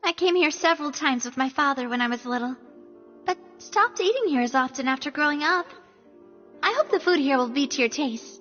I came here several times with my father when I was little, but stopped eating here as often after growing up. I hope the food here will be to your taste.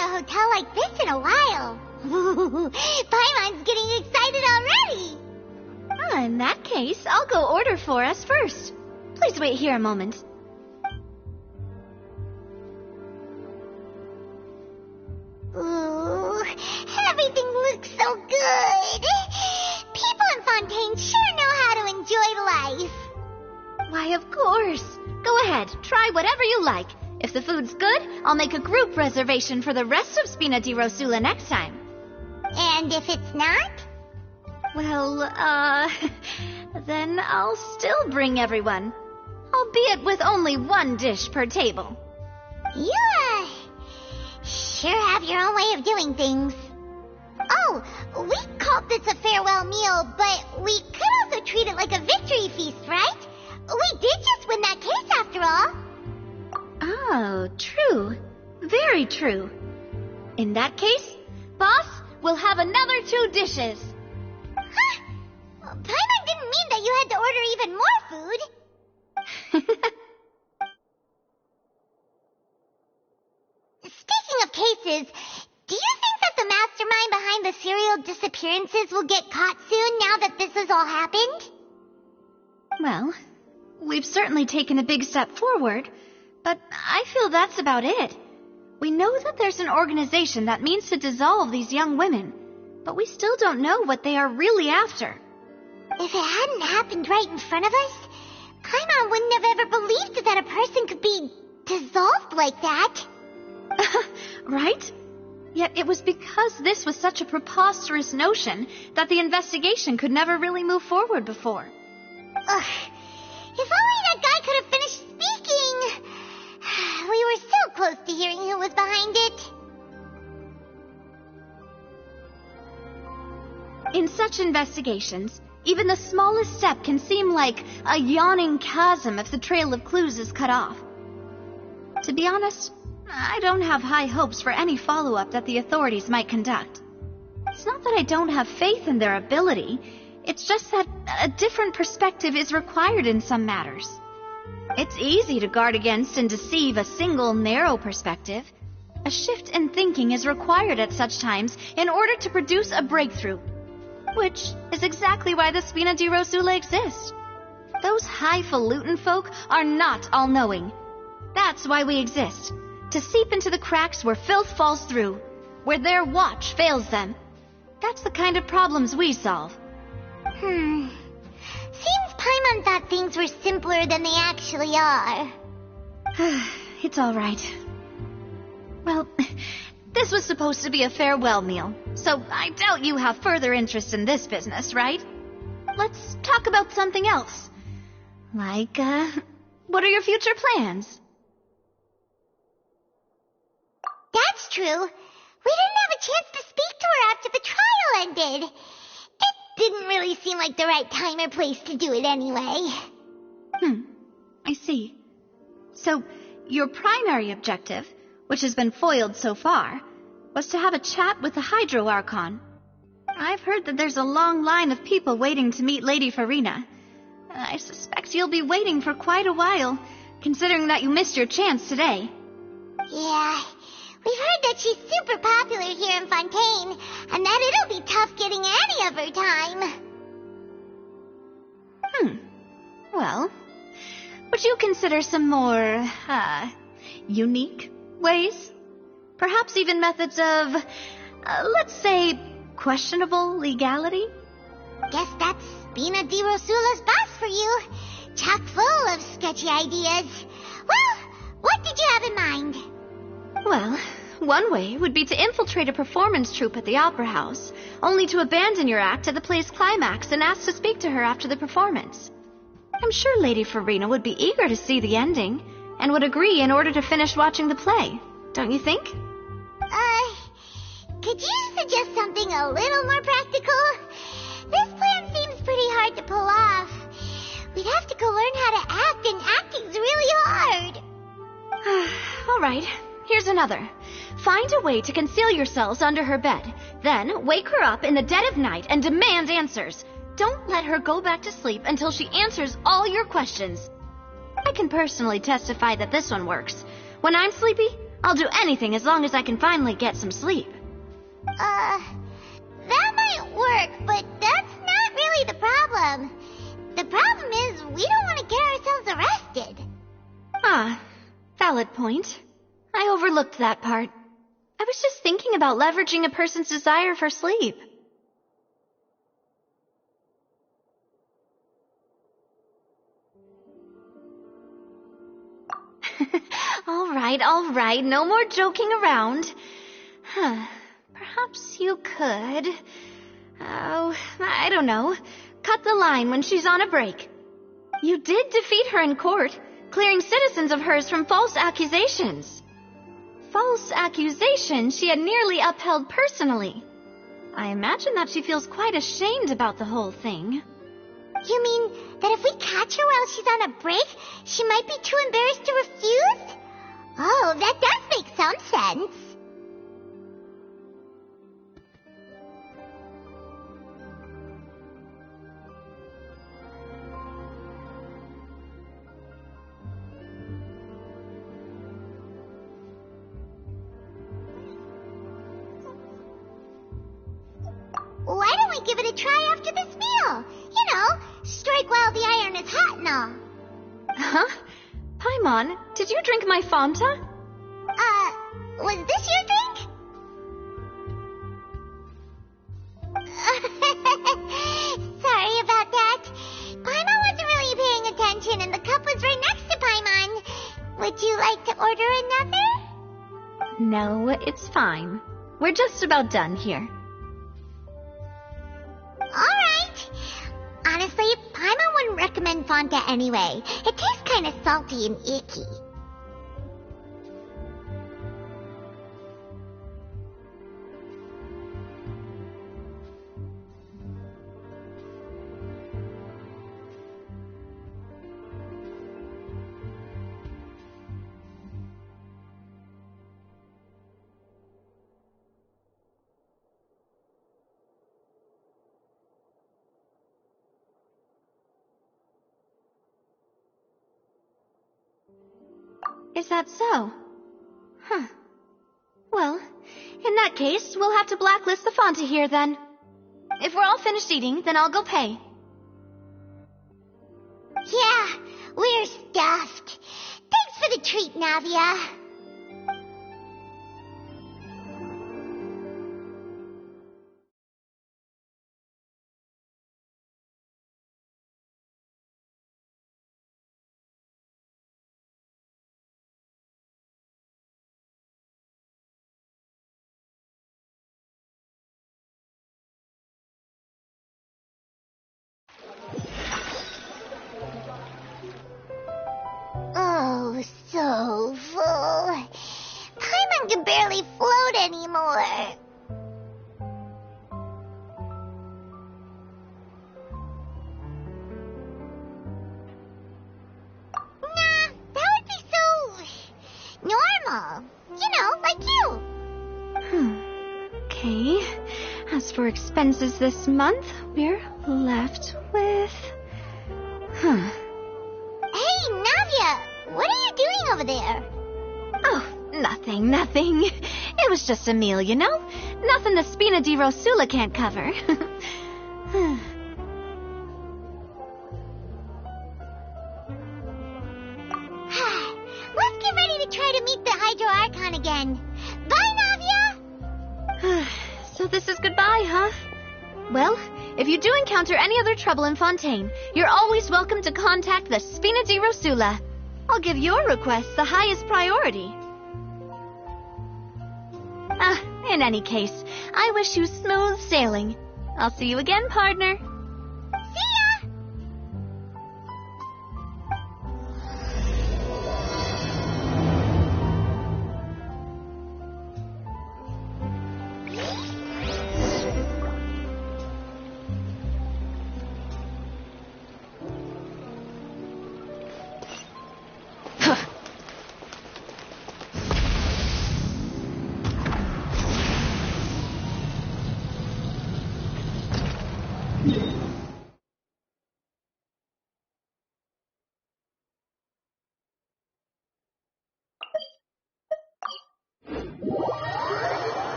Hotel like this in a while. Paimon's getting excited already. In that case, I'll go order for us first. Please wait here a moment. Ooh, everything looks so good. People in Fontaine sure know how to enjoy life. Why, of course. Go ahead, try whatever you like. If the food's good, I'll make a group reservation for the rest of Spina di Rosula next time. And if it's not? Well, then I'll still bring everyone. Albeit with only one dish per table. You, sure have your own way of doing things. Oh, we called this a farewell meal, but we could also treat it like a victory feast, right? We did just win that case after all. Oh, true. Very true. In that case, boss, we'll have another 2 dishes. Huh? Paimon didn't mean that you had to order even more food. Speaking of cases, do you think that the mastermind behind the serial disappearances will get caught soon now that this has all happened? Well, we've certainly taken a big step forward. But I feel that's about it. We know that there's an organization that means to dissolve these young women, but we still don't know what they are really after. If it hadn't happened right in front of us, Paimon wouldn't have ever believed that a person could be dissolved like that. Right? Yet it was because this was such a preposterous notion that the investigation could never really move forward before. Ugh. If only that guy could have finished speaking. We were so close to hearing who was behind it. In such investigations, even the smallest step can seem like a yawning chasm if the trail of clues is cut off. To be honest, I don't have high hopes for any follow-up that the authorities might conduct. It's not that I don't have faith in their ability, it's just that a different perspective is required in some matters. It's easy to guard against and deceive a single narrow perspective. A shift in thinking is required at such times in order to produce a breakthrough, which is exactly why the Spina di Rosula exists. Those highfalutin folk are not all-knowing. That's why we exist, to seep into the cracks where filth falls through, where their watch fails them. That's the kind of problems we solve. Seems Paimon thought things were simpler than they actually are. It's all right. Well, this was supposed to be a farewell meal, so I doubt you have further interest in this business, right? Let's talk about something else. Like, what are your future plans? That's true. We didn't have a chance to speak to her after the trial ended. It didn't really seem like the right time or place to do it anyway. I see. So, your primary objective, which has been foiled so far, was to have a chat with the Hydro Archon. I've heard that there's a long line of people waiting to meet Lady Farina. I suspect you'll be waiting for quite a while, considering that you missed your chance today. Yeah, we've heard that she's super popular here in Fontaine, and that it'll be tough getting any of her time. Well, would you consider some more, unique ways? Perhaps even methods of, let's say, questionable legality? Guess that's Bina Di Rosula's boss for you. Chock full of sketchy ideas. Well, what did you have in mind? Well, one way would be to infiltrate a performance troupe at the Opera House, only to abandon your act at the play's climax and ask to speak to her after the performance. I'm sure Lady Farina would be eager to see the ending, and would agree in order to finish watching the play, don't you think? Could you suggest something a little more practical? This plan seems pretty hard to pull off. We'd have to go learn how to act, and acting's really hard. All right, here's another. Find a way to conceal yourselves under her bed. Then wake her up in the dead of night and demand answers. Don't let her go back to sleep until she answers all your questions. I can personally testify that this one works. When I'm sleepy, I'll do anything as long as I can finally get some sleep. That might work, but that's not really the problem. The problem is we don't want to get ourselves arrested. Valid point. I overlooked that part. I was just thinking about leveraging a person's desire for sleep. All right, no more joking around. Perhaps you could... I don't know. Cut the line when she's on a break. You did defeat her in court, clearing citizens of hers from false accusations. False accusations she had nearly upheld personally. I imagine that she feels quite ashamed about the whole thing. You mean that if we catch her while she's on a break, she might be too embarrassed to refuse? Oh, that does make some sense. Why don't we give it a try after this meal? You know, strike while the iron is hot and all. Huh? Paimon, did you drink my Fanta? Was this your drink? Sorry about that. Paimon wasn't really paying attention and the cup was right next to Paimon. Would you like to order another? No, it's fine. We're just about done here. Alright. Honestly, Paimon wouldn't recommend Fanta anyway. It tastes kind of salty and icky. Is that so? Huh. Well, in that case, we'll have to blacklist the Fanta here then. If we're all finished eating, then I'll go pay. Yeah, we're stuffed. Thanks for the treat, Navia. Oh, so full. Paimon can barely float anymore. Nah, that would be so As for expenses this month, we're left with... Hey, Navia! What are you doing over there? Oh, nothing. It was just a meal, you know? Nothing the Spina di Rosula can't cover. Let's get ready to try to meet the Hydro Archon again. Bye, Navia! So this is goodbye, huh? Well, if you do encounter any other trouble in Fontaine, you're always welcome to contact the Spina di Rosula. I'll give your request the highest priority. In any case, I wish you smooth sailing. I'll see you again, partner. See ya!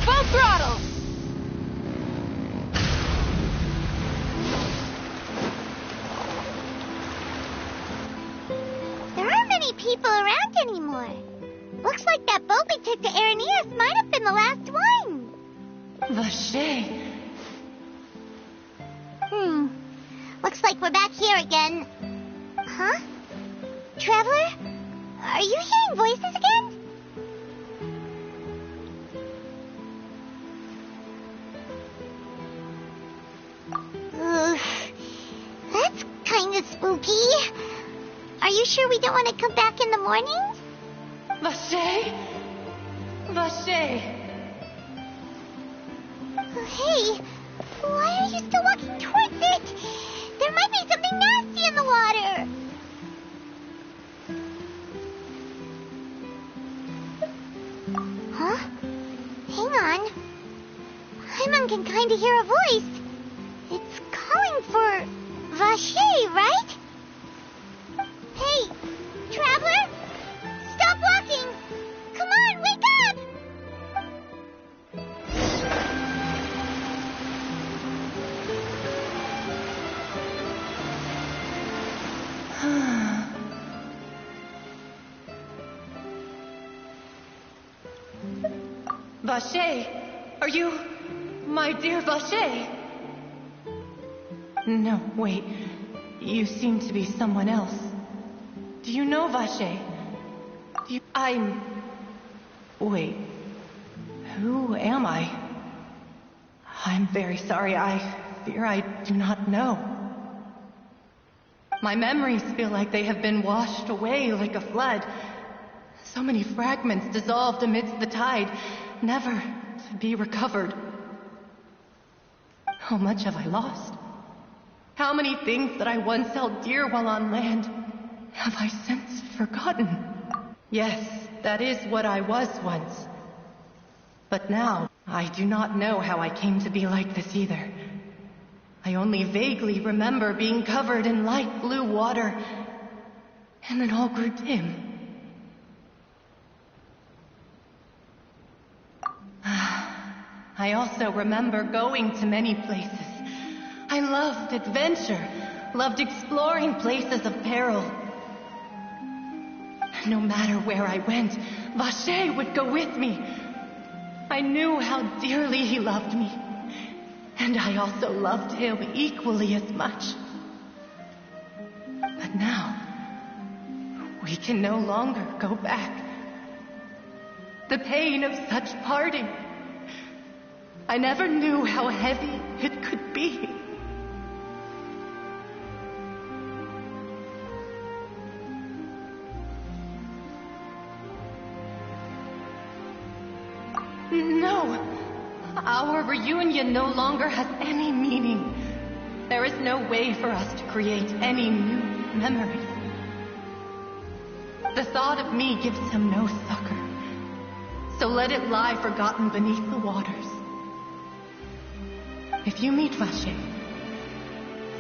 Full throttle! There aren't many people around anymore. Looks like that boat we took to Araneus might have been the last one. Vache. Looks like we're back here again. Huh? Traveler? Are you hearing voices again? Ugh. That's kind of spooky. Are you sure we don't want to come back in the morning? Vache. Vache. Hey, why are you still walking towards it? There might be something nasty in the water. Huh? Hang on. Paimon can kind of hear a voice. It's calling for Vache, right? Hey, Traveler! Stop walking! Come on, wake up! Vache, are you my dear Vache? No, wait. You seem to be someone else. Do you know Vache? Wait. Who am I? I'm very sorry. I fear I do not know. My memories feel like they have been washed away like a flood. So many fragments dissolved amidst the tide, never to be recovered. How much have I lost? How many things that I once held dear while on land have I since forgotten? Yes, that is what I was once. But now, I do not know how I came to be like this either. I only vaguely remember being covered in light blue water, and then all grew dim. I also remember going to many places. I loved adventure, loved exploring places of peril. No matter where I went, Vache would go with me. I knew how dearly he loved me, and I also loved him equally as much. But now, we can no longer go back. The pain of such parting, I never knew how heavy it could be. No, our reunion no longer has any meaning. There is no way for us to create any new memories. The thought of me gives him no succor. So let it lie forgotten beneath the waters. If you meet Vache,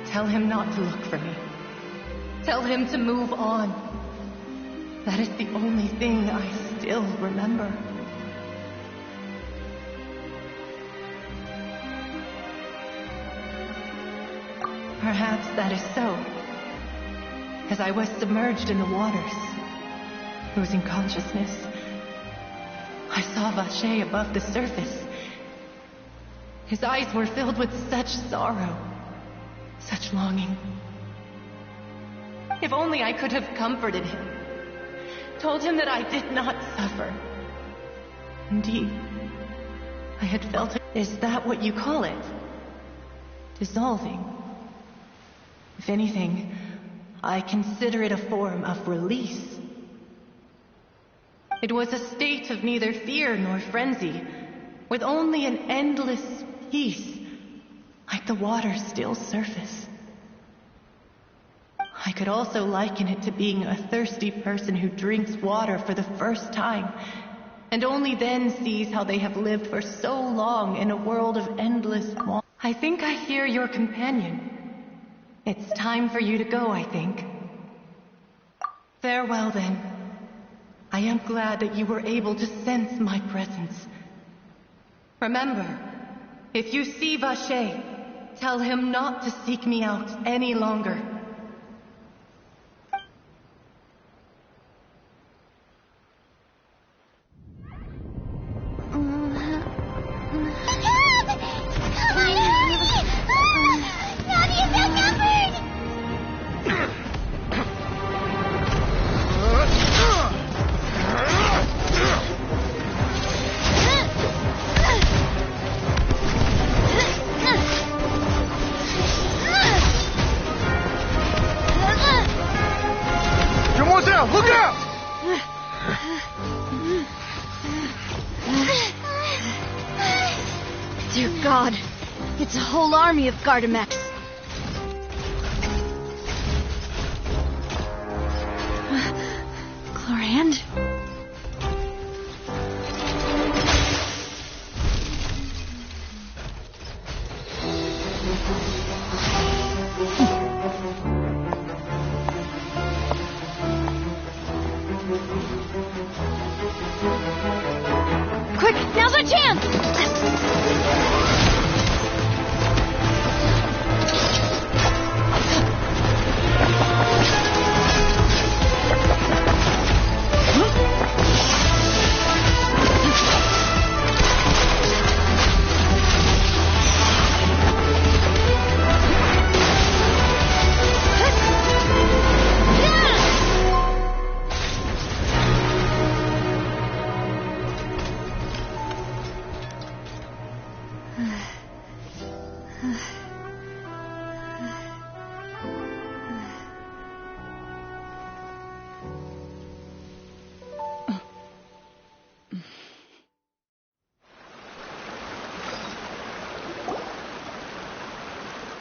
tell him not to look for me. Tell him to move on. That is the only thing I still remember. Perhaps that is so. As I was submerged in the waters, losing consciousness, I saw Vache above the surface. His eyes were filled with such sorrow, such longing. If only I could have comforted him, told him that I did not suffer. Indeed, I had felt it. Is that what you call it? Dissolving? If anything, I consider it a form of release. It was a state of neither fear nor frenzy, with only an endless peace, like the water's still surface. I could also liken it to being a thirsty person who drinks water for the first time, and only then sees how they have lived for so long in a world of endless want. I think I hear your companion. It's time for you to go, I think. Farewell, then. I am glad that you were able to sense my presence. Remember, if you see Vache, tell him not to seek me out any longer. Look out! Dear God, it's a whole army of Gardamex. Chlorand? Quick, now's our chance!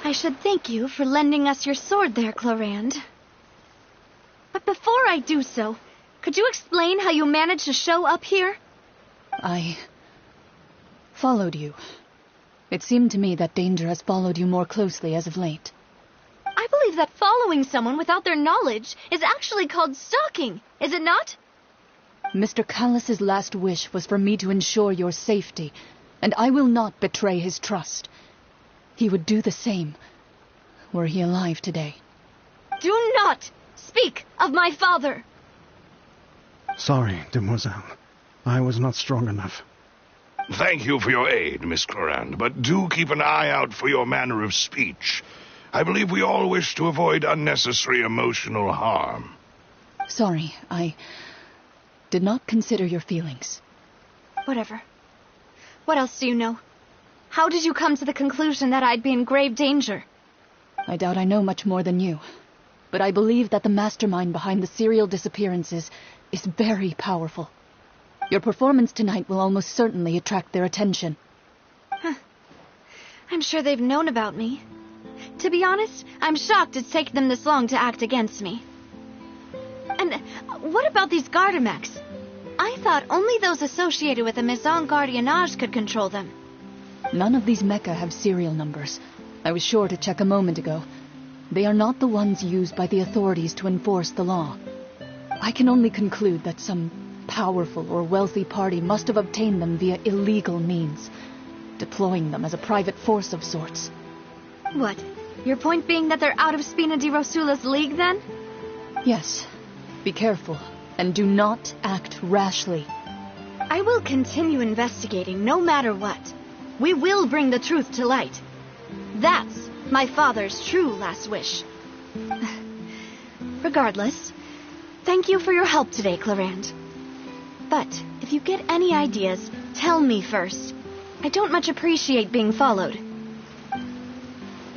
I should thank you for lending us your sword there, Chlorand. But before I do so, could you explain how you managed to show up here? I followed you. It seemed to me that danger has followed you more closely as of late. I believe that following someone without their knowledge is actually called stalking, is it not? Mr. Callus's last wish was for me to ensure your safety, and I will not betray his trust. He would do the same, were he alive today. Do not speak of my father! Sorry, demoiselle. I was not strong enough. Thank you for your aid, Miss Chlorand, but do keep an eye out for your manner of speech. I believe we all wish to avoid unnecessary emotional harm. Sorry, I did not consider your feelings. Whatever. What else do you know? How did you come to the conclusion that I'd be in grave danger? I doubt I know much more than you, but I believe that the mastermind behind the serial disappearances is very powerful. Your performance tonight will almost certainly attract their attention. I'm sure they've known about me. To be honest, I'm shocked it's taken them this long to act against me. And what about these Gardamex? I thought only those associated with the Mision Gardiennage could control them. None of these mecha have serial numbers. I was sure to check a moment ago. They are not the ones used by the authorities to enforce the law. I can only conclude that some powerful or wealthy party must have obtained them via illegal means, deploying them as a private force of sorts. What? Your point being that they're out of Spina di Rosula's league, then? Yes. Be careful, and do not act rashly. I will continue investigating no matter what. We will bring the truth to light. That's my father's true last wish. Regardless, thank you for your help today, Clarande. But if you get any ideas, tell me first. I don't much appreciate being followed.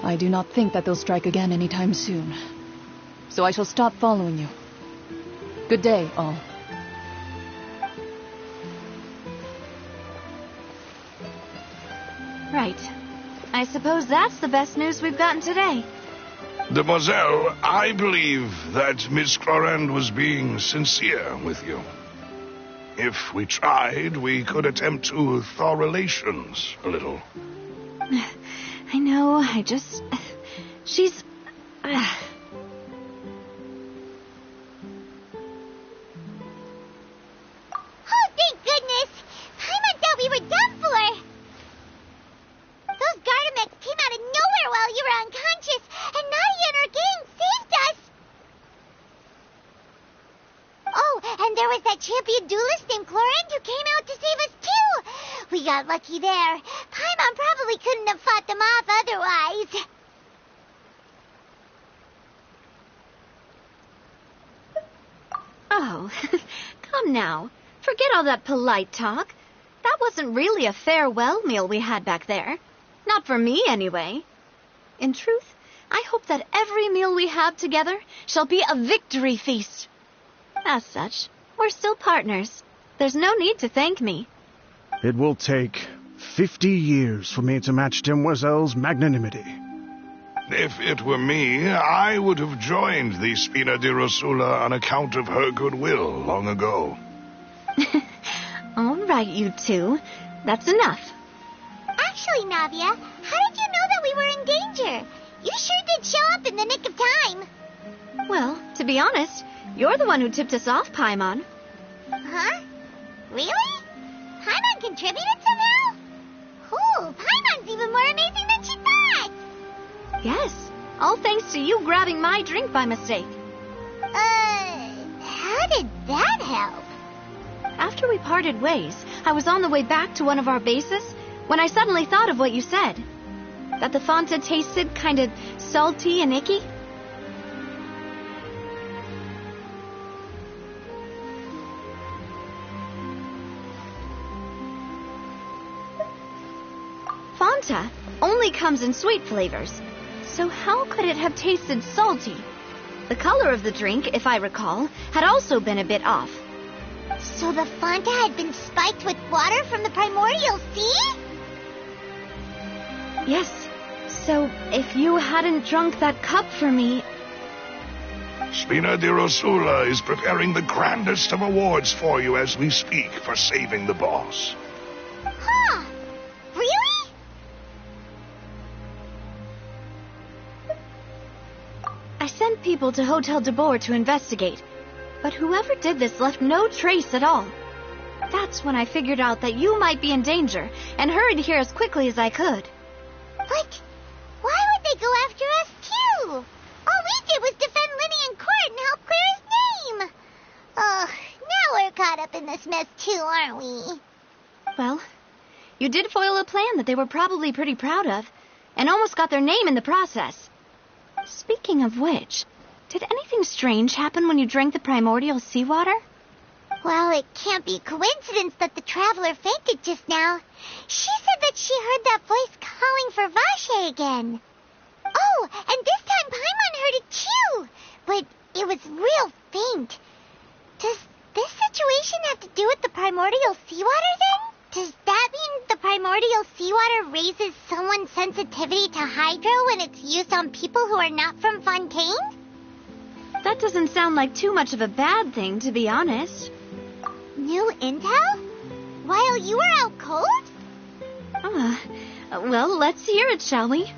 I do not think that they'll strike again anytime soon. So I shall stop following you. Good day, all. Right. I suppose that's the best news we've gotten today. Demoiselle, I believe that Miss Clarande was being sincere with you. If we tried, we could attempt to thaw relations a little. I know, she's... Oh, thank goodness! Paimon thought we were done for! Those Gardamex came out of nowhere while you were unconscious, and Nadia and her gang saved us! Oh, and there was that champion duelist named Clarande who came out to save us too! We got lucky there. Paimon probably couldn't have fought them off otherwise. Oh, come now. Forget all that polite talk. That wasn't really a farewell meal we had back there. Not for me, anyway. In truth, I hope that every meal we have together shall be a victory feast. As such, we're still partners. There's no need to thank me. It will take 50 years for me to match Demoiselle's magnanimity. If it were me, I would have joined the Spina di Rosula on account of her goodwill long ago. All right, you two. That's enough. Actually, Navia, how did you know that we were in danger? You sure did show up in the nick of time. Well, to be honest, you're the one who tipped us off, Paimon. Huh? Really? Paimon contributed somehow? Ooh, Paimon's even more amazing than she thought! Yes, all thanks to you grabbing my drink by mistake. How did that help? After we parted ways, I was on the way back to one of our bases when I suddenly thought of what you said. That the Fanta tasted kind of salty and icky. Fanta only comes in sweet flavors, so how could it have tasted salty? The color of the drink, if I recall, had also been a bit off. So the Fanta had been spiked with water from the primordial sea? Yes, so if you hadn't drunk that cup for me... Spina di Rosula is preparing the grandest of awards for you as we speak for saving the boss. Huh? Really? I sent people to Hotel de Boer to investigate, but whoever did this left no trace at all. That's when I figured out that you might be in danger and hurried here as quickly as I could. But why would they go after us too? All we did was defend Linny in court and help clear his name. Oh, now we're caught up in this mess too, aren't we? Well, you did foil a plan that they were probably pretty proud of, and almost got their name in the process. Speaking of which, did anything strange happen when you drank the primordial seawater? Well, it can't be coincidence that the traveler fainted just now. She said that she heard that voice calling for Vache again. Oh, and this time Paimon heard it too, but it was real faint. Does this situation have to do with the primordial seawater then? Does that mean the primordial seawater raises someone's sensitivity to hydro when it's used on people who are not from Fontaine? That doesn't sound like too much of a bad thing, to be honest. New intel? While you were out cold? Well, let's hear it, shall we?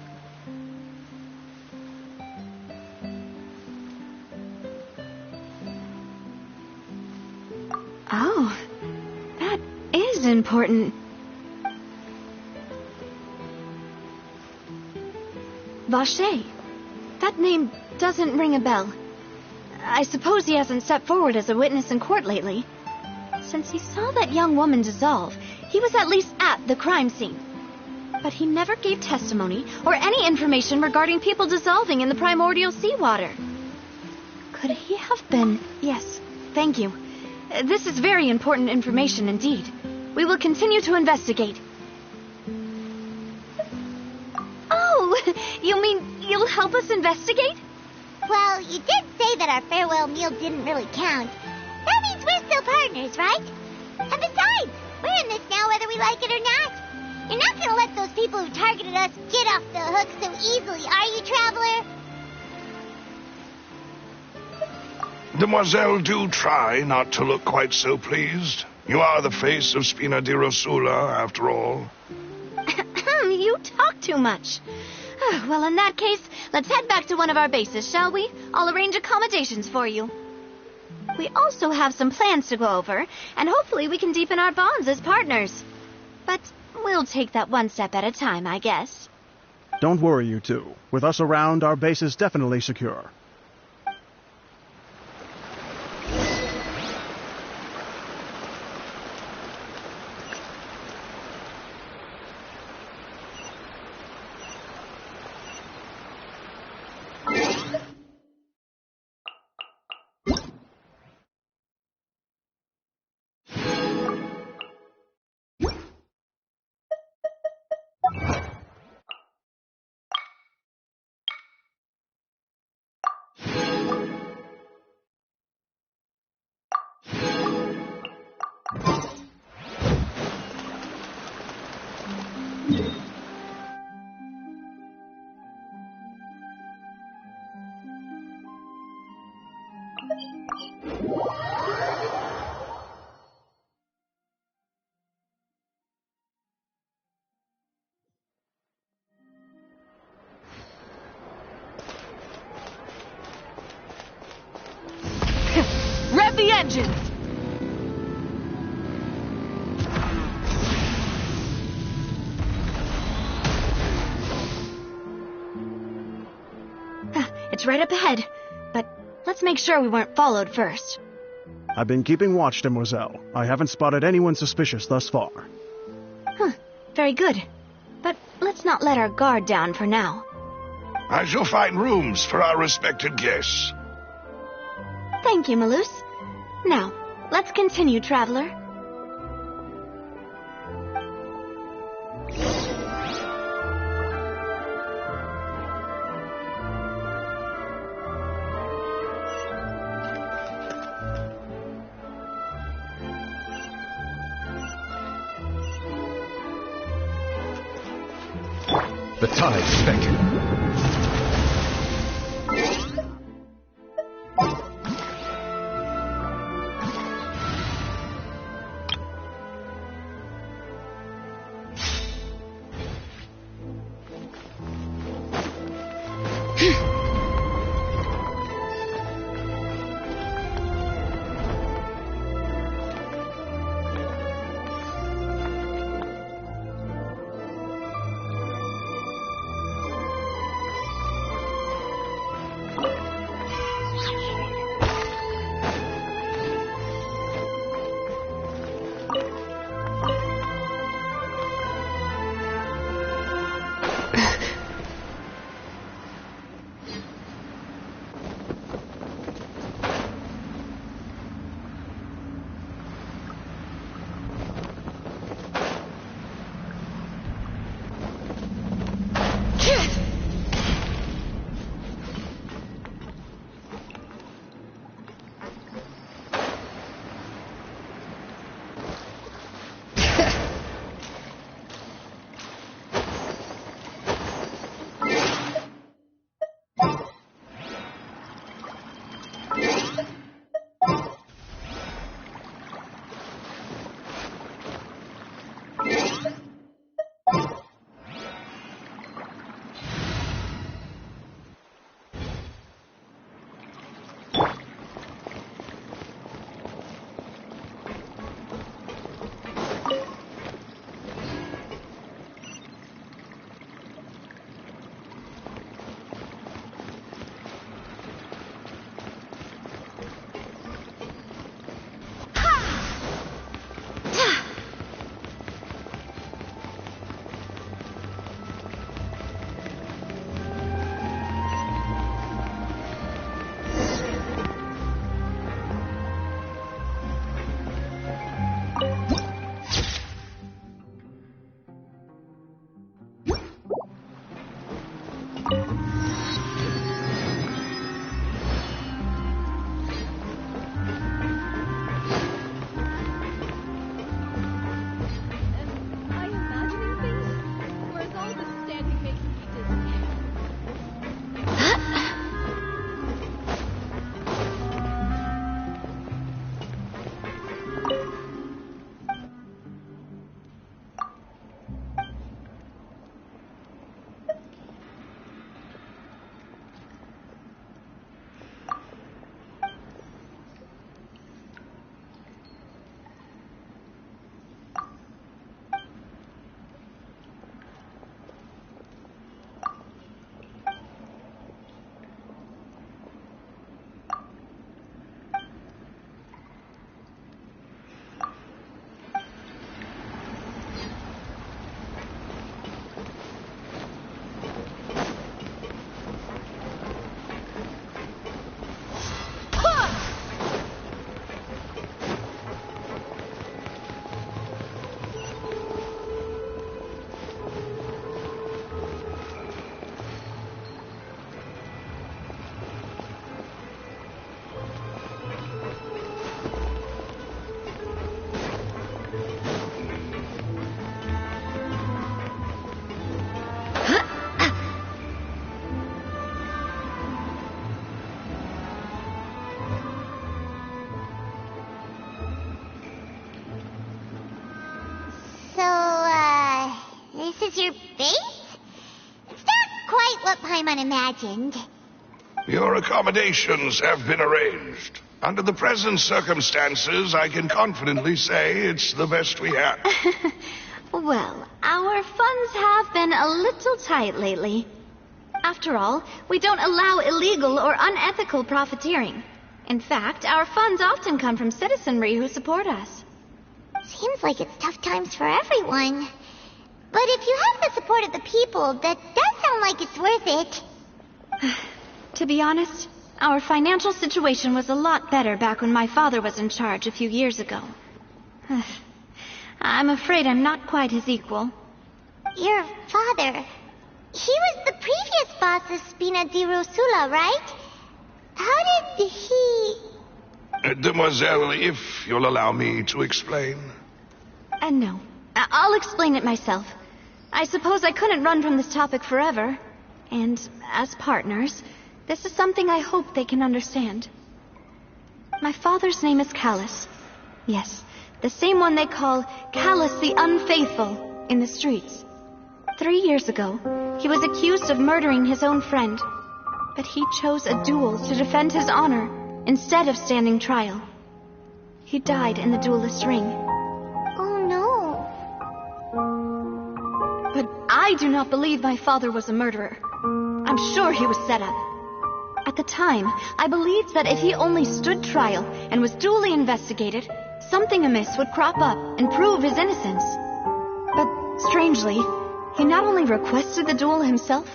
Oh, that is important. Vacher. That name doesn't ring a bell. I suppose he hasn't stepped forward as a witness in court lately. Since he saw that young woman dissolve, he was at least at the crime scene. But he never gave testimony or any information regarding people dissolving in the primordial seawater. Could he have been... Yes, thank you. This is very important information indeed. We will continue to investigate. Oh, you mean you'll help us investigate? Well, you did say that our farewell meal didn't really count. That means we're still partners, right? And besides, we're in this now whether we like it or not. You're not gonna let those people who targeted us get off the hook so easily, are you, Traveler? Demoiselle, do try not to look quite so pleased. You are the face of Spina di Rosula, after all. You talk too much. Well, in that case, let's head back to one of our bases, shall we? I'll arrange accommodations for you. We also have some plans to go over, and hopefully we can deepen our bonds as partners. But we'll take that one step at a time, I guess. Don't worry, you two. With us around, our base is definitely secure. Rev the engines! It's right up ahead, but let's make sure we weren't followed first. I've been keeping watch, Demoiselle. I haven't spotted anyone suspicious thus far. Very good. But let's not let our guard down for now. I shall find rooms for our respected guests. Thank you, Malus. Now, let's continue, Traveler. The tide's beckoning. is your base? It's not quite what Paimon imagined. Your accommodations have been arranged. Under the present circumstances, I can confidently say it's the best we have. Well, our funds have been a little tight lately. After all, we don't allow illegal or unethical profiteering. In fact, our funds often come from citizenry who support us. Seems like it's tough times for everyone. But if you have the support of the people, that does sound like it's worth it. To be honest, our financial situation was a lot better back when my father was in charge a few years ago. I'm afraid I'm not quite his equal. Your father... He was the previous boss of Spina di Rosula, right? How did he... Demoiselle, if you'll allow me to explain. No. I'll explain it myself. I suppose I couldn't run from this topic forever. And as partners, this is something I hope they can understand. My father's name is Callus. Yes, the same one they call Callus the Unfaithful in the streets. 3 years ago, he was accused of murdering his own friend. But he chose a duel to defend his honor instead of standing trial. He died in the duelist's ring. Oh no. But I do not believe my father was a murderer. I'm sure he was set up. At the time, I believed that if he only stood trial and was duly investigated, something amiss would crop up and prove his innocence. But strangely, he not only requested the duel himself,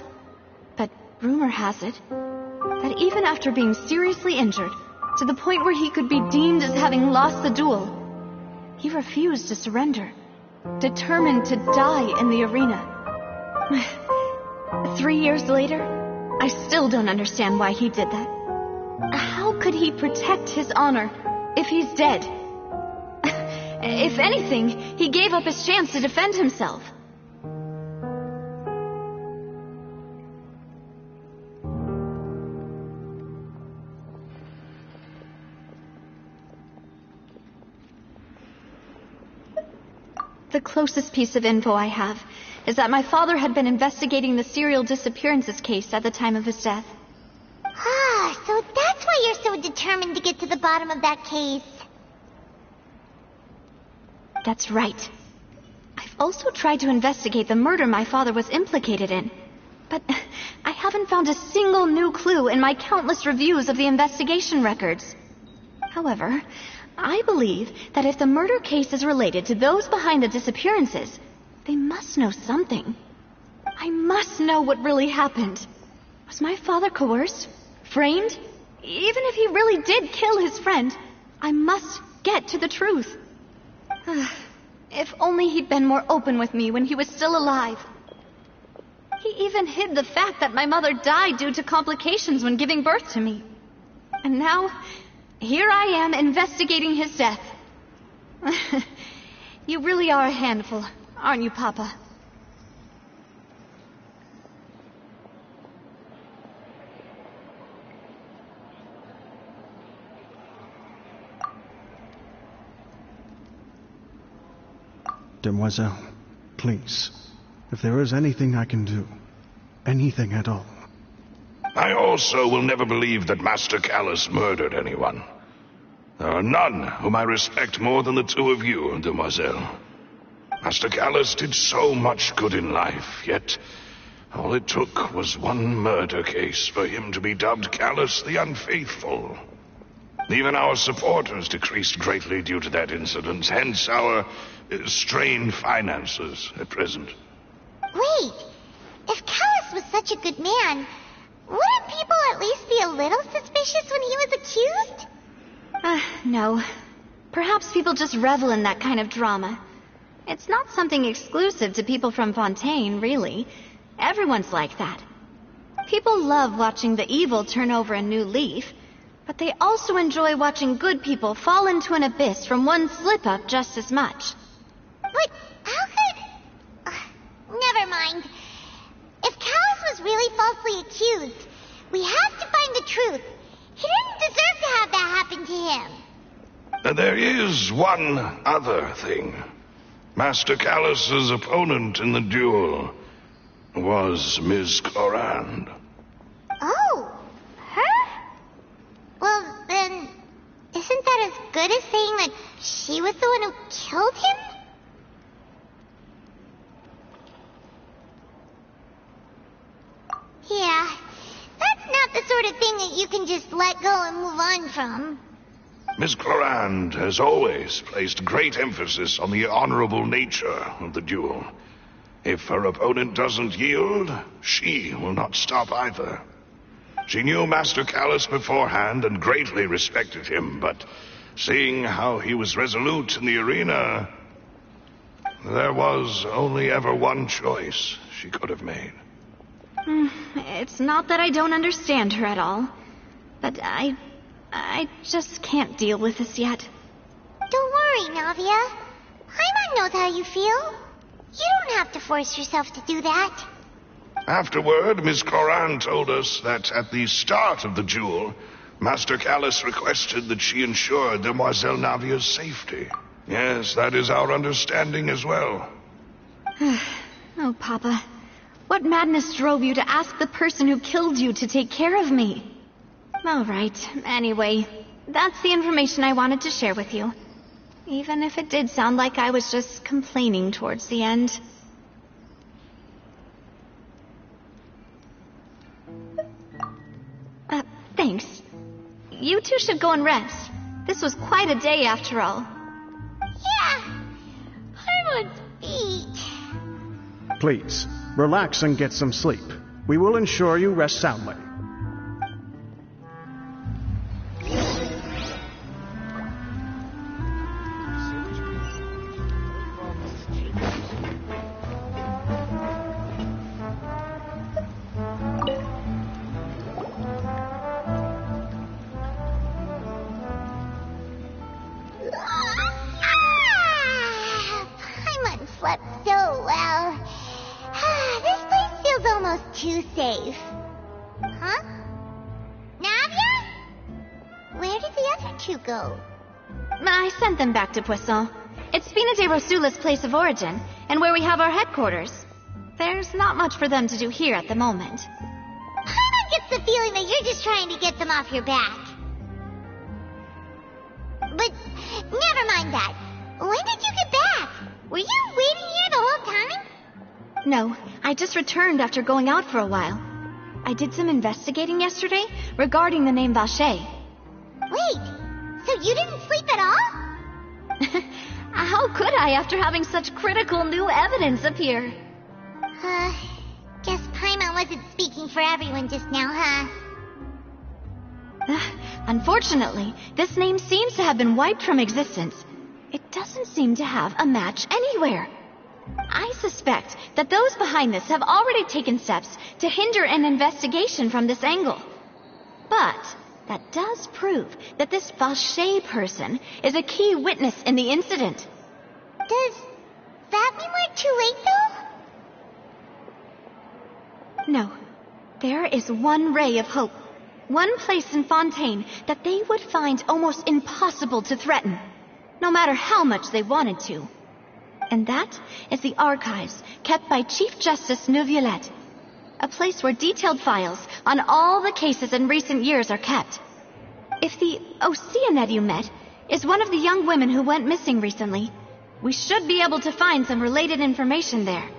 but rumor has it that even after being seriously injured, to the point where he could be deemed as having lost the duel, he refused to surrender, determined to die in the arena. 3 years later, I still don't understand why he did that. How could he protect his honor if he's dead? If anything, he gave up his chance to defend himself. The closest piece of info I have is that my father had been investigating the serial disappearances case at the time of his death. Ah, so that's why you're so determined to get to the bottom of that case. That's right. I've also tried to investigate the murder my father was implicated in, but I haven't found a single new clue in my countless reviews of the investigation records. However, I believe that if the murder case is related to those behind the disappearances, they must know something. I must know what really happened. Was my father coerced? Framed? Even if he really did kill his friend, I must get to the truth. If only he'd been more open with me when he was still alive. He even hid the fact that my mother died due to complications when giving birth to me. And now, here I am investigating his death. You really are a handful, aren't you, Papa? Demoiselle, please, if there is anything I can do, anything at all. I also will never believe that Master Callus murdered anyone. There are none whom I respect more than the two of you, Demoiselle. Master Callus did so much good in life, yet all it took was one murder case for him to be dubbed Callus the Unfaithful. Even our supporters decreased greatly due to that incident, hence our strained finances at present. Wait, if Callus was such a good man, wouldn't people at least be a little suspicious when he was accused? No. Perhaps people just revel in that kind of drama. It's not something exclusive to people from Fontaine, really. Everyone's like that. People love watching the evil turn over a new leaf, but they also enjoy watching good people fall into an abyss from one slip-up just as much. But how could... never mind. If Callus was really falsely accused, we have to find the truth. He didn't deserve to have that happen to him. There is one other thing. Master Callus's opponent in the duel was Ms. Clorand. Oh, her? Well, then, isn't that as good as saying that she was the one who killed him? Yeah, that's not the sort of thing that you can just let go and move on from. Miss Clorand has always placed great emphasis on the honorable nature of the duel. If her opponent doesn't yield, she will not stop either. She knew Master Callus beforehand and greatly respected him, but seeing how he was resolute in the arena, there was only ever one choice she could have made. It's not that I don't understand her at all, but I just can't deal with this yet. Don't worry, Navia. Paimon knows how you feel. You don't have to force yourself to do that. Afterward, Miss Clorand told us that at the start of the duel, Master Callus requested that she ensure Demoiselle Navia's safety. Yes, that is our understanding as well. Oh, Papa. What madness drove you to ask the person who killed you to take care of me? All right. Anyway, that's the information I wanted to share with you. Even if it did sound like I was just complaining towards the end. Thanks. You two should go and rest. This was quite a day after all. Yeah, I want to eat. Please, relax and get some sleep. We will ensure you rest soundly. Paimon slept so well. This place feels almost too safe. Huh? Navia? Where did the other two go? I sent them back to Poisson. It's Spina de Rosula's place of origin, and where we have our headquarters. There's not much for them to do here at the moment. Paimon gets the feeling that you're just trying to get them off your back. But never mind that. When did you get back? Were you waiting here the whole time? No, I just returned after going out for a while. I did some investigating yesterday regarding the name Vacher. Wait, so you didn't sleep at all? How could I after having such critical new evidence appear? Guess Paimon wasn't speaking for everyone just now, huh? Unfortunately, this name seems to have been wiped from existence. It doesn't seem to have a match anywhere. I suspect that those behind this have already taken steps to hinder an investigation from this angle. But that does prove that this Vacher person is a key witness in the incident. Does that mean we're too late, though? No. There is one ray of hope. One place in Fontaine that they would find almost impossible to threaten, no matter how much they wanted to. And that is the archives kept by Chief Justice Neuvillette, a place where detailed files on all the cases in recent years are kept. If the Oceanette you met is one of the young women who went missing recently, we should be able to find some related information there.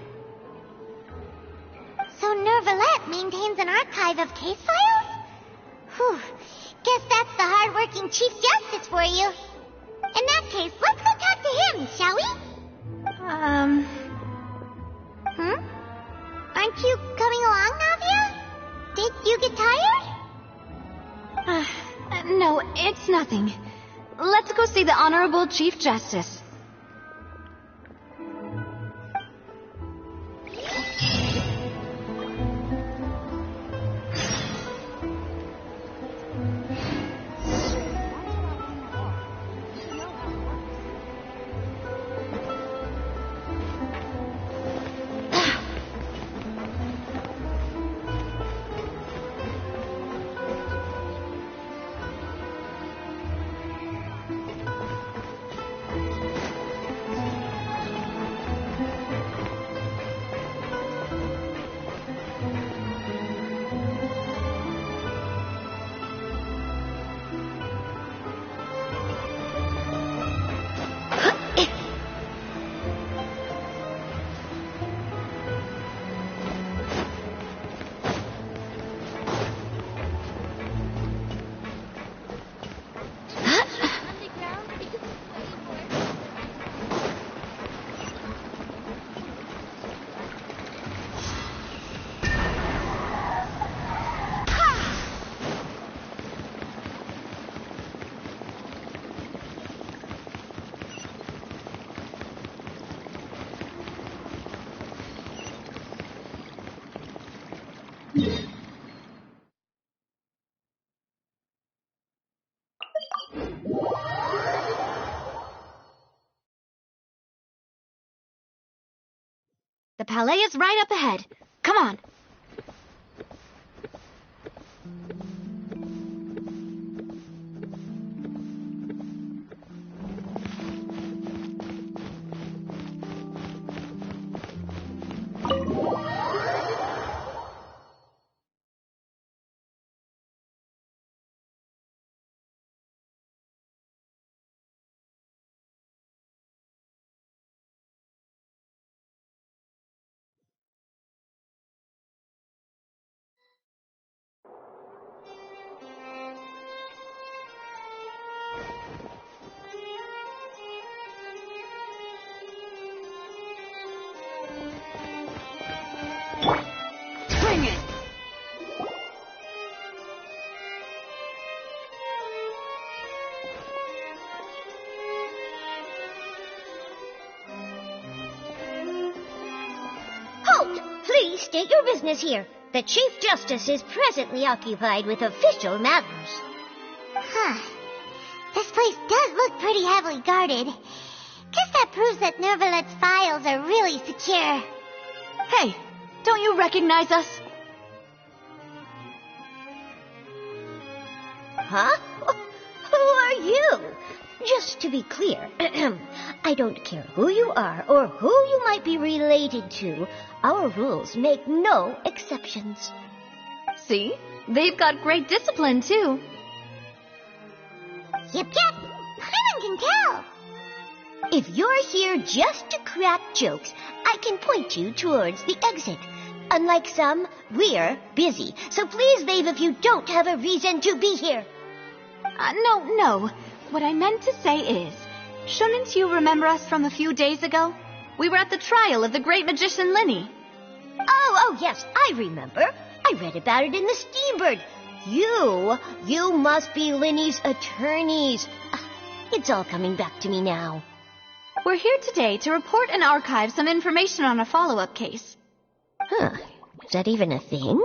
So Neuvillette maintains an archive of case files? Whew. Guess that's the hard-working Chief Justice for you. In that case, let's go talk to him, shall we? Aren't you coming along, Navia? Did you get tired? No, it's nothing. Let's go see the Honorable Chief Justice. The palais is right up ahead. Come on. Bring it! Halt! Please state your business here. The Chief Justice is presently occupied with official matters. This place does look pretty heavily guarded. Guess that proves that Nervalet's files are really secure. Hey, don't you recognize us? Huh? Who are you? Just to be clear, I don't care who you are or who you might be related to. Our rules make no exceptions. See? They've got great discipline, too. Yep. Paimon can tell. If you're here just to crack jokes, I can point you towards the exit. Unlike some, we're busy, so please leave if you don't have a reason to be here. No. What I meant to say is, shouldn't you remember us from a few days ago? We were at the trial of the great magician Linny. Oh, yes, I remember. I read about it in the Steambird. You must be Linny's attorneys. It's all coming back to me now. We're here today to report and archive some information on a follow-up case. Huh. Is that even a thing?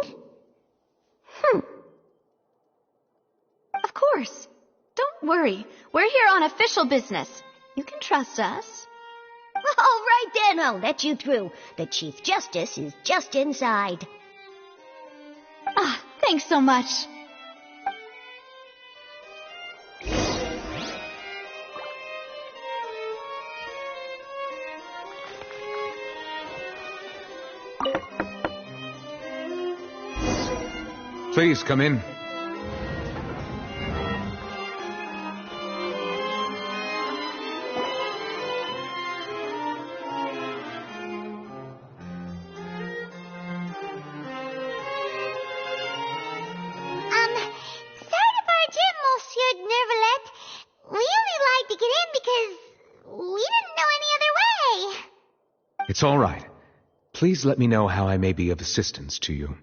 Of course. Don't worry. We're here on official business. You can trust us. All right then, I'll let you through. The Chief Justice is just inside. Thanks so much. Please come in. Sorry to barge in, Monsieur Nervalet. We only lied to get in because we didn't know any other way. It's all right. Please let me know how I may be of assistance to you.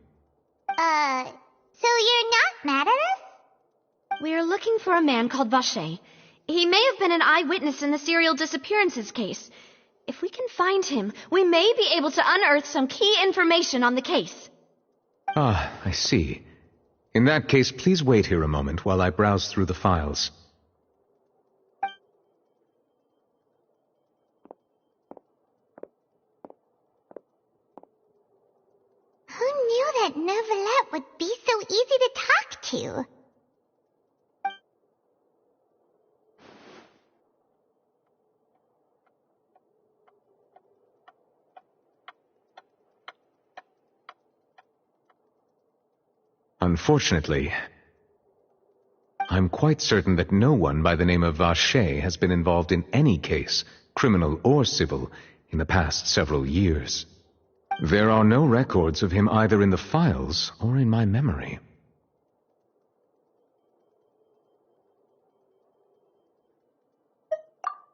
So you're not mad at us? We're looking for a man called Vacher. He may have been an eyewitness in the serial disappearances case. If we can find him, we may be able to unearth some key information on the case. Ah, I see. In that case, please wait here a moment while I browse through the files. Who knew that Nervalet would be so easy to talk to? Unfortunately, I'm quite certain that no one by the name of Vacher has been involved in any case, criminal or civil, in the past several years. There are no records of him either in the files or in my memory.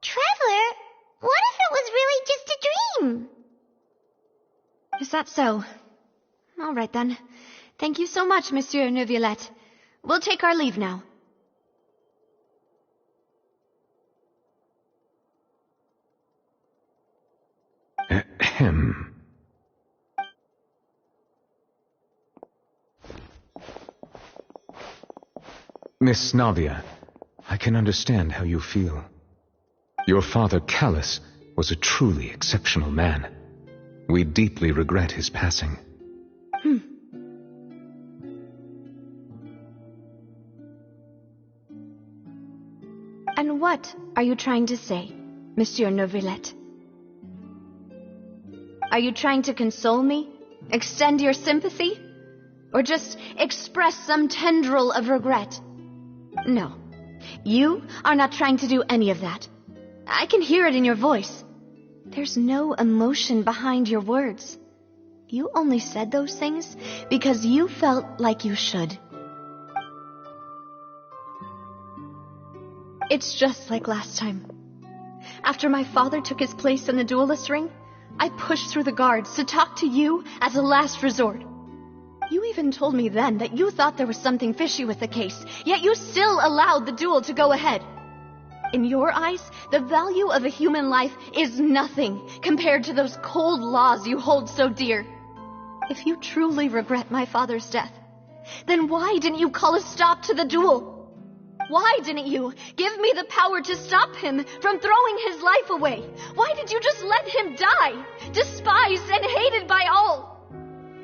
Traveler, what if it was really just a dream? Is that so? All right, then. Thank you so much, Monsieur Neuvillette. We'll take our leave now. Ahem. Miss Navia, I can understand how you feel. Your father, Callus, was a truly exceptional man. We deeply regret his passing. And what are you trying to say, Monsieur Neuvillette? Are you trying to console me? Extend your sympathy? Or just express some tendril of regret? No. You are not trying to do any of that. I can hear it in your voice. There's no emotion behind your words. You only said those things because you felt like you should. It's just like last time. After my father took his place in the duelist ring, I pushed through the guards to talk to you as a last resort. You even told me then that you thought there was something fishy with the case, yet you still allowed the duel to go ahead. In your eyes, the value of a human life is nothing compared to those cold laws you hold so dear. If you truly regret my father's death, then why didn't you call a stop to the duel? Why didn't you give me the power to stop him from throwing his life away? Why did you just let him die, despised and hated by all?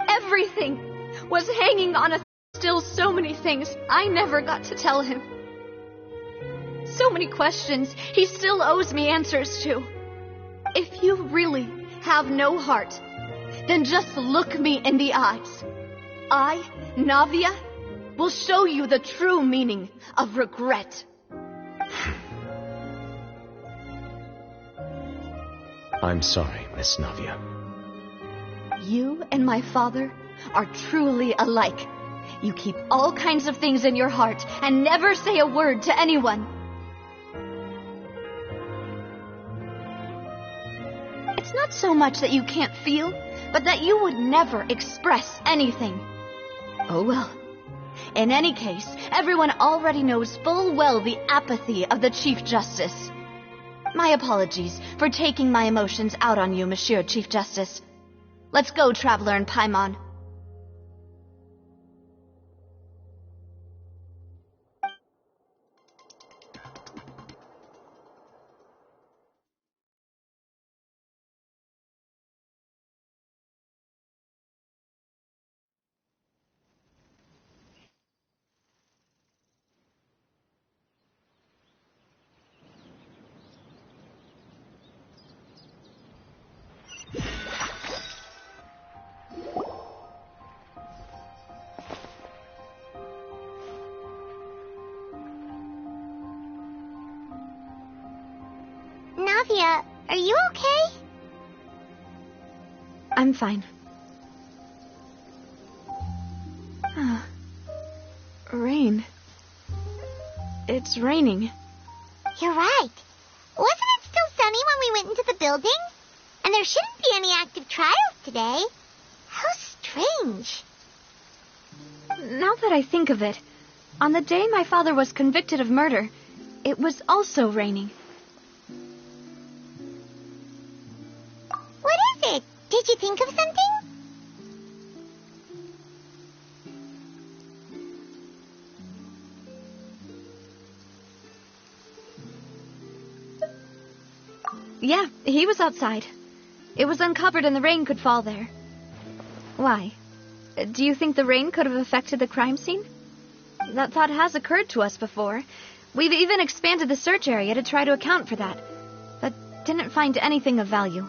Everything was hanging on still so many things I never got to tell him. So many questions he still owes me answers to. If you really have no heart, then just look me in the eyes. I, Navia, will show you the true meaning of regret. I'm sorry, Miss Navia. You and my father are truly alike. You keep all kinds of things in your heart and never say a word to anyone. It's not so much that you can't feel, but that you would never express anything. Oh well. In any case, everyone already knows full well the apathy of the Chief Justice. My apologies for taking my emotions out on you, Monsieur Chief Justice. Let's go, Traveler and Paimon. Navia, are you okay? I'm fine. Rain. It's raining. You're right. Wasn't it still sunny when we went into the building? And there shouldn't be any active trials today. How strange. Now that I think of it, on the day my father was convicted of murder, it was also raining. What is it? Did you think of something? Yeah, he was outside. It was uncovered and the rain could fall there. Why? Do you think the rain could have affected the crime scene? That thought has occurred to us before. We've even expanded the search area to try to account for that, but didn't find anything of value.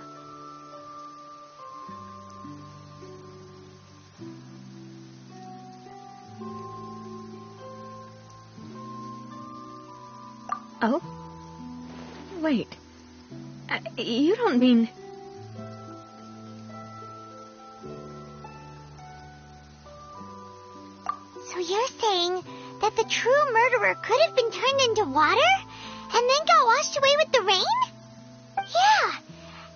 Oh? Wait. You don't mean... So you're saying that the true murderer could have been turned into water and then got washed away with the rain? Yeah.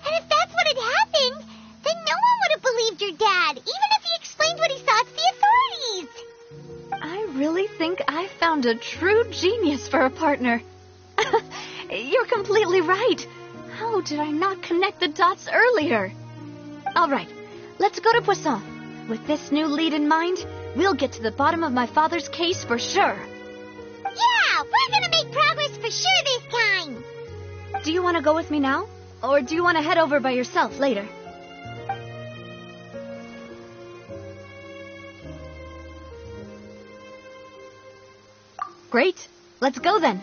And if that's what had happened, then no one would have believed your dad, even if he explained what he saw to the authorities. I really think I found a true genius for a partner. You're completely right. How did I not connect the dots earlier? All right, let's go to Poisson. With this new lead in mind, we'll get to the bottom of my father's case for sure. Yeah, we're gonna make progress for sure this time. Do you want to go with me now? Or do you want to head over by yourself later? Great. Let's go then.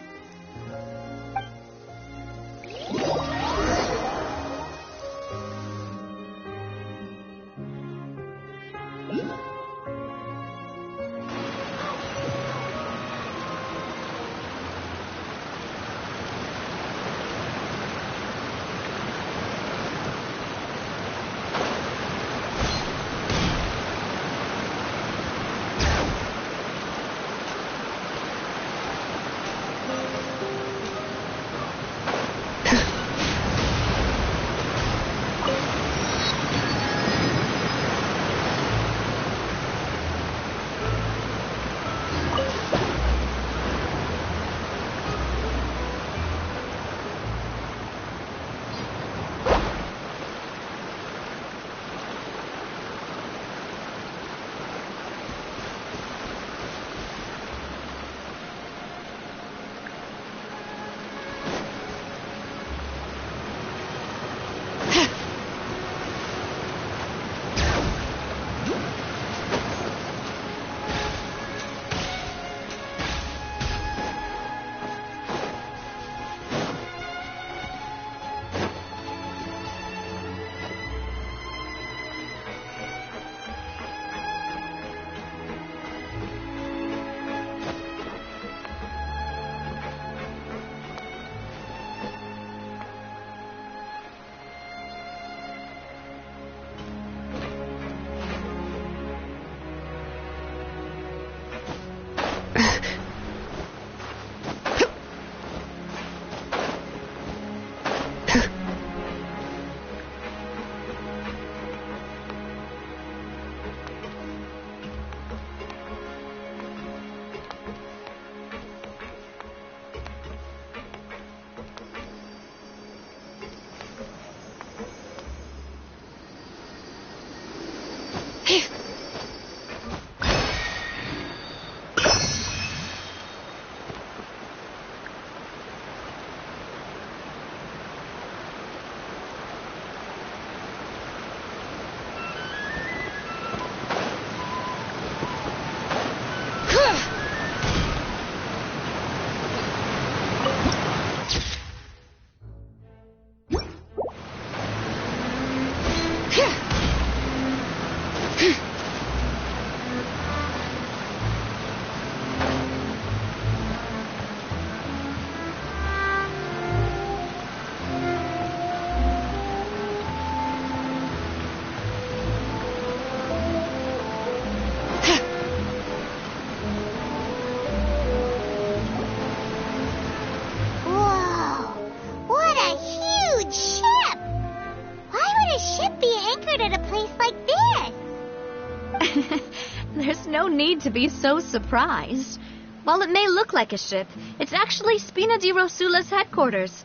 There's no need to be so surprised. While it may look like a ship, it's actually Spina di Rosula's headquarters.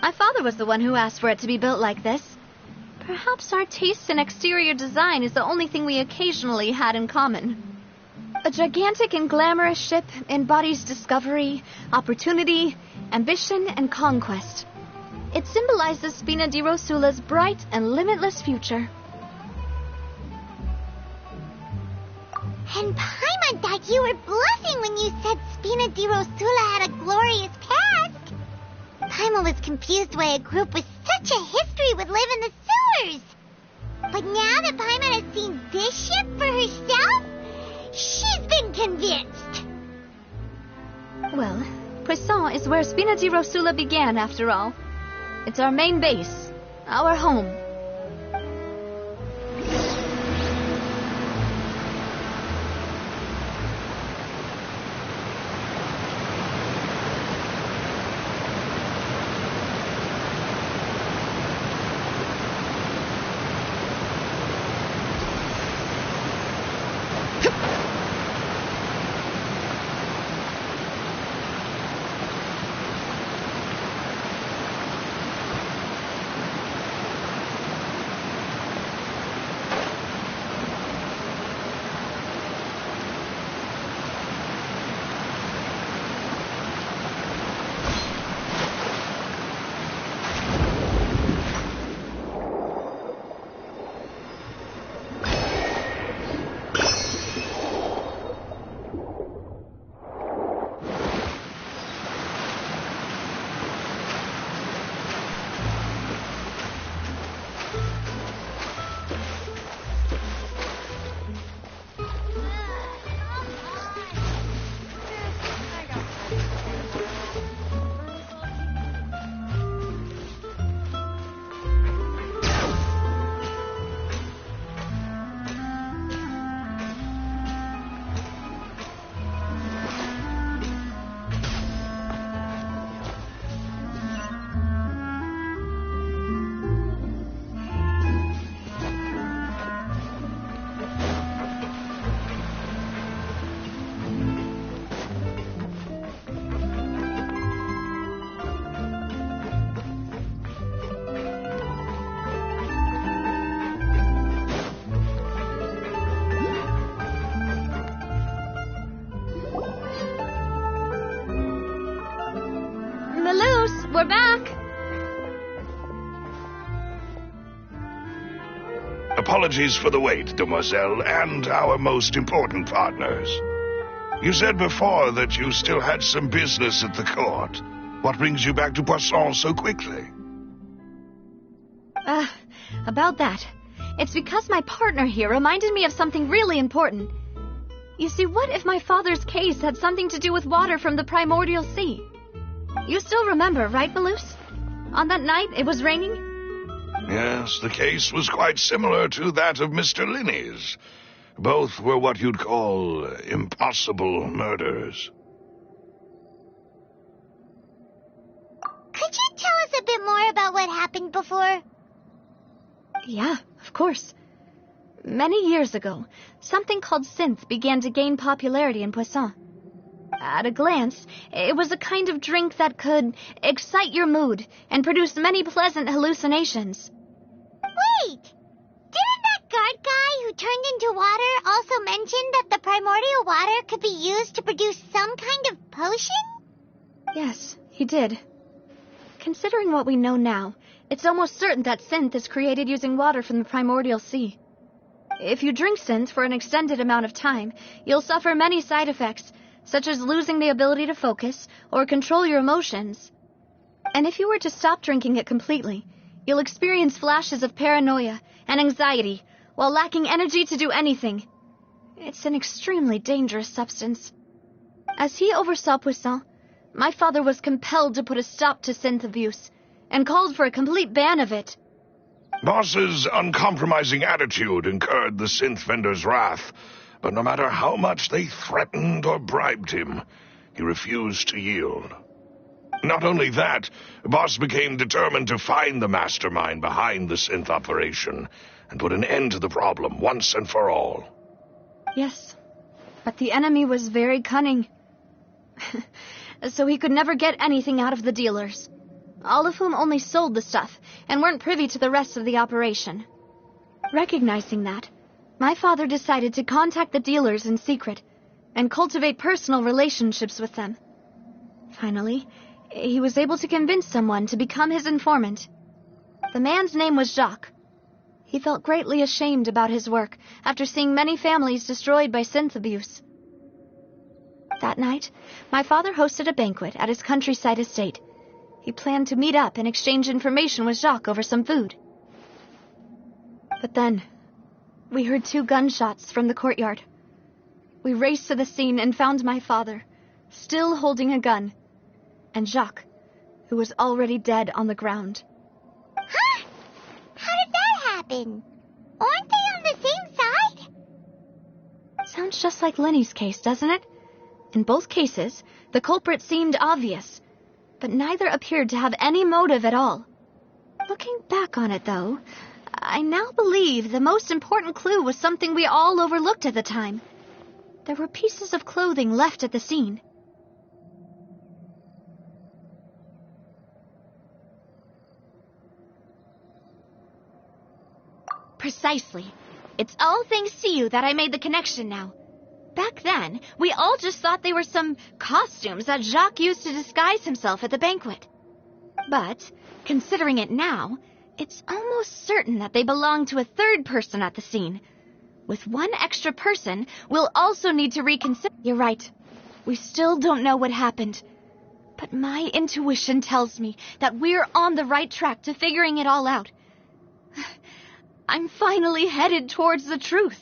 My father was the one who asked for it to be built like this. Perhaps our taste in exterior design is the only thing we occasionally had in common. A gigantic and glamorous ship embodies discovery, opportunity, ambition, and conquest. It symbolizes Spina di Rosula's bright and limitless future. And Paimon thought you were bluffing when you said Spina di Rosula had a glorious past. Paimon was confused why a group with such a history would live in the sewers. But now that Paimon has seen this ship for herself, she's been convinced. Well, Poisson is where Spina di Rosula began, after all. It's our main base, our home. Apologies for the wait, demoiselle, and our most important partners. You said before that you still had some business at the court. What brings you back to Poisson so quickly? About that. It's because my partner here reminded me of something really important. You see, what if my father's case had something to do with water from the primordial sea? You still remember, right, Malouse? On that night, it was raining? Yes, the case was quite similar to that of Mr. Linney's. Both were what you'd call impossible murders. Could you tell us a bit more about what happened before? Yeah, of course. Many years ago, something called synth began to gain popularity in Poisson. At a glance, it was a kind of drink that could excite your mood and produce many pleasant hallucinations. Wait! Didn't that guard guy who turned into water also mention that the primordial water could be used to produce some kind of potion? Yes, he did. Considering what we know now, it's almost certain that synth is created using water from the primordial sea. If you drink synth for an extended amount of time, you'll suffer many side effects, such as losing the ability to focus or control your emotions. And if you were to stop drinking it completely, you'll experience flashes of paranoia and anxiety while lacking energy to do anything. It's an extremely dangerous substance. As he oversaw Poisson, my father was compelled to put a stop to synth abuse and called for a complete ban of it. Boss's uncompromising attitude incurred the synth vendor's wrath, but no matter how much they threatened or bribed him, he refused to yield. Not only that, Boss became determined to find the mastermind behind the synth operation and put an end to the problem once and for all. Yes, but the enemy was very cunning. So he could never get anything out of the dealers, all of whom only sold the stuff and weren't privy to the rest of the operation. Recognizing that, my father decided to contact the dealers in secret and cultivate personal relationships with them. Finally, he was able to convince someone to become his informant. The man's name was Jacques. He felt greatly ashamed about his work after seeing many families destroyed by synth abuse. That night, my father hosted a banquet at his countryside estate. He planned to meet up and exchange information with Jacques over some food. But then, we heard 2 gunshots from the courtyard. We raced to the scene and found my father, still holding a gun, and Jacques, who was already dead on the ground. Huh? How did that happen? Aren't they on the same side? Sounds just like Lenny's case, doesn't it? In both cases, the culprit seemed obvious, but neither appeared to have any motive at all. Looking back on it, though, I now believe the most important clue was something we all overlooked at the time. There were pieces of clothing left at the scene. Precisely. It's all thanks to you that I made the connection now. Back then, we all just thought they were some costumes that Jacques used to disguise himself at the banquet. But, considering it now, it's almost certain that they belong to a third person at the scene. With one extra person, we'll also need to reconsider. You're right. We still don't know what happened. But my intuition tells me that we're on the right track to figuring it all out. I'm finally headed towards the truth.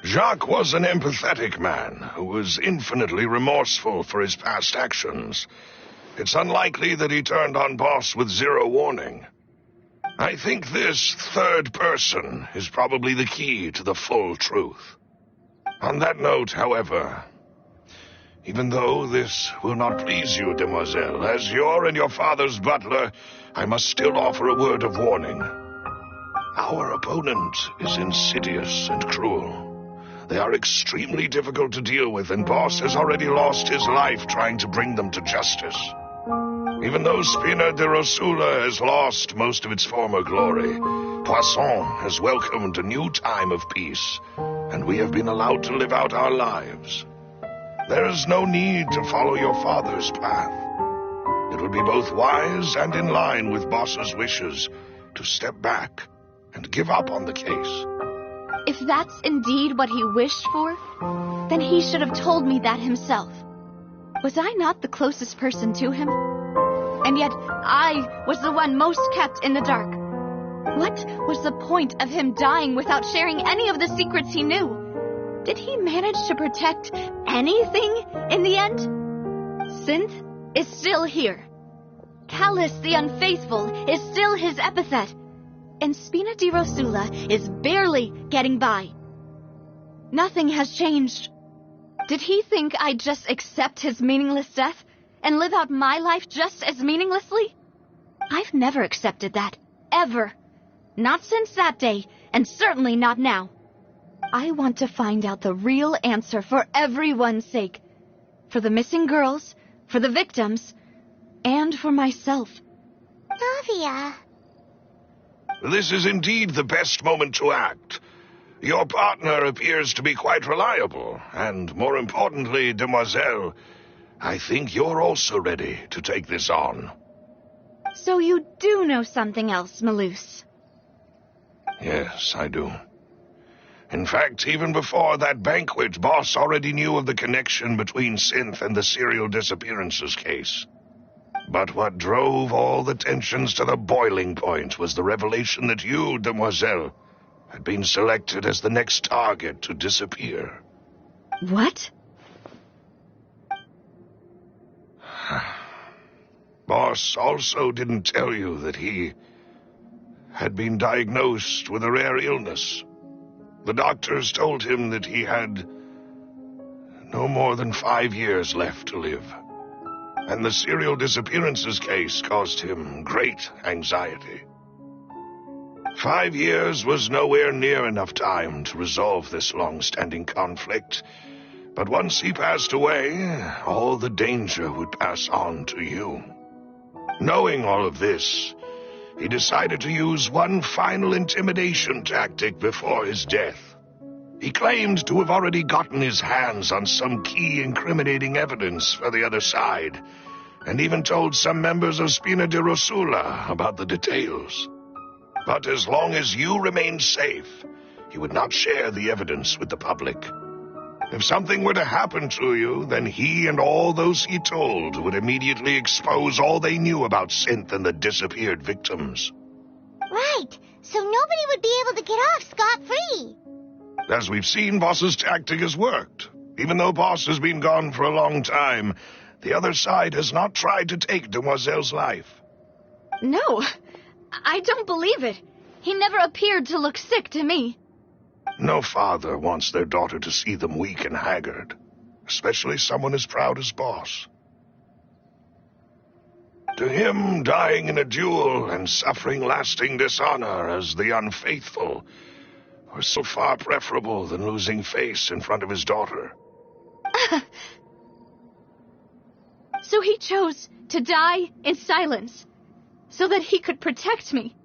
Jacques was an empathetic man who was infinitely remorseful for his past actions. It's unlikely that he turned on Boss with 0 warning. I think this third person is probably the key to the full truth. On that note, however, even though this will not please you, demoiselle, as your and your father's butler, I must still offer a word of warning. Our opponent is insidious and cruel. They are extremely difficult to deal with, and Boss has already lost his life trying to bring them to justice. Even though Spina de Rosula has lost most of its former glory, Poisson has welcomed a new time of peace, and we have been allowed to live out our lives. There is no need to follow your father's path. It would be both wise and in line with Boss's wishes to step back and give up on the case. If that's indeed what he wished for, then he should have told me that himself. Was I not the closest person to him? And yet, I was the one most kept in the dark. What was the point of him dying without sharing any of the secrets he knew? Did he manage to protect anything in the end? Synth is still here. Callus the Unfaithful is still his epithet. And Spina di Rosula is barely getting by. Nothing has changed. Did he think I'd just accept his meaningless death and live out my life just as meaninglessly? I've never accepted that. Ever. Not since that day, and certainly not now. I want to find out the real answer for everyone's sake. For the missing girls, for the victims, and for myself. Navia. This is indeed the best moment to act. Your partner appears to be quite reliable, and more importantly, Demoiselle, I think you're also ready to take this on. So you do know something else, Malus? Yes, I do. In fact, even before that banquet, Boss already knew of the connection between Synth and the serial disappearances case. But what drove all the tensions to the boiling point was the revelation that you, Demoiselle, had been selected as the next target to disappear. What? Boss also didn't tell you that he had been diagnosed with a rare illness. The doctors told him that he had no more than 5 years left to live. And the serial disappearances case caused him great anxiety. 5 years was nowhere near enough time to resolve this long-standing conflict. But once he passed away, all the danger would pass on to you. Knowing all of this, he decided to use one final intimidation tactic before his death. He claimed to have already gotten his hands on some key incriminating evidence for the other side, and even told some members of Spina di Rosula about the details. But as long as you remained safe, he would not share the evidence with the public. If something were to happen to you, then he and all those he told would immediately expose all they knew about Synth and the disappeared victims. Right, so nobody would be able to get off scot-free. As we've seen, Boss's tactic has worked. Even though Boss has been gone for a long time, the other side has not tried to take Demoiselle's life. No, I don't believe it. He never appeared to look sick to me. No father wants their daughter to see them weak and haggard, especially someone as proud as Boss. To him, dying in a duel and suffering lasting dishonor as the Unfaithful was so far preferable than losing face in front of his daughter. So he chose to die in silence, so that he could protect me.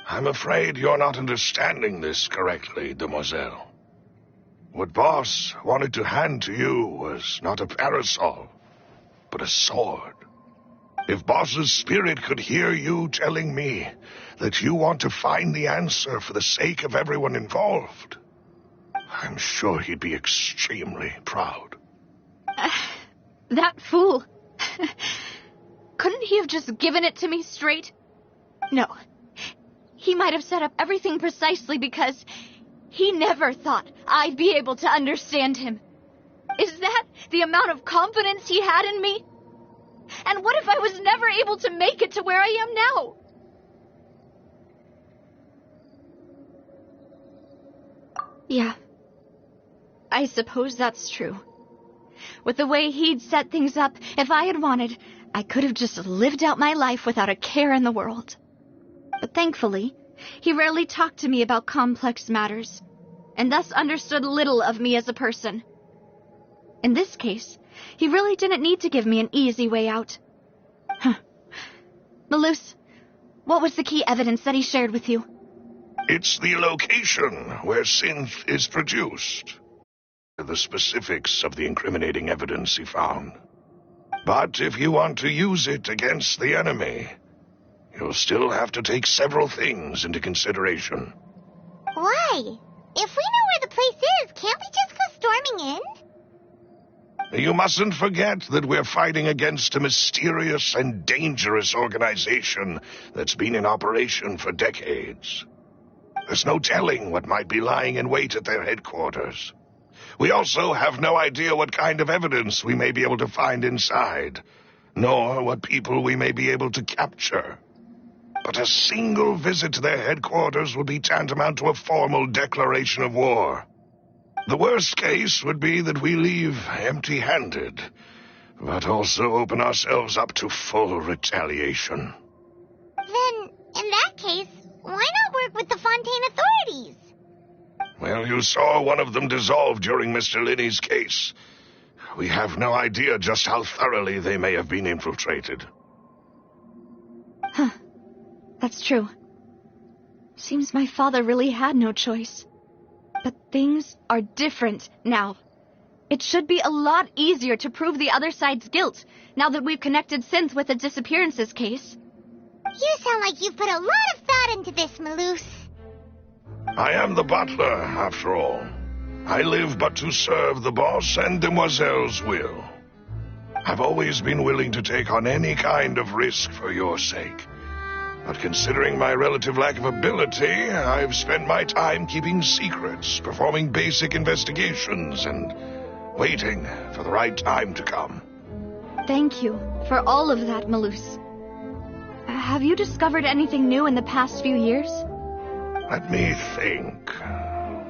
I'm afraid you're not understanding this correctly, Demoiselle. What Boss wanted to hand to you was not a parasol, but a sword. If Boss's spirit could hear you telling me that you want to find the answer for the sake of everyone involved, I'm sure he'd be extremely proud. That fool. Couldn't he have just given it to me straight? No. He might have set up everything precisely because he never thought I'd be able to understand him. Is that the amount of confidence he had in me? And what if I was never able to make it to where I am now? Yeah. I suppose that's true. With the way he'd set things up, if I had wanted, I could have just lived out my life without a care in the world. But thankfully, he rarely talked to me about complex matters, and thus understood little of me as a person. In this case, he really didn't need to give me an easy way out. Malus, what was the key evidence that he shared with you? It's the location where Synth is produced. The specifics of the incriminating evidence he found. But if you want to use it against the enemy, you'll still have to take several things into consideration. Why? If we know where the place is, can't we just go storming in? You mustn't forget that we're fighting against a mysterious and dangerous organization that's been in operation for decades. There's no telling what might be lying in wait at their headquarters. We also have no idea what kind of evidence we may be able to find inside, nor what people we may be able to capture. But a single visit to their headquarters would be tantamount to a formal declaration of war. The worst case would be that we leave empty-handed, but also open ourselves up to full retaliation. Then, in that case, why not work with the Fontaine authorities? Well, you saw one of them dissolve during Mr. Linney's case. We have no idea just how thoroughly they may have been infiltrated. Huh. That's true. Seems my father really had no choice. But things are different now. It should be a lot easier to prove the other side's guilt, now that we've connected Synth with the disappearances case. You sound like you've put a lot of thought into this, Maloose. I am the butler, after all. I live but to serve the boss and Demoiselle's will. I've always been willing to take on any kind of risk for your sake. But considering my relative lack of ability, I've spent my time keeping secrets, performing basic investigations, and waiting for the right time to come. Thank you for all of that, Maloose. Have you discovered anything new in the past few years? Let me think.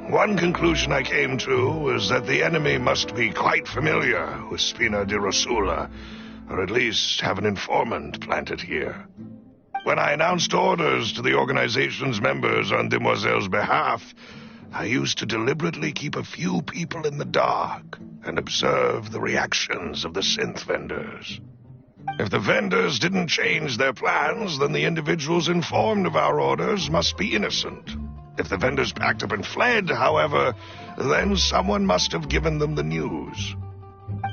One conclusion I came to was that the enemy must be quite familiar with Spina di Rosula, or at least have an informant planted here. When I announced orders to the organization's members on Demoiselle's behalf, I used to deliberately keep a few people in the dark and observe the reactions of the synth vendors. If the vendors didn't change their plans, then the individuals informed of our orders must be innocent. If the vendors packed up and fled, however, then someone must have given them the news.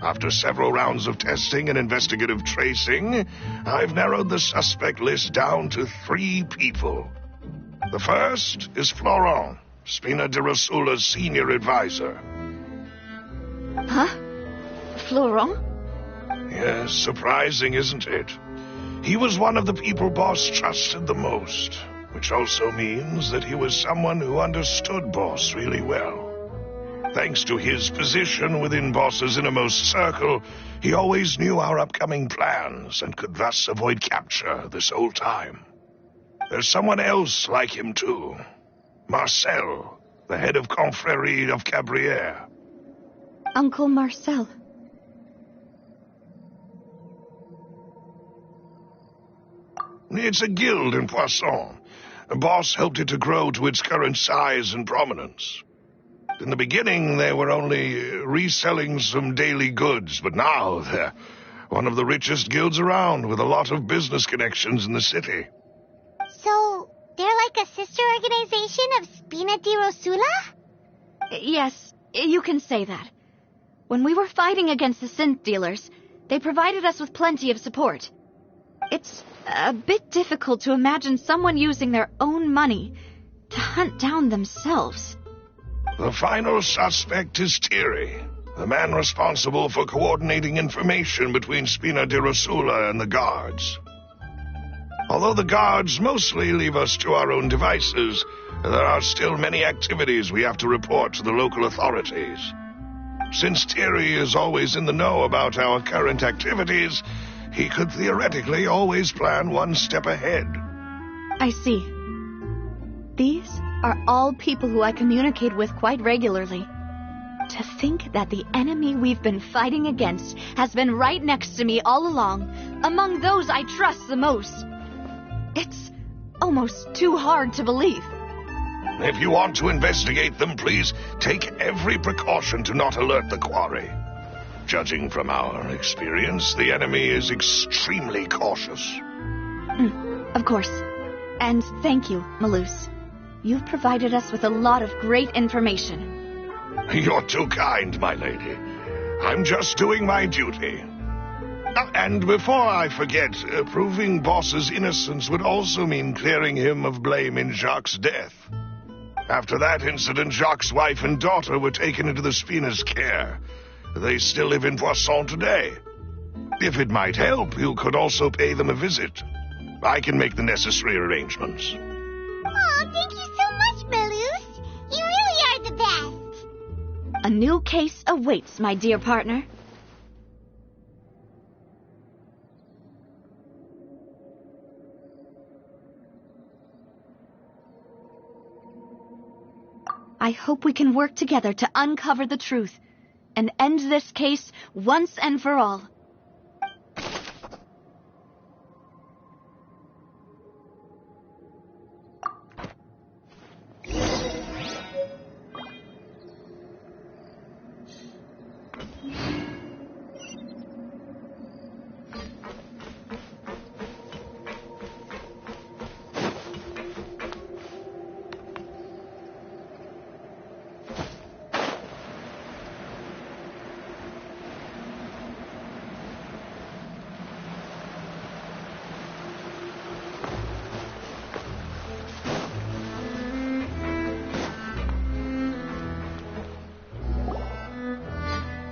After several rounds of testing and investigative tracing, I've narrowed the suspect list down to 3 people. The first is Florent, Spina di Rosula's senior advisor. Huh? Florent? Yes, surprising, isn't it? He was one of the people Boss trusted the most, which also means that he was someone who understood Boss really well. Thanks to his position within Boss's innermost circle, he always knew our upcoming plans and could thus avoid capture this whole time. There's someone else like him too. Marcel, the head of Confrérie of Cabrières. Uncle Marcel. It's a guild in Poisson. Boss helped it to grow to its current size and prominence. In the beginning, they were only reselling some daily goods, but now they're one of the richest guilds around, with a lot of business connections in the city. So, they're like a sister organization of Spina di Rosula? Yes, you can say that. When we were fighting against the synth dealers, they provided us with plenty of support. It's a bit difficult to imagine someone using their own money to hunt down themselves. The final suspect is Thierry, the man responsible for coordinating information between Spina di Rosula and the guards. Although the guards mostly leave us to our own devices, there are still many activities we have to report to the local authorities. Since Thierry is always in the know about our current activities, he could theoretically always plan one step ahead. I see. These are all people who I communicate with quite regularly. To think that the enemy we've been fighting against has been right next to me all along, among those I trust the most. It's almost too hard to believe. If you want to investigate them, please take every precaution to not alert the quarry. Judging from our experience, the enemy is extremely cautious. Of course. And thank you, Maloose. You've provided us with a lot of great information. You're too kind, my lady. I'm just doing my duty. And before I forget, proving Boss's innocence would also mean clearing him of blame in Jacques' death. After that incident, Jacques' wife and daughter were taken into the Spina's care. They still live in Poisson today. If it might help, you could also pay them a visit. I can make the necessary arrangements. Oh, thank you so much, Malus. You really are the best. A new case awaits, my dear partner. I hope we can work together to uncover the truth and end this case once and for all.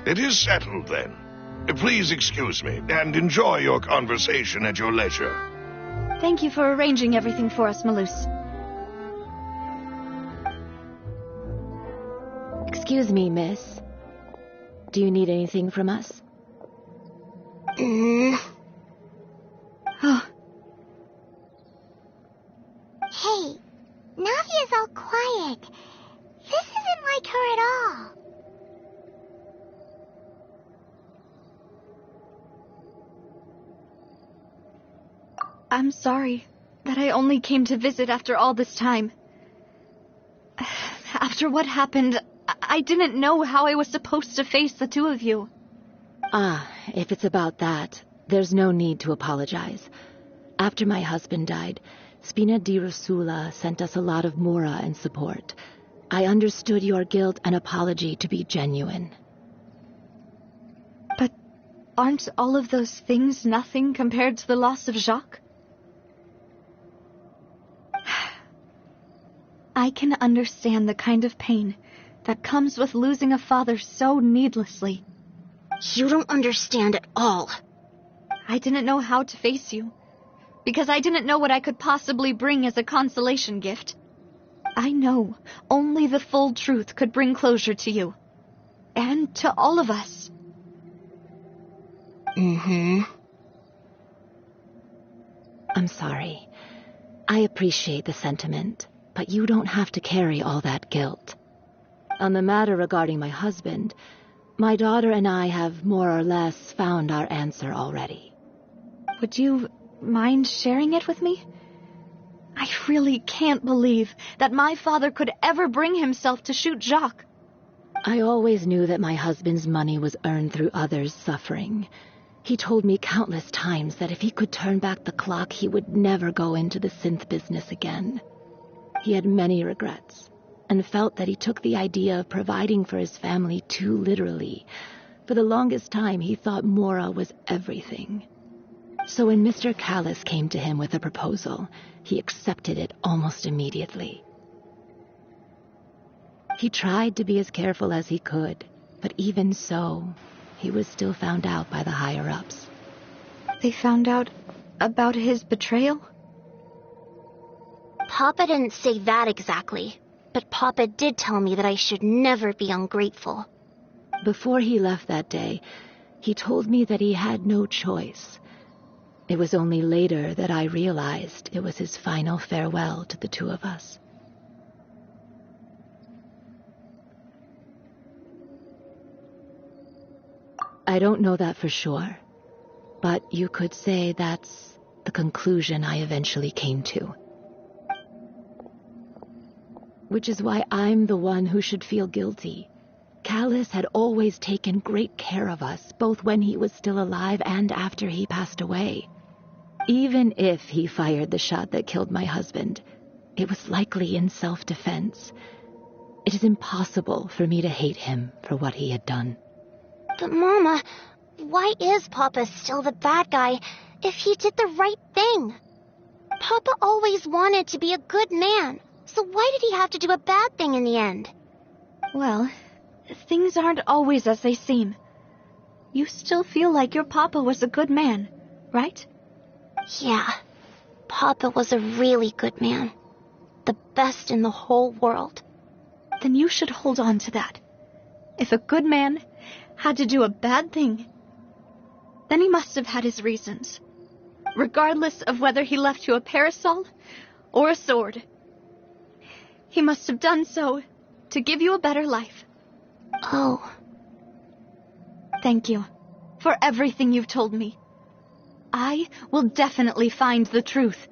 It is settled, then. Please excuse me, and enjoy your conversation at your leisure. Thank you for arranging everything for us, Malus. Excuse me, miss. Do you need anything from us? Oh, Hey, Navia's all quiet. This isn't like her at all. I'm sorry that I only came to visit after all this time. After what happened, I didn't know how I was supposed to face the two of you. Ah, if it's about that, there's no need to apologize. After my husband died, Spina di Rosula sent us a lot of mora and support. I understood your guilt and apology to be genuine. But aren't all of those things nothing compared to the loss of Jacques? I can understand the kind of pain that comes with losing a father so needlessly. You don't understand at all. I didn't know how to face you, because I didn't know what I could possibly bring as a consolation gift. I know only the full truth could bring closure to you, and to all of us. I'm sorry. I appreciate the sentiment, but you don't have to carry all that guilt. On the matter regarding my husband, my daughter and I have more or less found our answer already. Would you mind sharing it with me? I really can't believe that my father could ever bring himself to shoot Jacques. I always knew that my husband's money was earned through others' suffering. He told me countless times that if he could turn back the clock, he would never go into the synth business again. He had many regrets, and felt that he took the idea of providing for his family too literally. For the longest time, he thought Mora was everything. So when Mr. Callis came to him with a proposal, he accepted it almost immediately. He tried to be as careful as he could, but even so, he was still found out by the higher-ups. They found out about his betrayal? Papa didn't say that exactly, but Papa did tell me that I should never be ungrateful. Before he left that day, he told me that he had no choice. It was only later that I realized it was his final farewell to the two of us. I don't know that for sure, but you could say that's the conclusion I eventually came to. Which is why I'm the one who should feel guilty. Callis had always taken great care of us, both when he was still alive and after he passed away. Even if he fired the shot that killed my husband, it was likely in self-defense. It is impossible for me to hate him for what he had done. But Mama, why is Papa still the bad guy if he did the right thing? Papa always wanted to be a good man, So why did he have to do a bad thing in the end? Well, things aren't always as they seem. You still feel like your papa was a good man, right? Yeah, Papa was a really good man. The best in the whole world. Then you should hold on to that. If a good man had to do a bad thing, then he must have had his reasons. Regardless of whether he left you a parasol or a sword. He must have done so to give you a better life. Oh. Thank you for everything you've told me. I will definitely find the truth.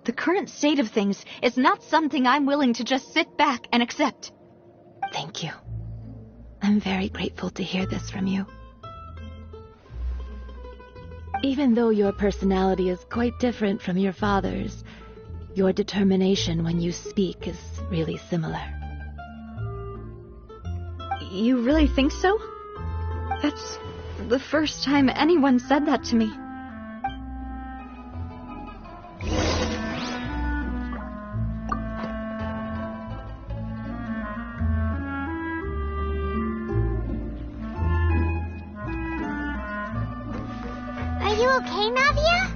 The current state of things is not something I'm willing to just sit back and accept. Thank you. I'm very grateful to hear this from you. Even though your personality is quite different from your father's, your determination when you speak is really similar. You really think so? That's the first time anyone said that to me. Are you okay, Navia?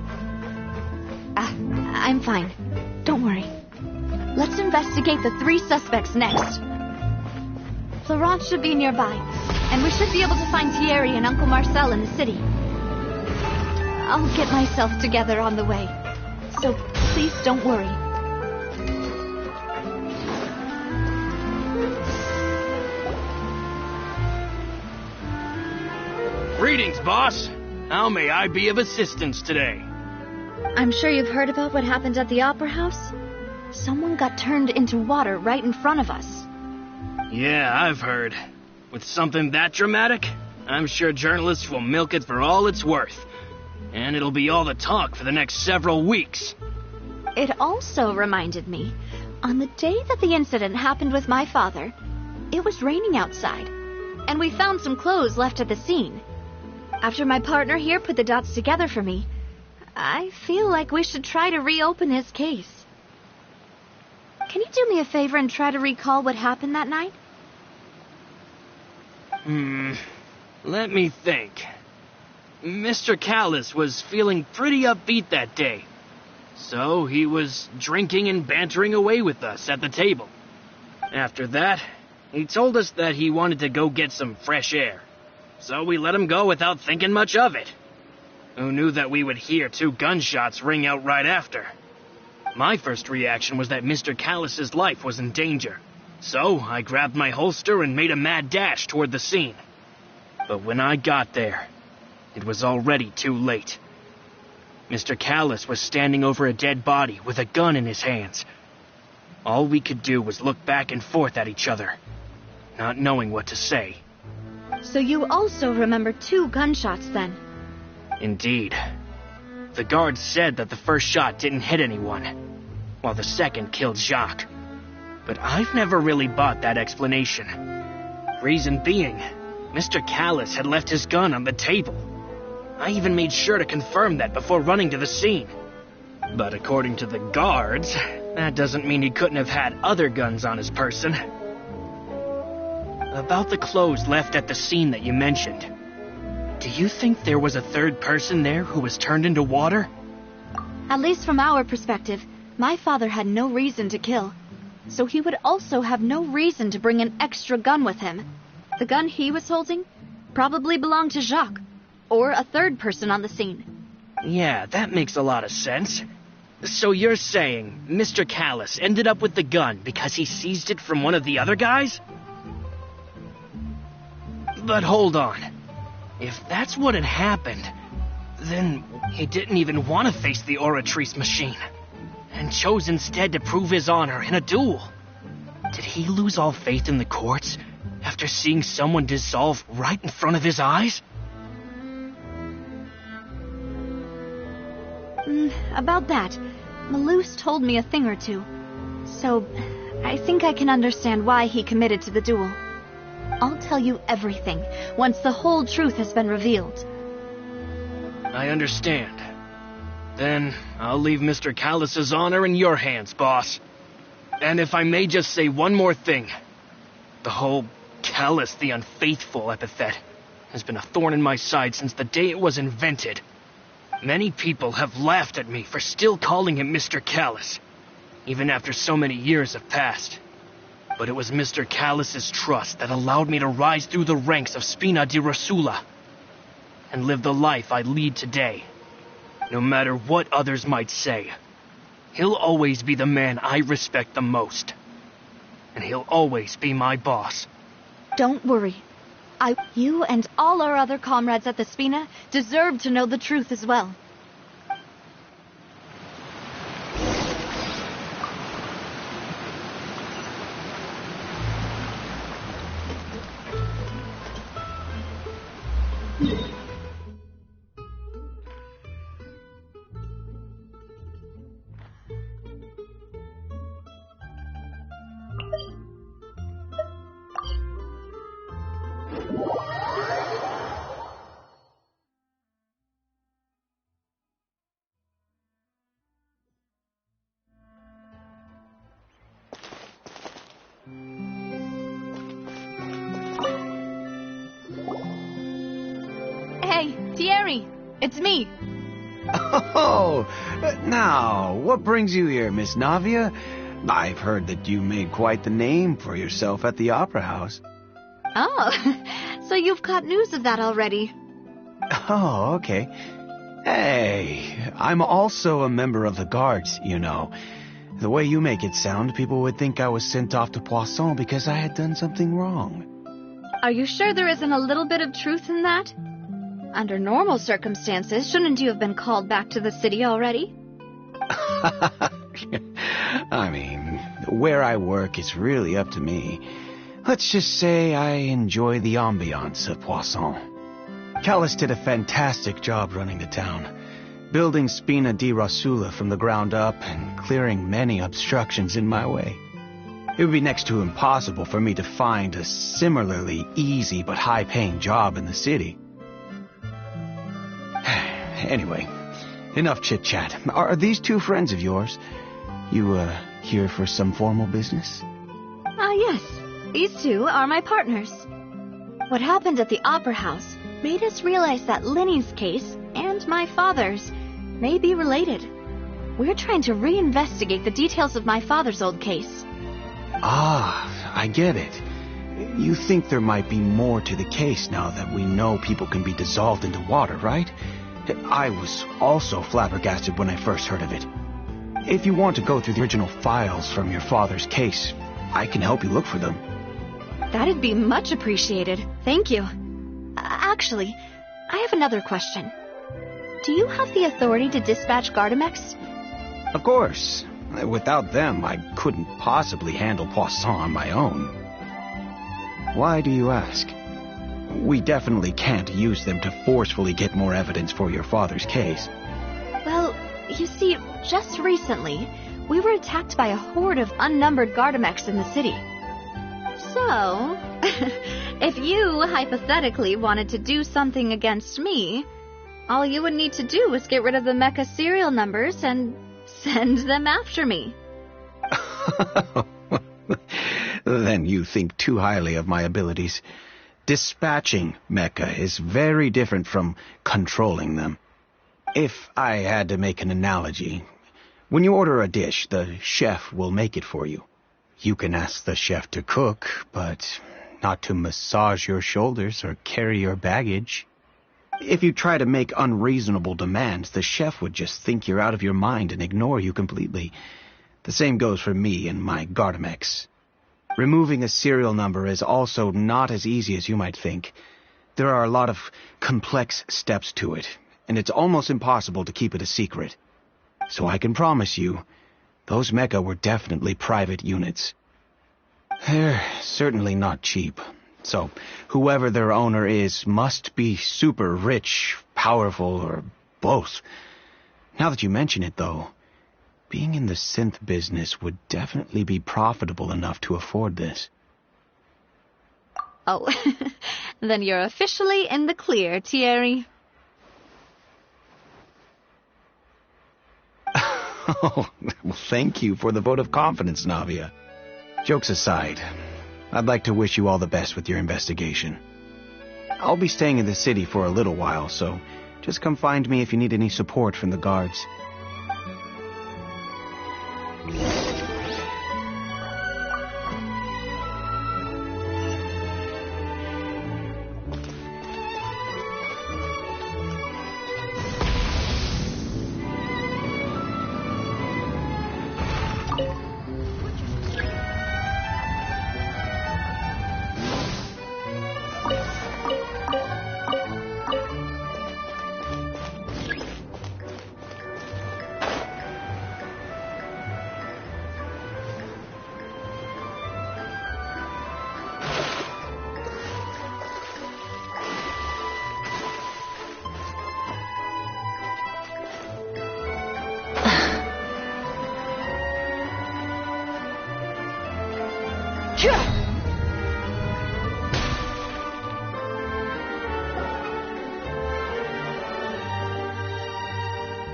I'm fine. Don't worry. Let's investigate the 3 suspects next. Florence should be nearby, and we should be able to find Thierry and Uncle Marcel in the city. I'll get myself together on the way, so please don't worry. Greetings, boss. How may I be of assistance today? I'm sure you've heard about what happened at the Opera House. Someone got turned into water right in front of us. Yeah, I've heard. With something that dramatic, I'm sure journalists will milk it for all it's worth. And it'll be all the talk for the next several weeks. It also reminded me, on the day that the incident happened with my father, it was raining outside, and we found some clothes left at the scene. After my partner here put the dots together for me, I feel like we should try to reopen his case. Can you do me a favor and try to recall what happened that night? Let me think. Mr. Callis was feeling pretty upbeat that day. So he was drinking and bantering away with us at the table. After that, he told us that he wanted to go get some fresh air. So we let him go without thinking much of it. Who knew that we would hear 2 gunshots ring out right after? My first reaction was that Mr. Callis's life was in danger. So I grabbed my holster and made a mad dash toward the scene. But when I got there, it was already too late. Mr. Callis was standing over a dead body with a gun in his hands. All we could do was look back and forth at each other, not knowing what to say. So you also remember 2 gunshots then? Indeed. The guards said that the first shot didn't hit anyone, while the second killed Jacques. But I've never really bought that explanation. Reason being, Mr. Callis had left his gun on the table. I even made sure to confirm that before running to the scene. But according to the guards, that doesn't mean he couldn't have had other guns on his person. About the clothes left at the scene that you mentioned, do you think there was a third person there who was turned into water? At least from our perspective, my father had no reason to kill. So he would also have no reason to bring an extra gun with him. The gun he was holding probably belonged to Jacques, or a third person on the scene. Yeah, that makes a lot of sense. So you're saying Mr. Callis ended up with the gun because he seized it from one of the other guys? But hold on. If that's what had happened, then he didn't even want to face the Oratrice machine, and chose instead to prove his honor in a duel. Did he lose all faith in the courts after seeing someone dissolve right in front of his eyes? About that, Malouse told me a thing or two, so I think I can understand why he committed to the duel. I'll tell you everything once the whole truth has been revealed. I understand. Then I'll leave Mr. Callis's honor in your hands, boss. And if I may just say one more thing, the whole callous the unfaithful epithet has been a thorn in my side since the day it was invented. Many people have laughed at me for still calling him Mr. Callous, even after so many years have passed. But it was Mr. Callous's trust that allowed me to rise through the ranks of Spina di Rosula and live the life I lead today. No matter what others might say, he'll always be the man I respect the most. And he'll always be my boss. Don't worry. You and all our other comrades at the Spina deserve to know the truth as well. Hey, Thierry, it's me. Oh, now, what brings you here, Miss Navia? I've heard that you made quite the name for yourself at the Opera House. Oh, so you've caught news of that already. Oh, okay. Hey, I'm also a member of the Guards, you know. The way you make it sound, people would think I was sent off to Poisson because I had done something wrong. Are you sure there isn't a little bit of truth in that? Under normal circumstances, shouldn't you have been called back to the city already? I mean, where I work is really up to me. Let's just say I enjoy the ambiance of Poisson. Callous did a fantastic job running the town, building Spina di Rosula from the ground up and clearing many obstructions in my way. It would be next to impossible for me to find a similarly easy but high-paying job in the city. Anyway, enough chit-chat. Are these two friends of yours? You, here for some formal business? Yes. These two are my partners. What happened at the Opera House made us realize that Linny's case and my father's may be related. We're trying to reinvestigate the details of my father's old case. Ah, I get it. You think there might be more to the case now that we know people can be dissolved into water, right? I was also flabbergasted when I first heard of it. If you want to go through the original files from your father's case, I can help you look for them. That'd be much appreciated. Thank you. Actually, I have another question. Do you have the authority to dispatch Gardamex? Of course. Without them, I couldn't possibly handle Poisson on my own. Why do you ask? We definitely can't use them to forcefully get more evidence for your father's case. Well, you see, just recently, we were attacked by a horde of unnumbered Gardamex in the city. So, if you hypothetically wanted to do something against me, all you would need to do was get rid of the mecha serial numbers and send them after me. Then you think too highly of my abilities. Dispatching mecha is very different from controlling them. If I had to make an analogy, when you order a dish, the chef will make it for you. You can ask the chef to cook, but not to massage your shoulders or carry your baggage. If you try to make unreasonable demands, the chef would just think you're out of your mind and ignore you completely. The same goes for me and my Gardamex. Removing a serial number is also not as easy as you might think. There are a lot of complex steps to it, and it's almost impossible to keep it a secret. So I can promise you, those mecha were definitely private units. They're certainly not cheap. So, whoever their owner is must be super rich, powerful, or both. Now that you mention it, though, being in the synth business would definitely be profitable enough to afford this. Oh, then you're officially in the clear, Thierry. Oh, well, thank you for the vote of confidence, Navia. Jokes aside, I'd like to wish you all the best with your investigation. I'll be staying in the city for a little while, so just come find me if you need any support from the guards.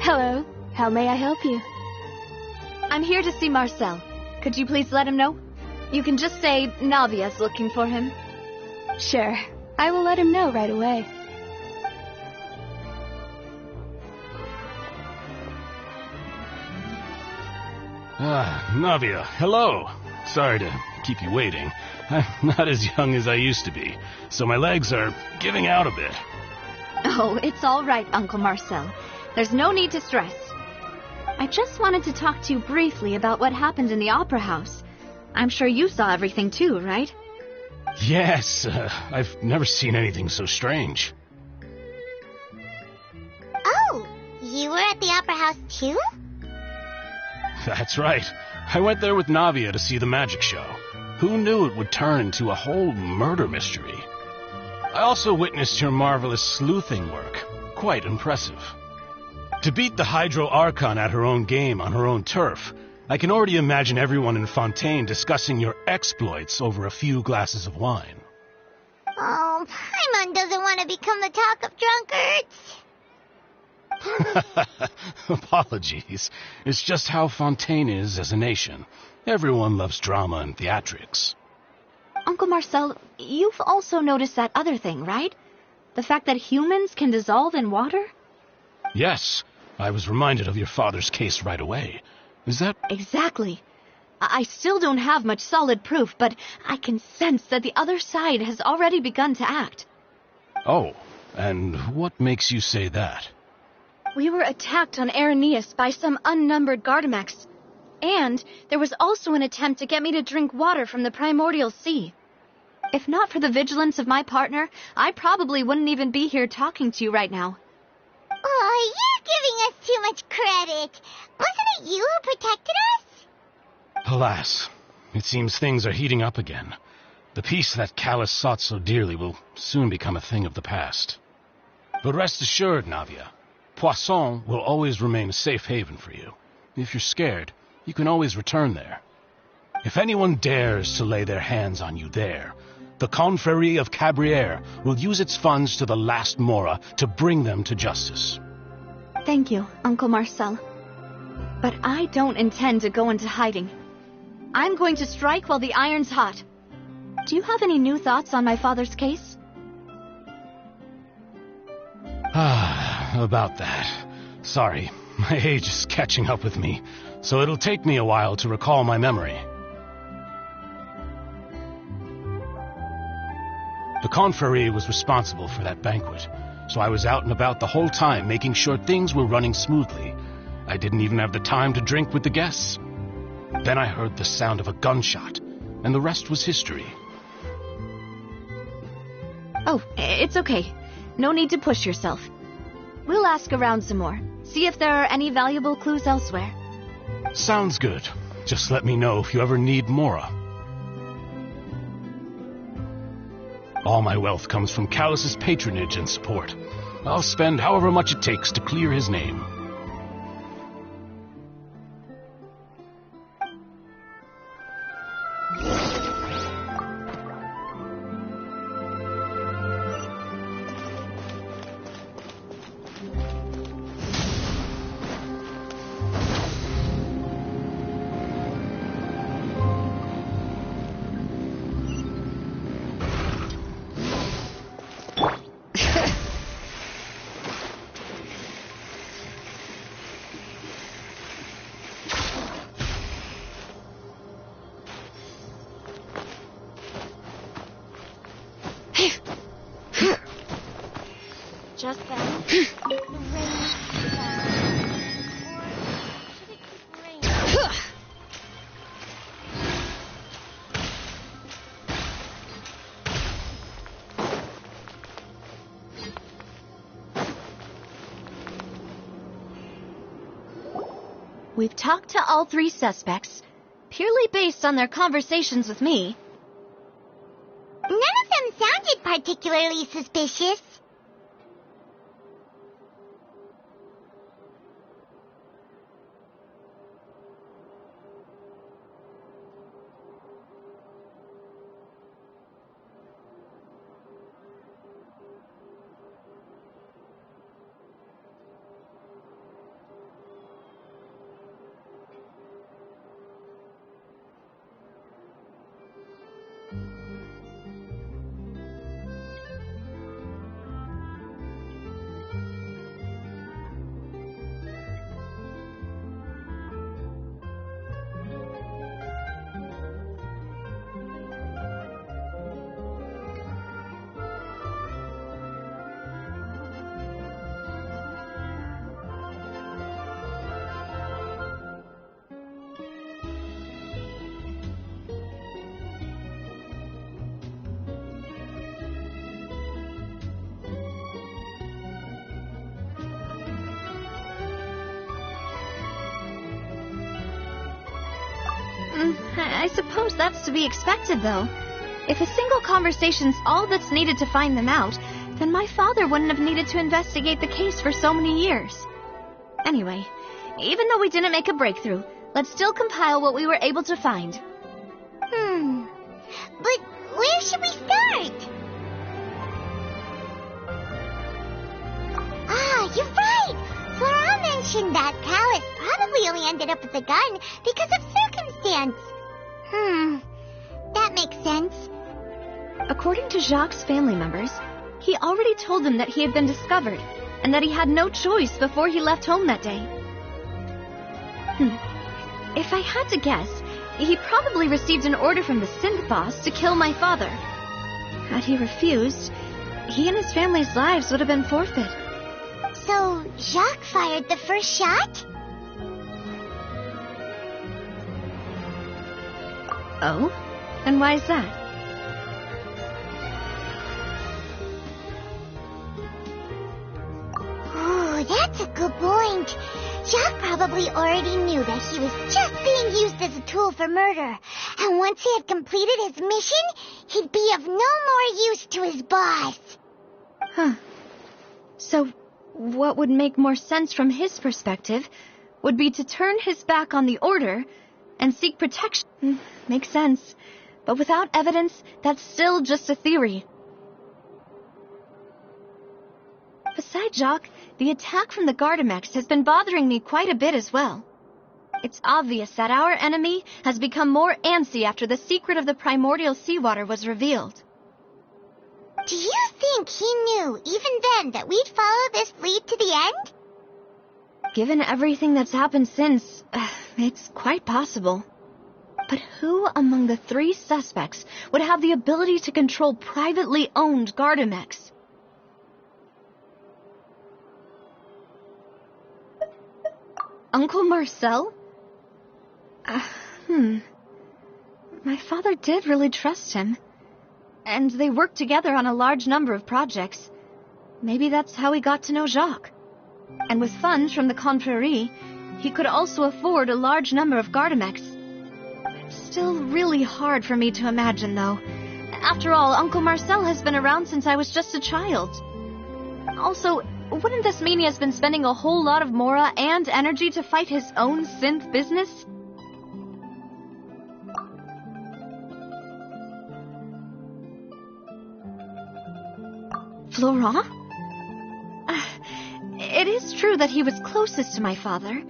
Hello. How may I help you? I'm here to see Marcel. Could you please let him know? You can just say Navia's looking for him. Sure. I will let him know right away. Navia, hello. Sorry to keep you waiting. I'm not as young as I used to be, so my legs are giving out a bit. Oh, it's all right, Uncle Marcel. There's no need to stress. I just wanted to talk to you briefly about what happened in the Opera House. I'm sure you saw everything too, right? Yes, I've never seen anything so strange. Oh, you were at the Opera House too? That's right. I went there with Navia to see the magic show. Who knew it would turn into a whole murder mystery? I also witnessed your marvelous sleuthing work. Quite impressive. To beat the Hydro Archon at her own game on her own turf, I can already imagine everyone in Fontaine discussing your exploits over a few glasses of wine. Oh, Paimon doesn't want to become the talk of drunkards. Apologies. It's just how Fontaine is as a nation. Everyone loves drama and theatrics. Uncle Marcel, you've also noticed that other thing, right? The fact that humans can dissolve in water? Yes, I was reminded of your father's case right away. Is that... Exactly. I still don't have much solid proof, but I can sense that the other side has already begun to act. Oh, and what makes you say that? We were attacked on Araneus by some unnumbered Gardamex. And there was also an attempt to get me to drink water from the primordial sea. If not for the vigilance of my partner, I probably wouldn't even be here talking to you right now. Oh, you're giving us too much credit. Wasn't it you who protected us? Alas, it seems things are heating up again. The peace that Callus sought so dearly will soon become a thing of the past. But rest assured, Navia, Poisson will always remain a safe haven for you. If you're scared, you can always return there. If anyone dares to lay their hands on you there, the Confrérie of Cabrières will use its funds to the last Mora to bring them to justice. Thank you, Uncle Marcel. But I don't intend to go into hiding. I'm going to strike while the iron's hot. Do you have any new thoughts on my father's case? About that. Sorry, my age is catching up with me, so it'll take me a while to recall my memory. The Confrérie was responsible for that banquet, so I was out and about the whole time making sure things were running smoothly. I didn't even have the time to drink with the guests. Then I heard the sound of a gunshot, and the rest was history. Oh, it's okay. No need to push yourself. We'll ask around some more. See if there are any valuable clues elsewhere. Sounds good. Just let me know if you ever need Mora. All my wealth comes from Callus's patronage and support. I'll spend however much it takes to clear his name. Just then, the rain fell. Or should it keep raining? We've talked to all three suspects, purely based on their conversations with me. None of them sounded particularly suspicious. I suppose that's to be expected, though. If a single conversation's all that's needed to find them out, then my father wouldn't have needed to investigate the case for so many years. Anyway, even though we didn't make a breakthrough, let's still compile what we were able to find. But where should we start? Ah, you're right! Flora mentioned that Callus probably only ended up with the gun because of circumstance. That makes sense. According to Jacques' family members, he already told them that he had been discovered, and that he had no choice before he left home that day. If I had to guess, he probably received an order from the synth boss to kill my father. Had he refused, he and his family's lives would have been forfeit. So, Jacques fired the first shot? Oh? And why is that? Oh, that's a good point. Jacques probably already knew that he was just being used as a tool for murder. And once he had completed his mission, he'd be of no more use to his boss. So, what would make more sense from his perspective would be to turn his back on the order and seek protection. Makes sense. But without evidence, that's still just a theory. Besides Jacques, the attack from the Gardamex has been bothering me quite a bit as well. It's obvious that our enemy has become more antsy after the secret of the primordial seawater was revealed. Do you think he knew, even then, that we'd follow this lead to the end? Given everything that's happened since, it's quite possible. But who among the three suspects would have the ability to control privately owned Gardamex? Uncle Marcel? My father did really trust him. And they worked together on a large number of projects. Maybe that's how he got to know Jacques. And with funds from the Confrérie, he could also afford a large number of Gardamex. It's still really hard for me to imagine, though. After all, Uncle Marcel has been around since I was just a child. Also, wouldn't this mean he has been spending a whole lot of mora and energy to fight his own synth business? Florent? It is true that he was closest to my father,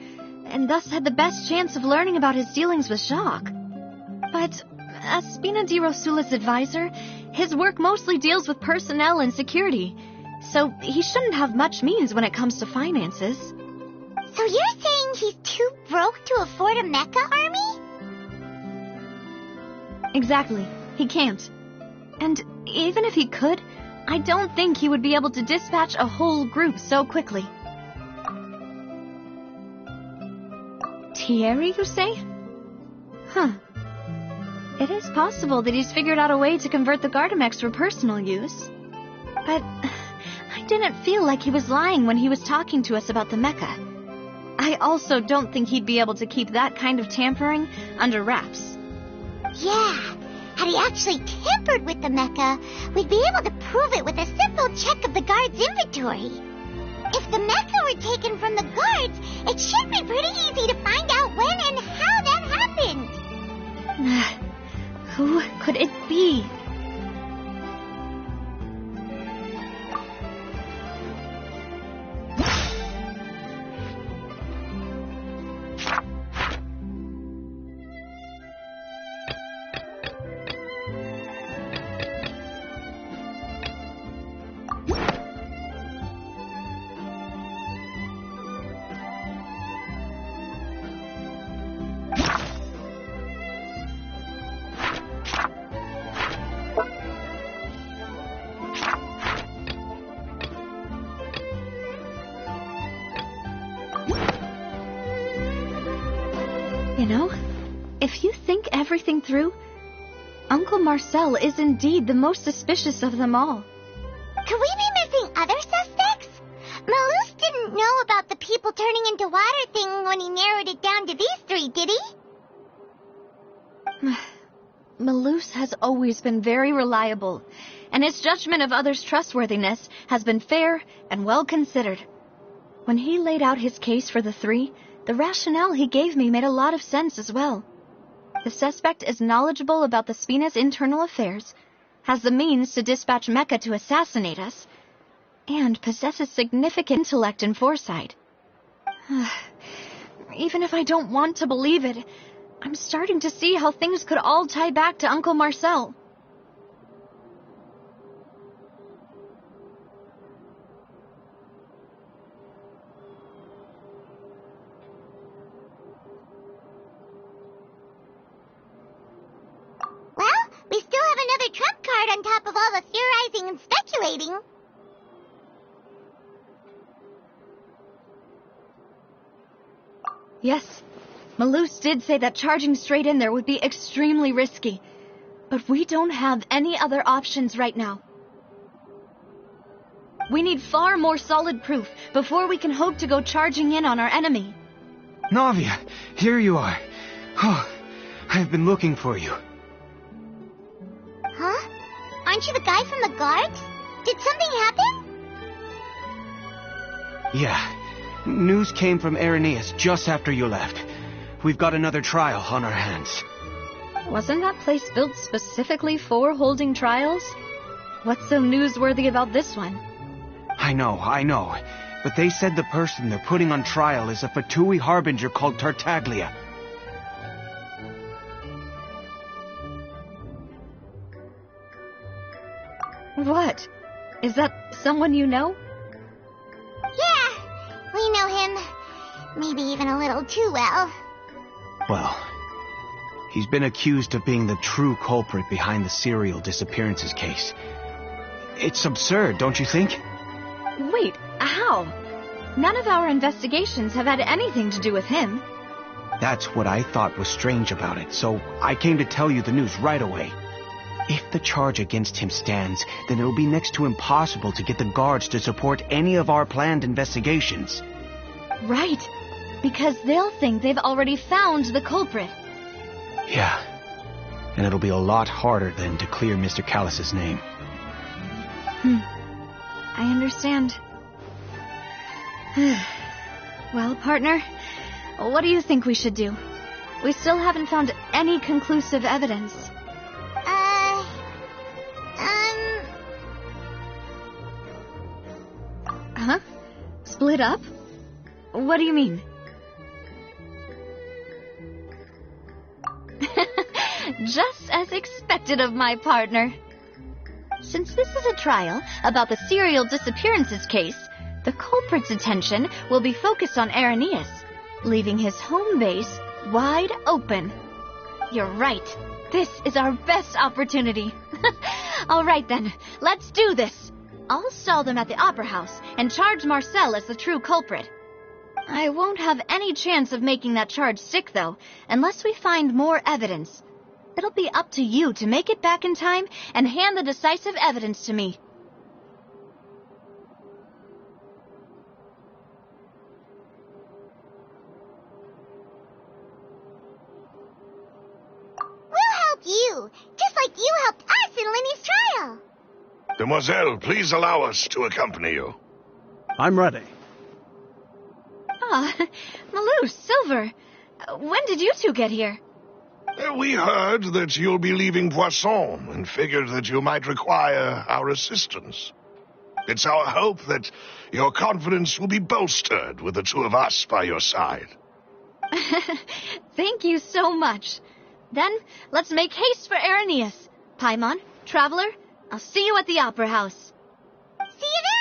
and thus had the best chance of learning about his dealings with Jacques. But as Spina di Rosula's advisor, his work mostly deals with personnel and security, so he shouldn't have much means when it comes to finances. So you're saying he's too broke to afford a mecha army? Exactly. He can't. And even if he could, I don't think he would be able to dispatch a whole group so quickly. Thierry, you say? Huh. It is possible that he's figured out a way to convert the Gardamex for personal use. But I didn't feel like he was lying when he was talking to us about the mecha. I also don't think he'd be able to keep that kind of tampering under wraps. Yeah, had he actually tampered with the mecha, we'd be able to prove it with a simple check of the guard's inventory. If the mecha were taken from the guards, it should be pretty easy to find out when and how that happened. Who could it be? You know, if you think everything through, Uncle Marcel is indeed the most suspicious of them all. Could we be missing other suspects? Malus didn't know about the people turning into water thing when he narrowed it down to these three, did he? Malus has always been very reliable, and his judgment of others' trustworthiness has been fair and well considered. When he laid out his case for the three, the rationale he gave me made a lot of sense as well. The suspect is knowledgeable about the Spina's internal affairs, has the means to dispatch Mecha to assassinate us, and possesses significant intellect and foresight. Even if I don't want to believe it, I'm starting to see how things could all tie back to Uncle Marcel. We still have another trump card on top of all the theorizing and speculating. Yes, Malus did say that charging straight in there would be extremely risky. But we don't have any other options right now. We need far more solid proof before we can hope to go charging in on our enemy. Navia, here you are. Oh, I've been looking for you. Huh? Aren't you the guy from the guards? Did something happen? Yeah. News came from Irenaeus just after you left. We've got another trial on our hands. Wasn't that place built specifically for holding trials? What's so newsworthy about this one? I know. But they said the person they're putting on trial is a Fatui harbinger called Tartaglia. What? Is that someone you know? Yeah, we know him. Maybe even a little too well. Well, he's been accused of being the true culprit behind the serial disappearances case. It's absurd, don't you think? Wait, how? None of our investigations have had anything to do with him. That's what I thought was strange about it, so I came to tell you the news right away. If the charge against him stands, then it'll be next to impossible to get the guards to support any of our planned investigations. Right, because they'll think they've already found the culprit. Yeah, and it'll be a lot harder then to clear Mr. Callus's name. I understand. Well, partner, what do you think we should do? We still haven't found any conclusive evidence. Huh? Split up? What do you mean? Just as expected of my partner. Since this is a trial about the serial disappearances case, the culprit's attention will be focused on Irenaeus, leaving his home base wide open. You're right. This is our best opportunity. All right then, let's do this. I'll stall them at the Opera House and charge Marcel as the true culprit. I won't have any chance of making that charge stick, though, unless we find more evidence. It'll be up to you to make it back in time and hand the decisive evidence to me. We'll help you, just like you helped us in Lenny's trial. Demoiselle, please allow us to accompany you. I'm ready. Ah, Malou, Silver, when did you two get here? We heard that you'll be leaving Poisson and figured that you might require our assistance. It's our hope that your confidence will be bolstered with the two of us by your side. Thank you so much. Then, let's make haste for Irenaeus. Paimon, Traveler, I'll see you at the Opera House. See you then!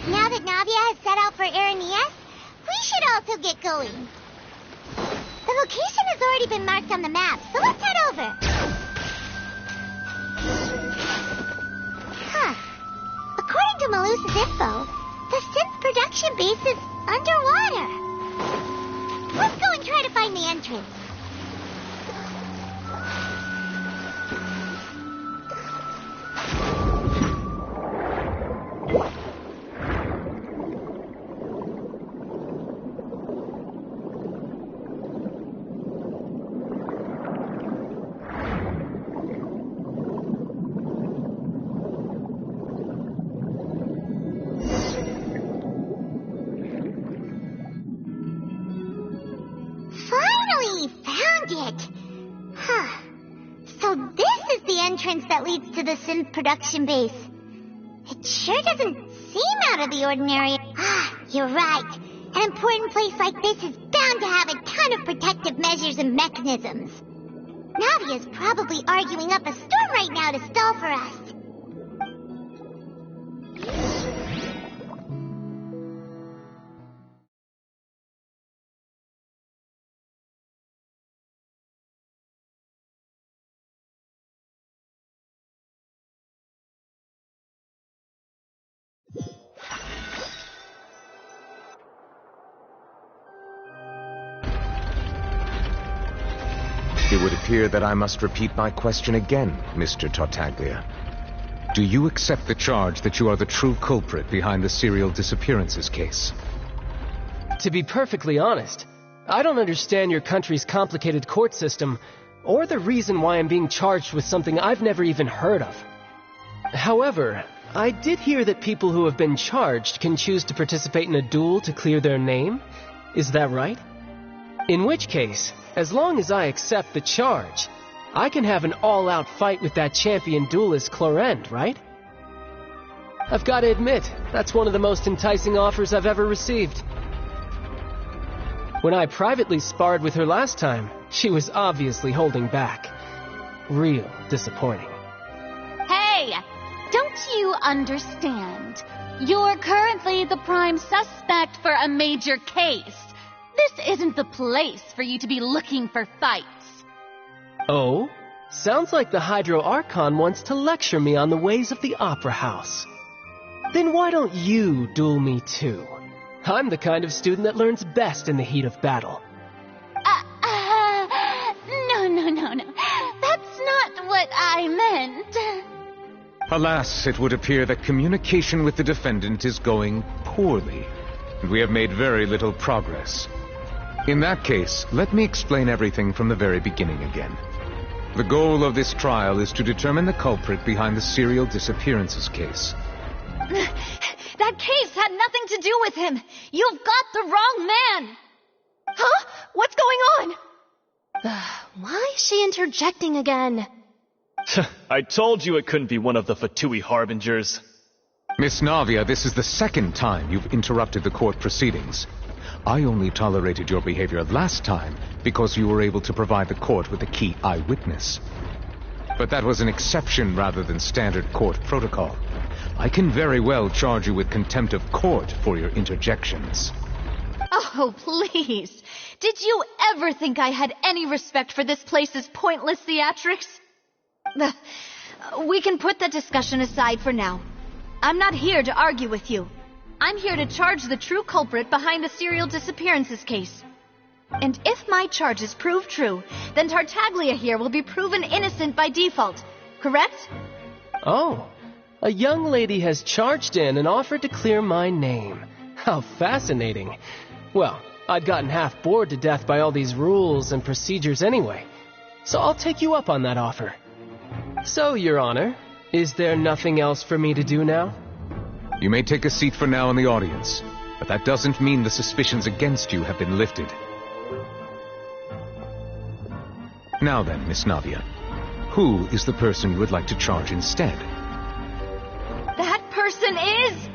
Now that Navia has set out for Irenaeus, we should also get going. The location has already been marked on the map, so let's head over. Huh. According to Malus's info, the synth production base is underwater. Let's go and try to find the entrance. That leads to the synth production base. It sure doesn't seem out of the ordinary. Ah, you're right. An important place like this is bound to have a ton of protective measures and mechanisms. Navia's probably arguing up a storm right now to stall for us. It would appear that I must repeat my question again, Mr. Tartaglia. Do you accept the charge that you are the true culprit behind the serial disappearances case? To be perfectly honest, I don't understand your country's complicated court system, or the reason why I'm being charged with something I've never even heard of. However, I did hear that people who have been charged can choose to participate in a duel to clear their name. Is that right? In which case, as long as I accept the charge, I can have an all-out fight with that champion duelist Clorend, right? I've got to admit, that's one of the most enticing offers I've ever received. When I privately sparred with her last time, she was obviously holding back. Real disappointing. Hey! Don't you understand? You're currently the prime suspect for a major case. This isn't the place for you to be looking for fights. Oh? Sounds like the Hydro Archon wants to lecture me on the ways of the Opera House. Then why don't you duel me too? I'm the kind of student that learns best in the heat of battle. No. That's not what I meant. Alas, it would appear that communication with the defendant is going poorly, and we have made very little progress. In that case, let me explain everything from the very beginning again. The goal of this trial is to determine the culprit behind the serial disappearances case. That case had nothing to do with him. You've got the wrong man. Huh? What's going on? Why is she interjecting again? I told you it couldn't be one of the Fatui Harbingers. Miss Navia, this is the second time you've interrupted the court proceedings. I only tolerated your behavior last time because you were able to provide the court with a key eyewitness. But that was an exception rather than standard court protocol. I can very well charge you with contempt of court for your interjections. Oh, please. Did you ever think I had any respect for this place's pointless theatrics? We can put that discussion aside for now. I'm not here to argue with you. I'm here to charge the true culprit behind the serial disappearances case. And if my charges prove true, then Tartaglia here will be proven innocent by default. Correct? Oh, a young lady has charged in and offered to clear my name. How fascinating. Well, I'd gotten half bored to death by all these rules and procedures anyway, so I'll take you up on that offer. So, Your Honor, is there nothing else for me to do now? You may take a seat for now in the audience, but that doesn't mean the suspicions against you have been lifted. Now then, Miss Navia, who is the person you would like to charge instead? That person is...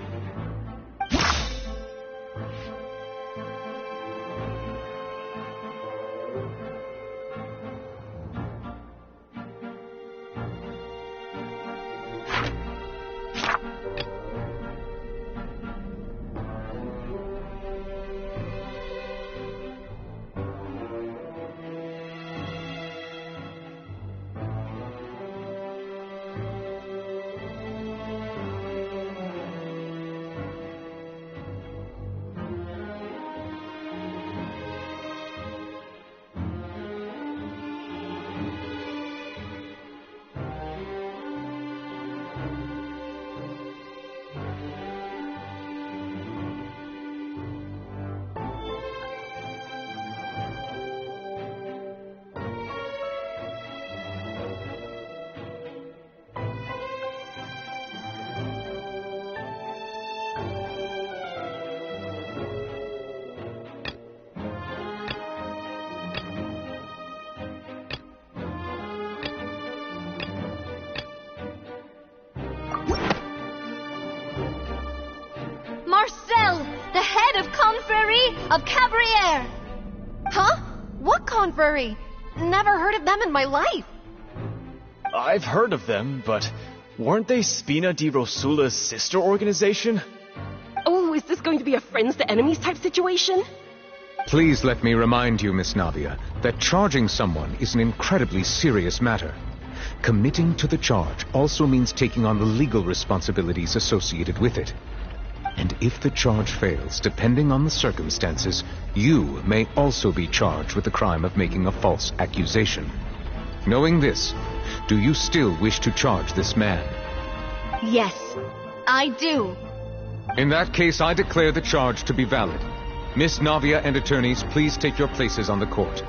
of Cabriere! Huh? What confrérie? Never heard of them in my life. I've heard of them, but weren't they Spina di Rosula's sister organization? Oh, is this going to be a friends to enemies type situation? Please let me remind you, Miss Navia, that charging someone is an incredibly serious matter. Committing to the charge also means taking on the legal responsibilities associated with it. And if the charge fails, depending on the circumstances, you may also be charged with the crime of making a false accusation. Knowing this, do you still wish to charge this man? Yes, I do. In that case, I declare the charge to be valid. Miss Navia and attorneys, please take your places on the court.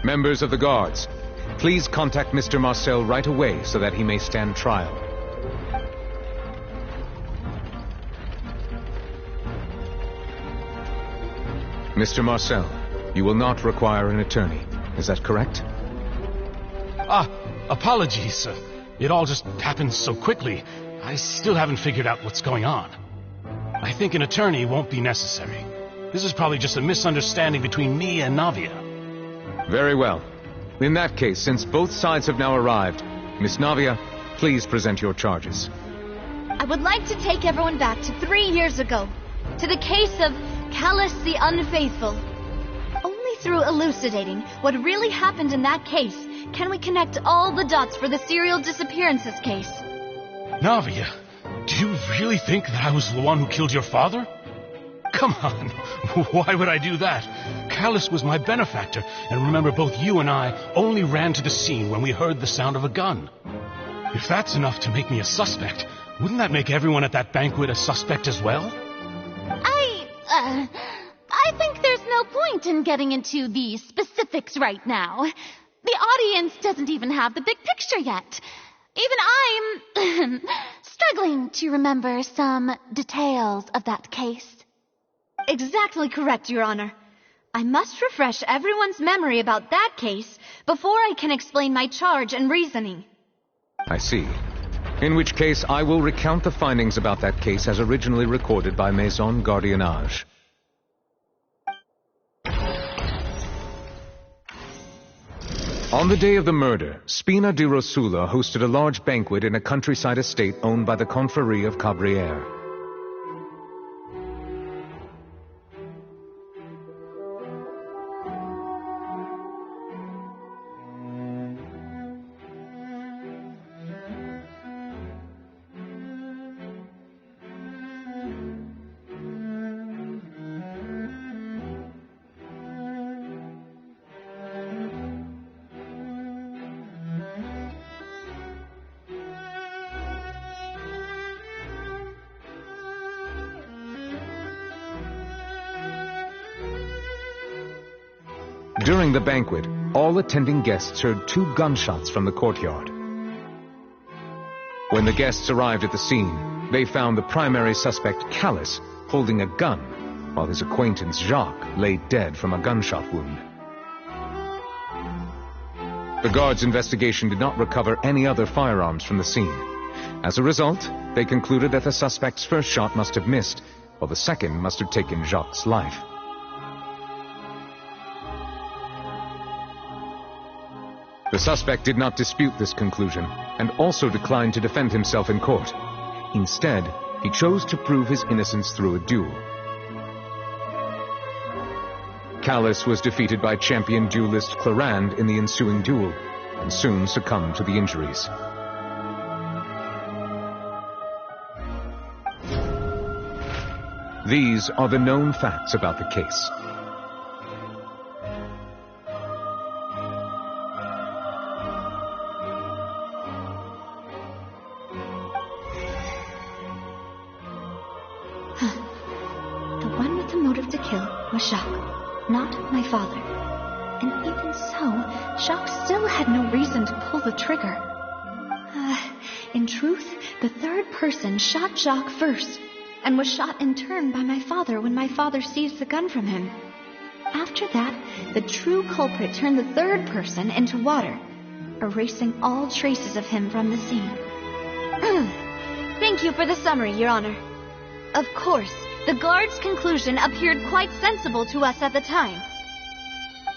Members of the guards, please contact Mr. Marcel right away so that he may stand trial. Mr. Marcel, you will not require an attorney. Is that correct? Apologies. It all just happened so quickly. I still haven't figured out what's going on. I think an attorney won't be necessary. This is probably just a misunderstanding between me and Navia. Very well. In that case, since both sides have now arrived, Miss Navia, please present your charges. I would like to take everyone back to 3 years ago, to the case of Callus the Unfaithful. Only through elucidating what really happened in that case can we connect all the dots for the serial disappearances case. Navia, do you really think that I was the one who killed your father? Come on, why would I do that? Callus was my benefactor, and remember, both you and I only ran to the scene when we heard the sound of a gun. If that's enough to make me a suspect, wouldn't that make everyone at that banquet a suspect as well? I think there's no point in getting into the specifics right now. The audience doesn't even have the big picture yet. Even I'm struggling to remember some details of that case. Exactly correct, Your Honor. I must refresh everyone's memory about that case before I can explain my charge and reasoning. I see. In which case, I will recount the findings about that case as originally recorded by Maison Gardiennage. On the day of the murder, Spina di Rosula hosted a large banquet in a countryside estate owned by the Confrérie of Cabrières. During the banquet, all attending guests heard 2 gunshots from the courtyard. When the guests arrived at the scene, they found the primary suspect, Callus, holding a gun, while his acquaintance, Jacques, lay dead from a gunshot wound. The guards' investigation did not recover any other firearms from the scene. As a result, they concluded that the suspect's first shot must have missed, while the second must have taken Jacques' life. The suspect did not dispute this conclusion, and also declined to defend himself in court. Instead, he chose to prove his innocence through a duel. Callus was defeated by champion duelist Clarand in the ensuing duel, and soon succumbed to the injuries. These are the known facts about the case. Jacques, not my father. And even so, Jacques still had no reason to pull the trigger. In truth, the third person shot Jacques first, and was shot in turn by my father when my father seized the gun from him. After that, the true culprit turned the third person into water, erasing all traces of him from the scene. Thank you for the summary, Your Honor. Of course, the guard's conclusion appeared quite sensible to us at the time.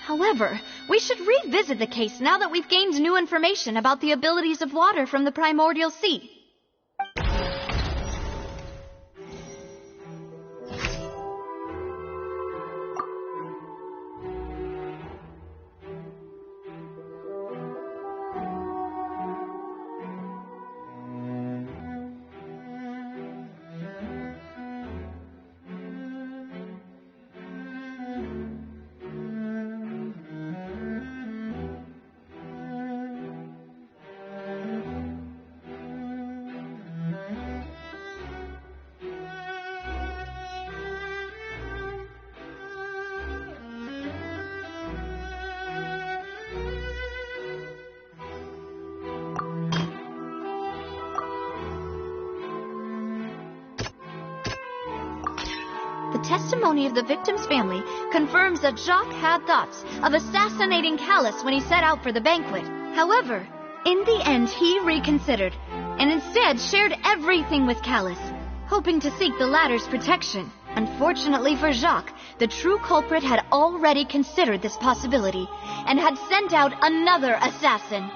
However, we should revisit the case now that we've gained new information about the abilities of water from the primordial sea. The testimony of the victim's family confirms that Jacques had thoughts of assassinating Callus when he set out for the banquet. However, in the end he reconsidered, and instead shared everything with Callus, hoping to seek the latter's protection. Unfortunately for Jacques, the true culprit had already considered this possibility, and had sent out another assassin.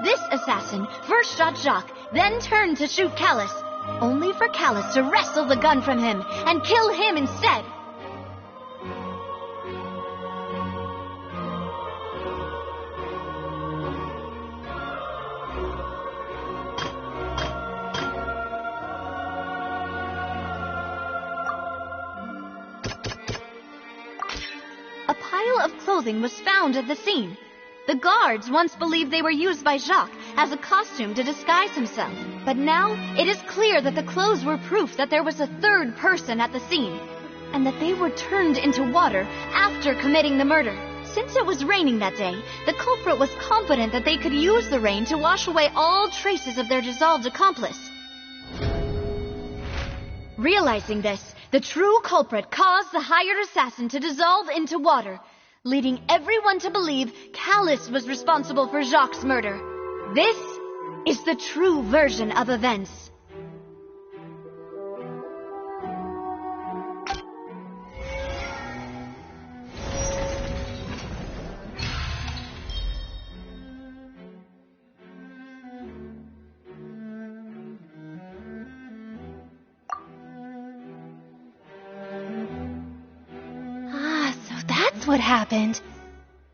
This assassin first shot Jacques, then turned to shoot Callus, only for Callus to wrestle the gun from him and kill him instead. A pile of clothing was found at the scene. The guards once believed they were used by Jacques as a costume to disguise himself. But now it is clear that the clothes were proof that there was a third person at the scene, and that they were turned into water after committing the murder. Since it was raining that day, the culprit was confident that they could use the rain to wash away all traces of their dissolved accomplice. Realizing this, the true culprit caused the hired assassin to dissolve into water, leading everyone to believe Callus was responsible for Jacques' murder. This is the true version of events. What happened?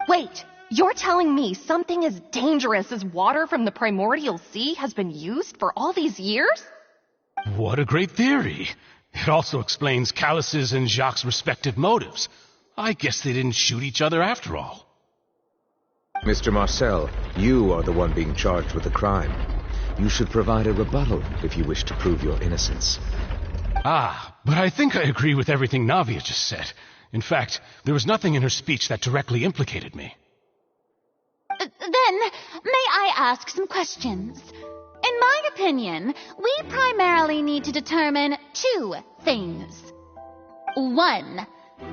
Wait, you're telling me something as dangerous as water from the primordial sea has been used for all these years? What a great theory. It also explains Callus's and Jacques' respective motives. I guess they didn't shoot each other after all. Mr. Marcel, you are the one being charged with the crime. You should provide a rebuttal if you wish to prove your innocence. But I think I agree with everything Navia just said. In fact, there was nothing in her speech that directly implicated me. Then, may I ask some questions? In my opinion, we primarily need to determine two things. One,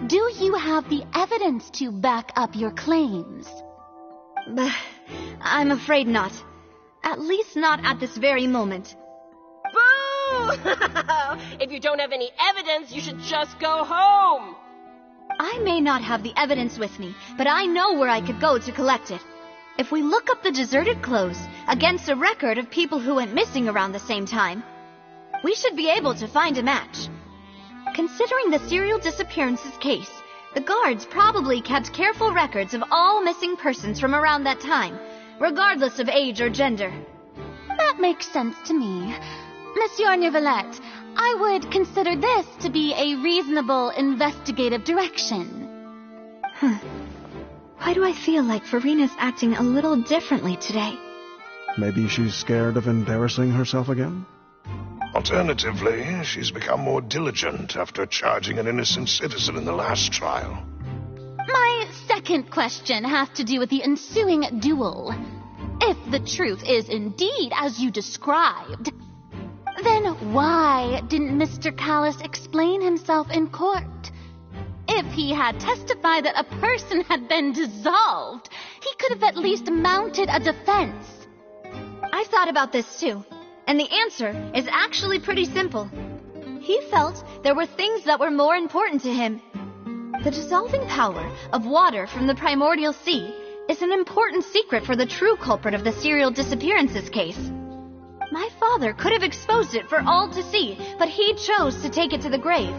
do you have the evidence to back up your claims? I'm afraid not. At least not at this very moment. Boo! If you don't have any evidence, you should just go home! I may not have the evidence with me, but I know where I could go to collect it. If we look up the deserted clothes against a record of people who went missing around the same time, we should be able to find a match. Considering the serial disappearances case, the guards probably kept careful records of all missing persons from around that time, regardless of age or gender. That makes sense to me. Monsieur Neuvillette, I would consider this to be a reasonable investigative direction. Why do I feel like Farina's acting a little differently today? Maybe she's scared of embarrassing herself again? Alternatively, she's become more diligent after charging an innocent citizen in the last trial. My second question has to do with the ensuing duel. If the truth is indeed as you described, then why didn't Mr. Callus explain himself in court? If he had testified that a person had been dissolved, he could have at least mounted a defense. I've thought about this too, and the answer is actually pretty simple. He felt there were things that were more important to him. The dissolving power of water from the primordial sea is an important secret for the true culprit of the serial disappearances case. My father could have exposed it for all to see, but he chose to take it to the grave.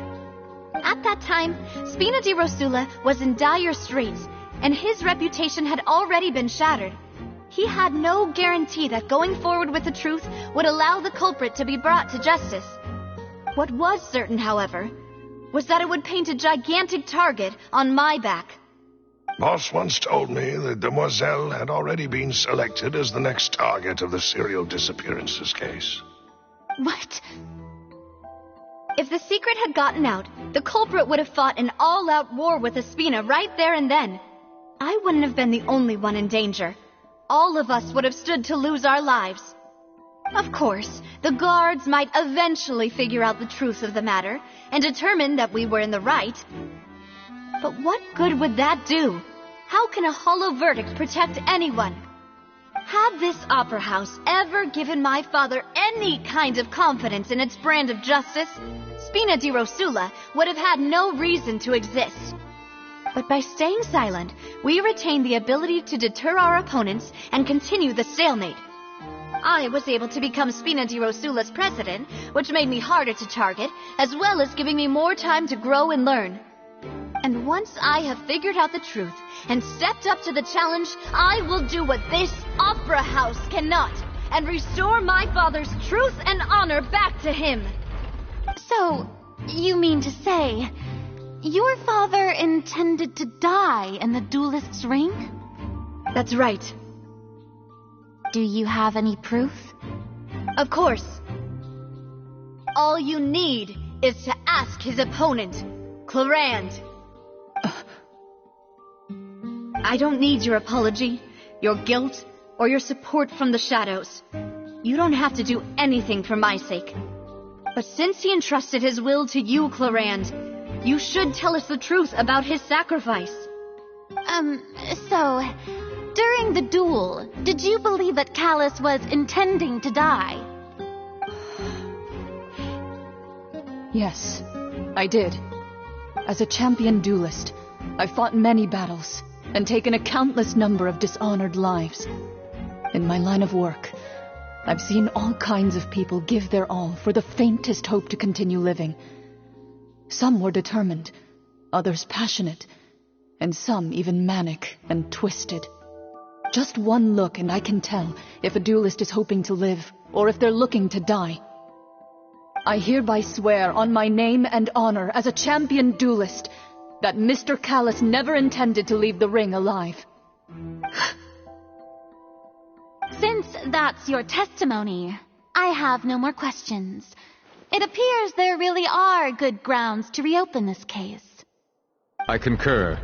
At that time, Spina di Rosula was in dire straits, and his reputation had already been shattered. He had no guarantee that going forward with the truth would allow the culprit to be brought to justice. What was certain, however, was that it would paint a gigantic target on my back. Boss once told me that Demoiselle had already been selected as the next target of the serial disappearances case. What? If the secret had gotten out, the culprit would have fought an all-out war with Espina right there and then. I wouldn't have been the only one in danger. All of us would have stood to lose our lives. Of course, the guards might eventually figure out the truth of the matter and determine that we were in the right. But what good would that do? How can a hollow verdict protect anyone? Had this opera house ever given my father any kind of confidence in its brand of justice, Spina di Rosula would have had no reason to exist. But by staying silent, we retain the ability to deter our opponents and continue the stalemate. I was able to become Spina di Rosula's president, which made me harder to target, as well as giving me more time to grow and learn. And once I have figured out the truth and stepped up to the challenge, I will do what this opera house cannot, and restore my father's truth and honor back to him. So, you mean to say, your father intended to die in the duelist's ring? That's right. Do you have any proof? Of course. All you need is to ask his opponent, Clarand. I don't need your apology, your guilt, or your support from the shadows. You don't have to do anything for my sake. But since he entrusted his will to you, Clarand, you should tell us the truth about his sacrifice. So, during the duel, did you believe that Callus was intending to die? Yes, I did. As a champion duelist, I fought many battles and taken a countless number of dishonored lives. In my line of work, I've seen all kinds of people give their all for the faintest hope to continue living. Some were determined, others passionate, and some even manic and twisted. Just one look and I can tell if a duelist is hoping to live or if they're looking to die. I hereby swear on my name and honor as a champion duelist that Mr. Callus never intended to leave the ring alive. Since that's your testimony, I have no more questions. It appears there really are good grounds to reopen this case. I concur.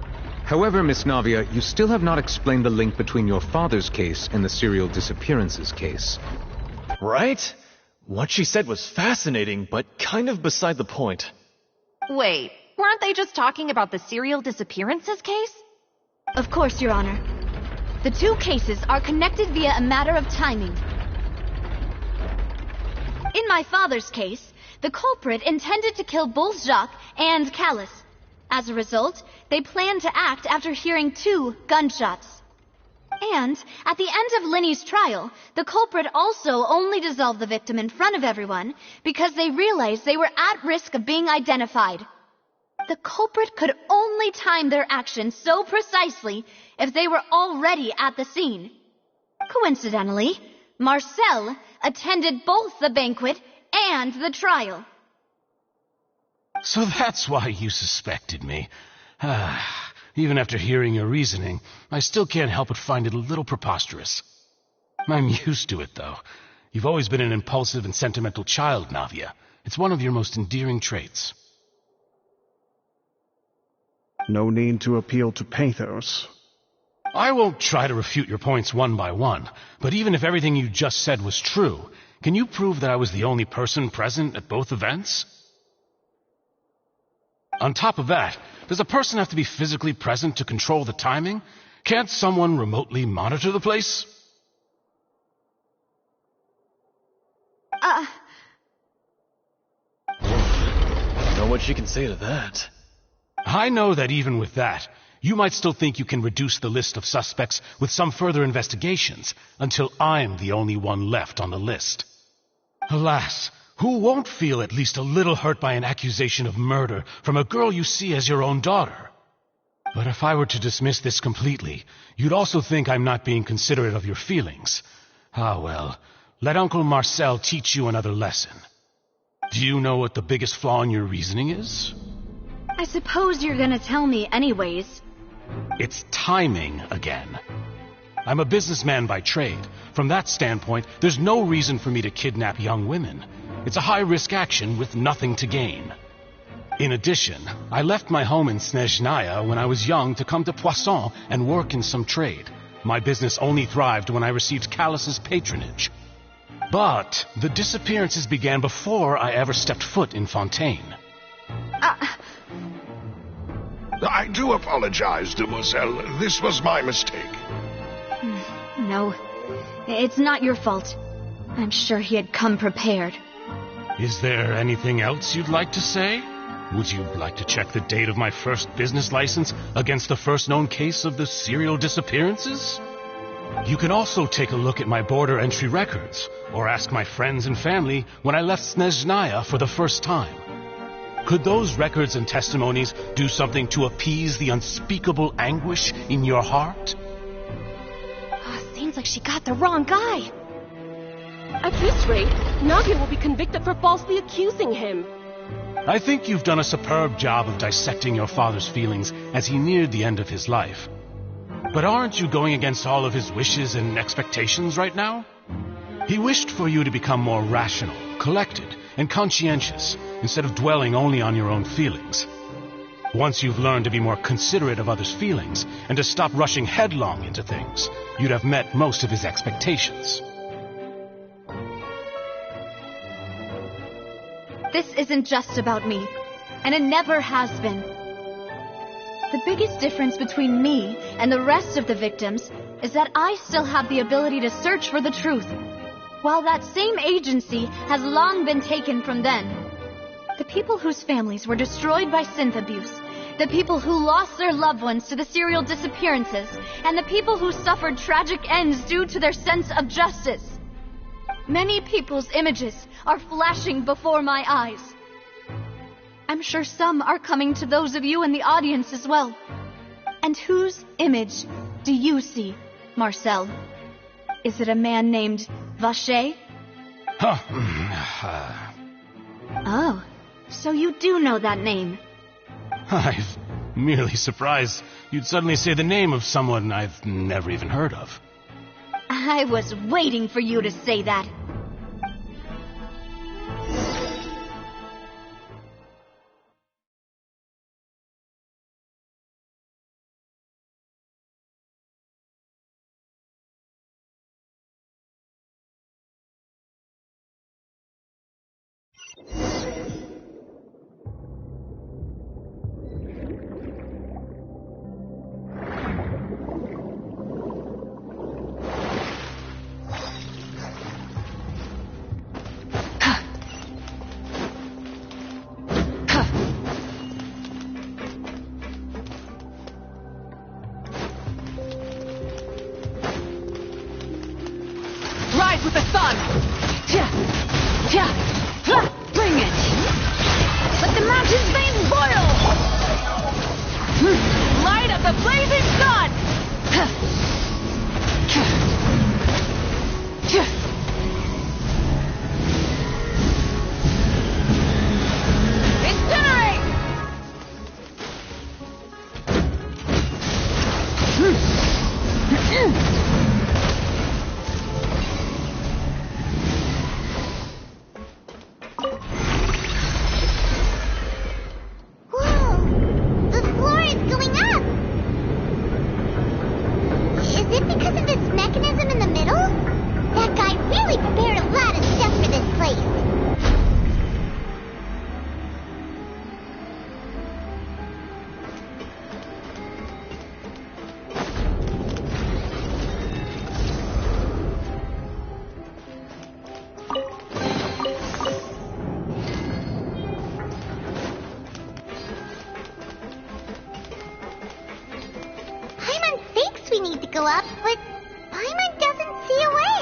However, Miss Navia, you still have not explained the link between your father's case and the serial disappearances case. Right? What she said was fascinating, but kind of beside the point. Wait, weren't they just talking about the serial disappearances case? Of course, Your Honor. The two cases are connected via a matter of timing. In my father's case, the culprit intended to kill both Jacques and Callus. As a result, they planned to act after hearing 2 gunshots. And, at the end of Linny's trial, the culprit also only dissolved the victim in front of everyone because they realized they were at risk of being identified. The culprit could only time their actions so precisely if they were already at the scene. Coincidentally, Marcel attended both the banquet and the trial. So that's why you suspected me. Even after hearing your reasoning, I still can't help but find it a little preposterous. I'm used to it, though. You've always been an impulsive and sentimental child, Navia. It's one of your most endearing traits. No need to appeal to pathos. I won't try to refute your points one by one, but even if everything you just said was true, can you prove that I was the only person present at both events? On top of that, does a person have to be physically present to control the timing? Can't someone remotely monitor the place? Know what she can say to that. I know that even with that, you might still think you can reduce the list of suspects with some further investigations until I'm the only one left on the list. Alas, who won't feel at least a little hurt by an accusation of murder from a girl you see as your own daughter? But if I were to dismiss this completely, you'd also think I'm not being considerate of your feelings. Ah well, let Uncle Marcel teach you another lesson. Do you know what the biggest flaw in your reasoning is? I suppose you're gonna tell me anyways. It's timing again. I'm a businessman by trade. From that standpoint, there's no reason for me to kidnap young women. It's a high-risk action with nothing to gain. In addition, I left my home in Snezhnaya when I was young to come to Poisson and work in some trade. My business only thrived when I received Callus's patronage. But the disappearances began before I ever stepped foot in Fontaine. I do apologize, demoiselle. This was my mistake. No, it's not your fault. I'm sure he had come prepared. Is there anything else you'd like to say? Would you like to check the date of my first business license against the first known case of the serial disappearances? You can also take a look at my border entry records, or ask my friends and family when I left Snezhnaya for the first time. Could those records and testimonies do something to appease the unspeakable anguish in your heart? Seems like she got the wrong guy. At this rate, Navia will be convicted for falsely accusing him. I think you've done a superb job of dissecting your father's feelings as he neared the end of his life. But aren't you going against all of his wishes and expectations right now? He wished for you to become more rational, collected, and conscientious, instead of dwelling only on your own feelings. Once you've learned to be more considerate of others' feelings and to stop rushing headlong into things, you'd have met most of his expectations. This isn't just about me, and it never has been. The biggest difference between me and the rest of the victims is that I still have the ability to search for the truth, while that same agency has long been taken from them. The people whose families were destroyed by synth abuse, the people who lost their loved ones to the serial disappearances, and the people who suffered tragic ends due to their sense of justice. Many people's images are flashing before my eyes. I'm sure some are coming to those of you in the audience as well. And whose image do you see, Marcel? Is it a man named Vacher? Oh, so you do know that name. I'm merely surprised you'd suddenly say the name of someone I've never even heard of. I was waiting for you to say that. Rise with the sun! Bring it! Let the mountain's veins boil! Light of the blazing sun! Incinerate! Go up, but Paimon doesn't see a way.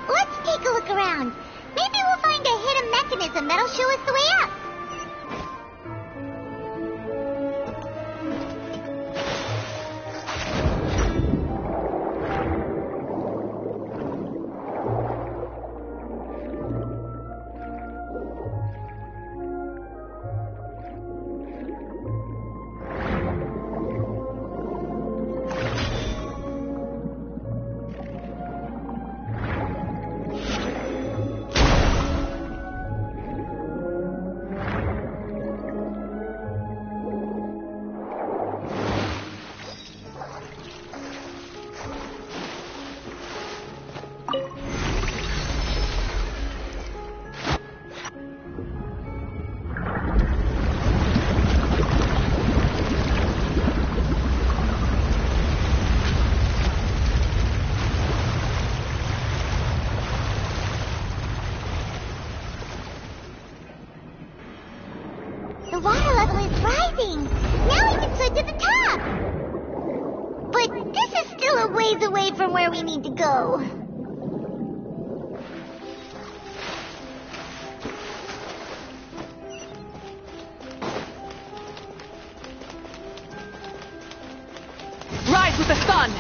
Let's take a look around. Maybe we'll find a hidden mechanism that'll show us the way up. The water level is rising. Now we can swim to the top. But this is still a ways away from where we need to go. Rise with the sun!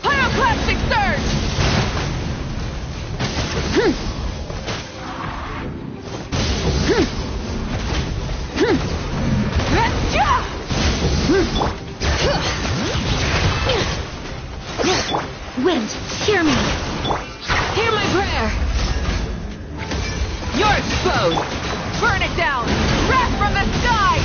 Pyroclastic surge! Wind, hear me! exposed! Burn it down! Wrath from the sky!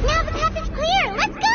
Now the path is clear! Let's go!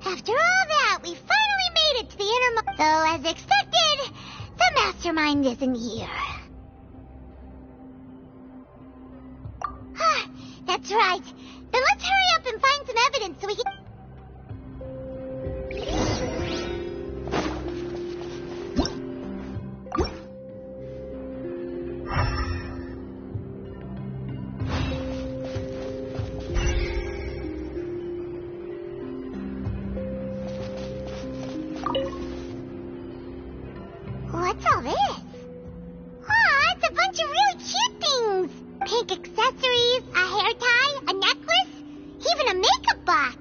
After all that, we finally made it to the innermost. So, as expected, the mastermind isn't here. That's right. Then let's hurry up and find some evidence so we can... What's all this? Aw, it's a bunch of really cute things. Pink accessories, a hair tie, a necklace, even a makeup box.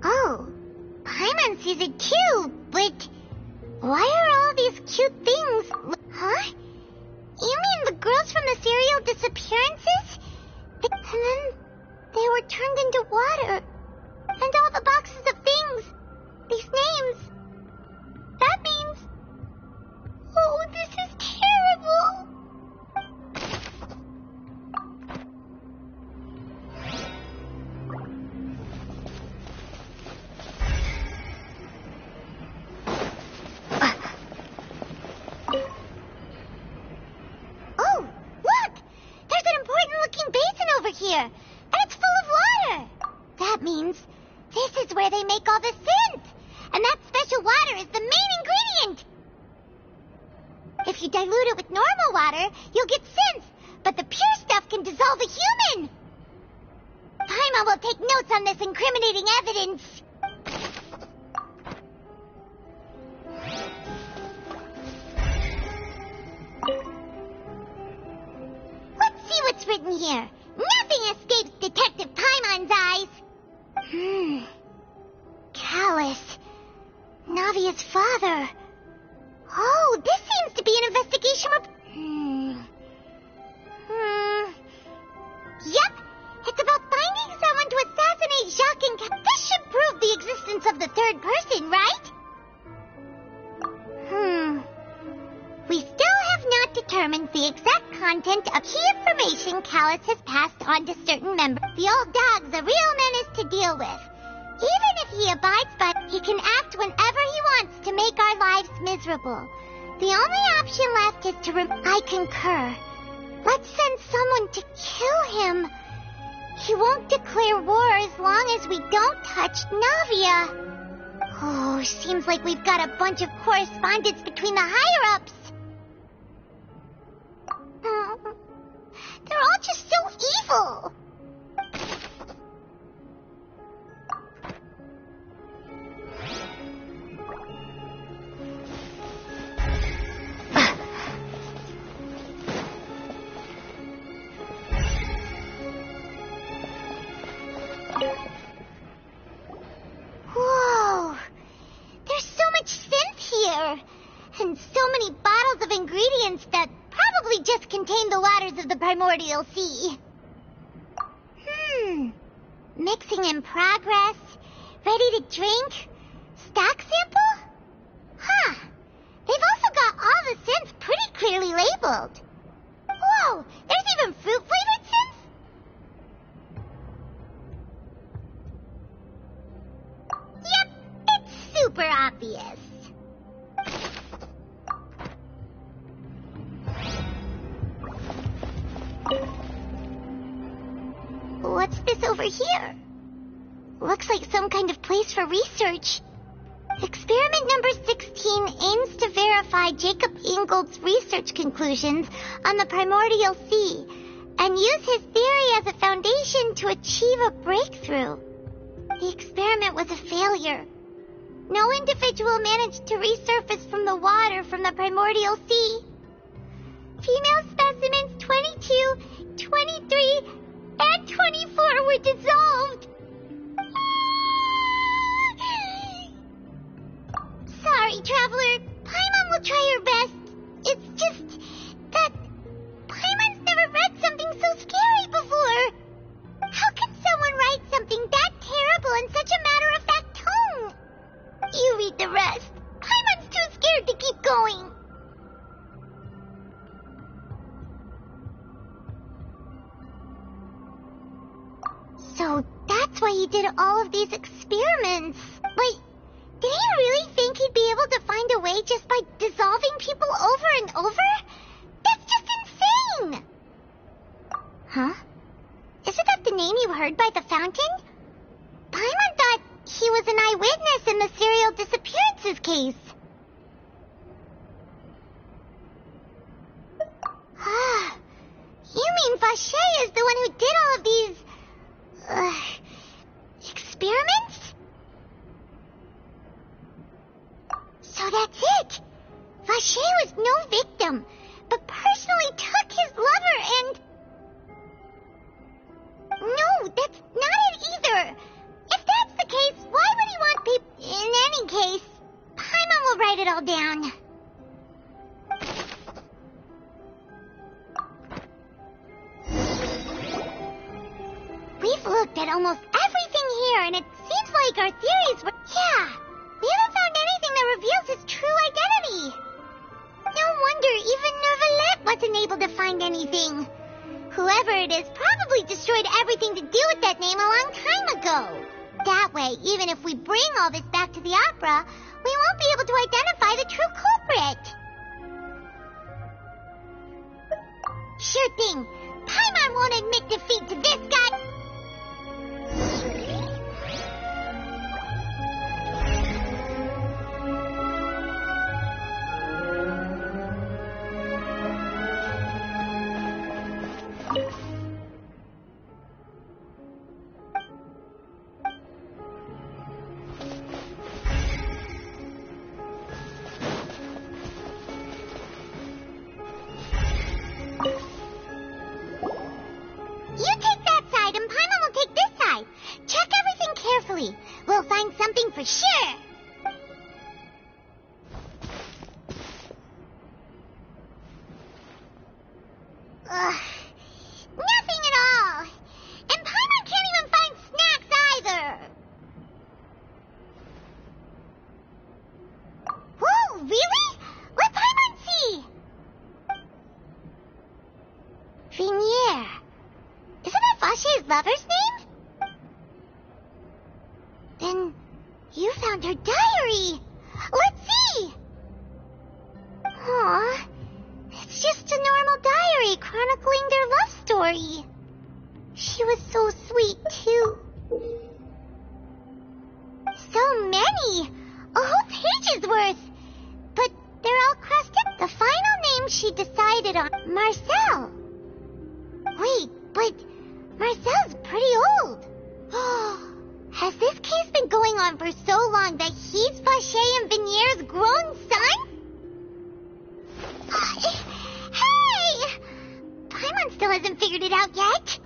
Oh, Paimon sees it too, but why are all these cute things? Huh? You mean the girls from the serial disappearances? And then they were turned into water. And all the boxes of things, these names. That means... Oh, this is terrible! Oh, look! There's an important-looking basin over here, and it's full of water! That means this is where they make all the synth! And that special water is the main ingredient! If you dilute it with normal water, you'll get synth, but the pure stuff can dissolve a human! Paimon will take notes on this incriminating evidence. Let's see what's written here. Nothing escapes Detective Paimon's eyes. Callus. Navia's father. Oh, this seems to be an investigation report. Yep, it's about finding third person, right? We still have not determined the exact content of key information Callus has passed on to certain members. The old dog's a real menace to deal with. Even if he abides by it, he can act whenever he wants to make our lives miserable. The only option left is to I concur. Let's send someone to kill him. He won't declare war as long as we don't touch Navia. Oh, seems like we've got a bunch of correspondence between the higher-ups. They're all just so evil. Whoa! There's so much synth here! And so many bottles of ingredients that probably just contain the waters of the primordial sea. Mixing in progress. Ready to drink? Stock sample? Huh. They've also got all the synths pretty clearly labeled. Whoa! There's even fruit-flavored synths? Yep, it's super obvious. What's this over here? Looks like some kind of place for research. Experiment number 16 aims to verify Jacob Ingold's research conclusions on the primordial sea and use his theory as a foundation to achieve a breakthrough. The experiment was a failure. No individual managed to resurface from the water from the primordial sea. Female specimens 22, 23, and 24 were dissolved. Sorry, Traveler. Paimon will try her best. It's just that Paimon's never read something so scary before. How can someone write something that terrible in such a matter-of-fact tone? You read the rest. Paimon's too scared to keep going. So that's why he did all of these experiments. Wait, did he really think he'd be able to find a way just by dissolving people over and over? That's just insane! Huh? Isn't that the name you heard by the fountain? Paimon thought he was an eyewitness in the serial disappearances case. You mean Vache is the one who did all of these... experiments? So that's it! Vache was no victim, but personally took his lover and... No, that's not it either! If that's the case, why would he want people... In any case, Paimon will write it all down. We've looked at almost everything here, and it seems like our theories were... Yeah, we haven't found anything that reveals his true identity. No wonder even Neuvillette wasn't able to find anything. Whoever it is probably destroyed everything to do with that name a long time ago. That way, even if we bring all this back to the opera, we won't be able to identify the true culprit. Sure thing. Paimon won't admit defeat to this guy. We'll find something for sure. Nothing at all. And Paimon can't even find snacks either. Vignier. Isn't that Vache's lover's name? Then you found her diary. Let's see. Aw, it's just a normal diary chronicling their love story. She was so sweet, too. So many! A whole page's worth! But they're all crossed out. The final name she decided on, Marcel. Wait, but Marcel's pretty old. Has this case been going on for so long that he's Vache and Vignier's grown son? Hey! Paimon still hasn't figured it out yet.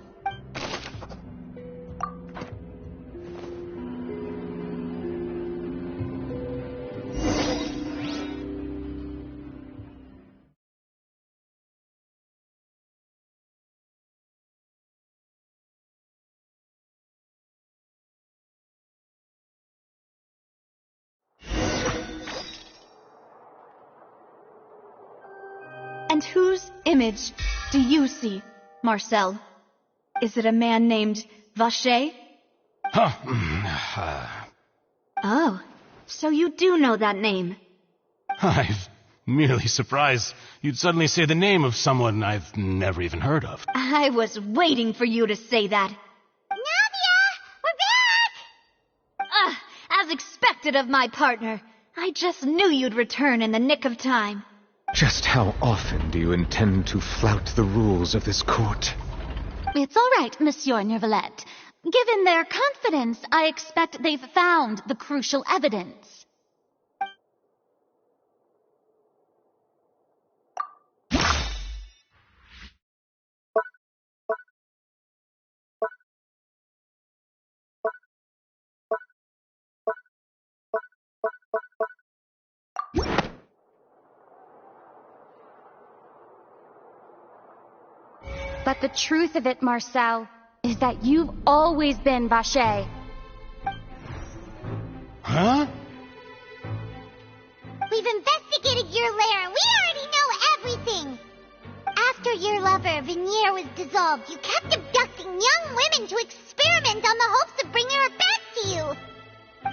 And whose image do you see, Marcel? Is it a man named Vache? Oh, so you do know that name. I'm merely surprised you'd suddenly say the name of someone I've never even heard of. I was waiting for you to say that. Navia! We're back! As expected of my partner. I just knew you'd return in the nick of time. Just how often do you intend to flout the rules of this court? It's all right, Monsieur Nervalette. Given their confidence, I expect they've found the crucial evidence. But the truth of it, Marcel, is that you've always been Vache. Huh? We've investigated your lair. We already know everything. After your lover, Vignier, was dissolved, you kept abducting young women to experiment on the hopes of bringing her back to you.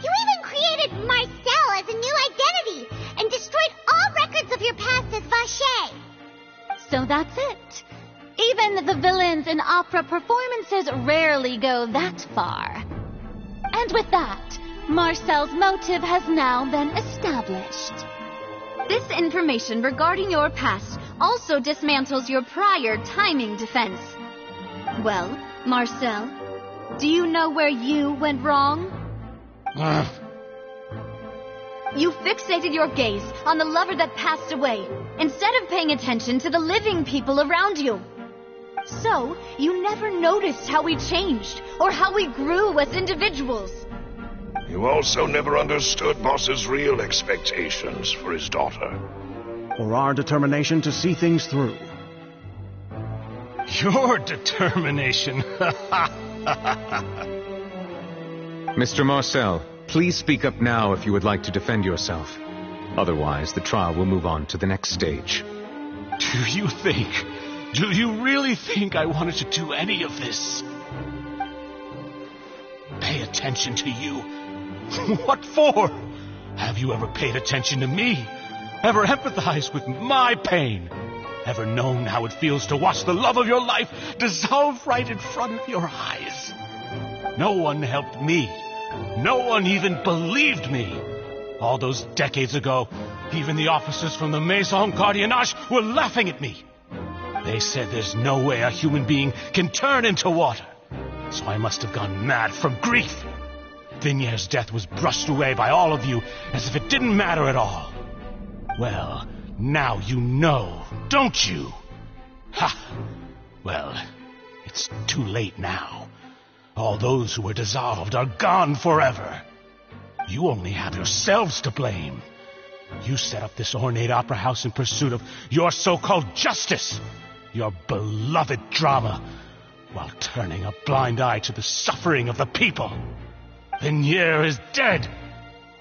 You even created Marcel as a new identity and destroyed all records of your past as Vache. So that's it. Even the villains in opera performances rarely go that far. And with that, Marcel's motive has now been established. This information regarding your past also dismantles your prior timing defense. Well, Marcel, do you know where you went wrong? You fixated your gaze on the lover that passed away, instead of paying attention to the living people around you. So, you never noticed how we changed, or how we grew as individuals. You also never understood Boss's real expectations for his daughter. Or our determination to see things through. Your determination. Mr. Marcel, please speak up now if you would like to defend yourself. Otherwise, the trial will move on to the next stage. Do you really think I wanted to do any of this? Pay attention to you? What for? Have you ever paid attention to me? Ever empathized with my pain? Ever known how it feels to watch the love of your life dissolve right in front of your eyes? No one helped me. No one even believed me. All those decades ago, even the officers from the Maison Gardiennage were laughing at me. They said there's no way a human being can turn into water. So I must have gone mad from grief. Vignier's death was brushed away by all of you as if it didn't matter at all. Well, now you know, don't you? Ha! Well, it's too late now. All those who were dissolved are gone forever. You only have yourselves to blame. You set up this ornate opera house in pursuit of your so-called justice, your beloved drama, while turning a blind eye to the suffering of the people. Vignier is dead.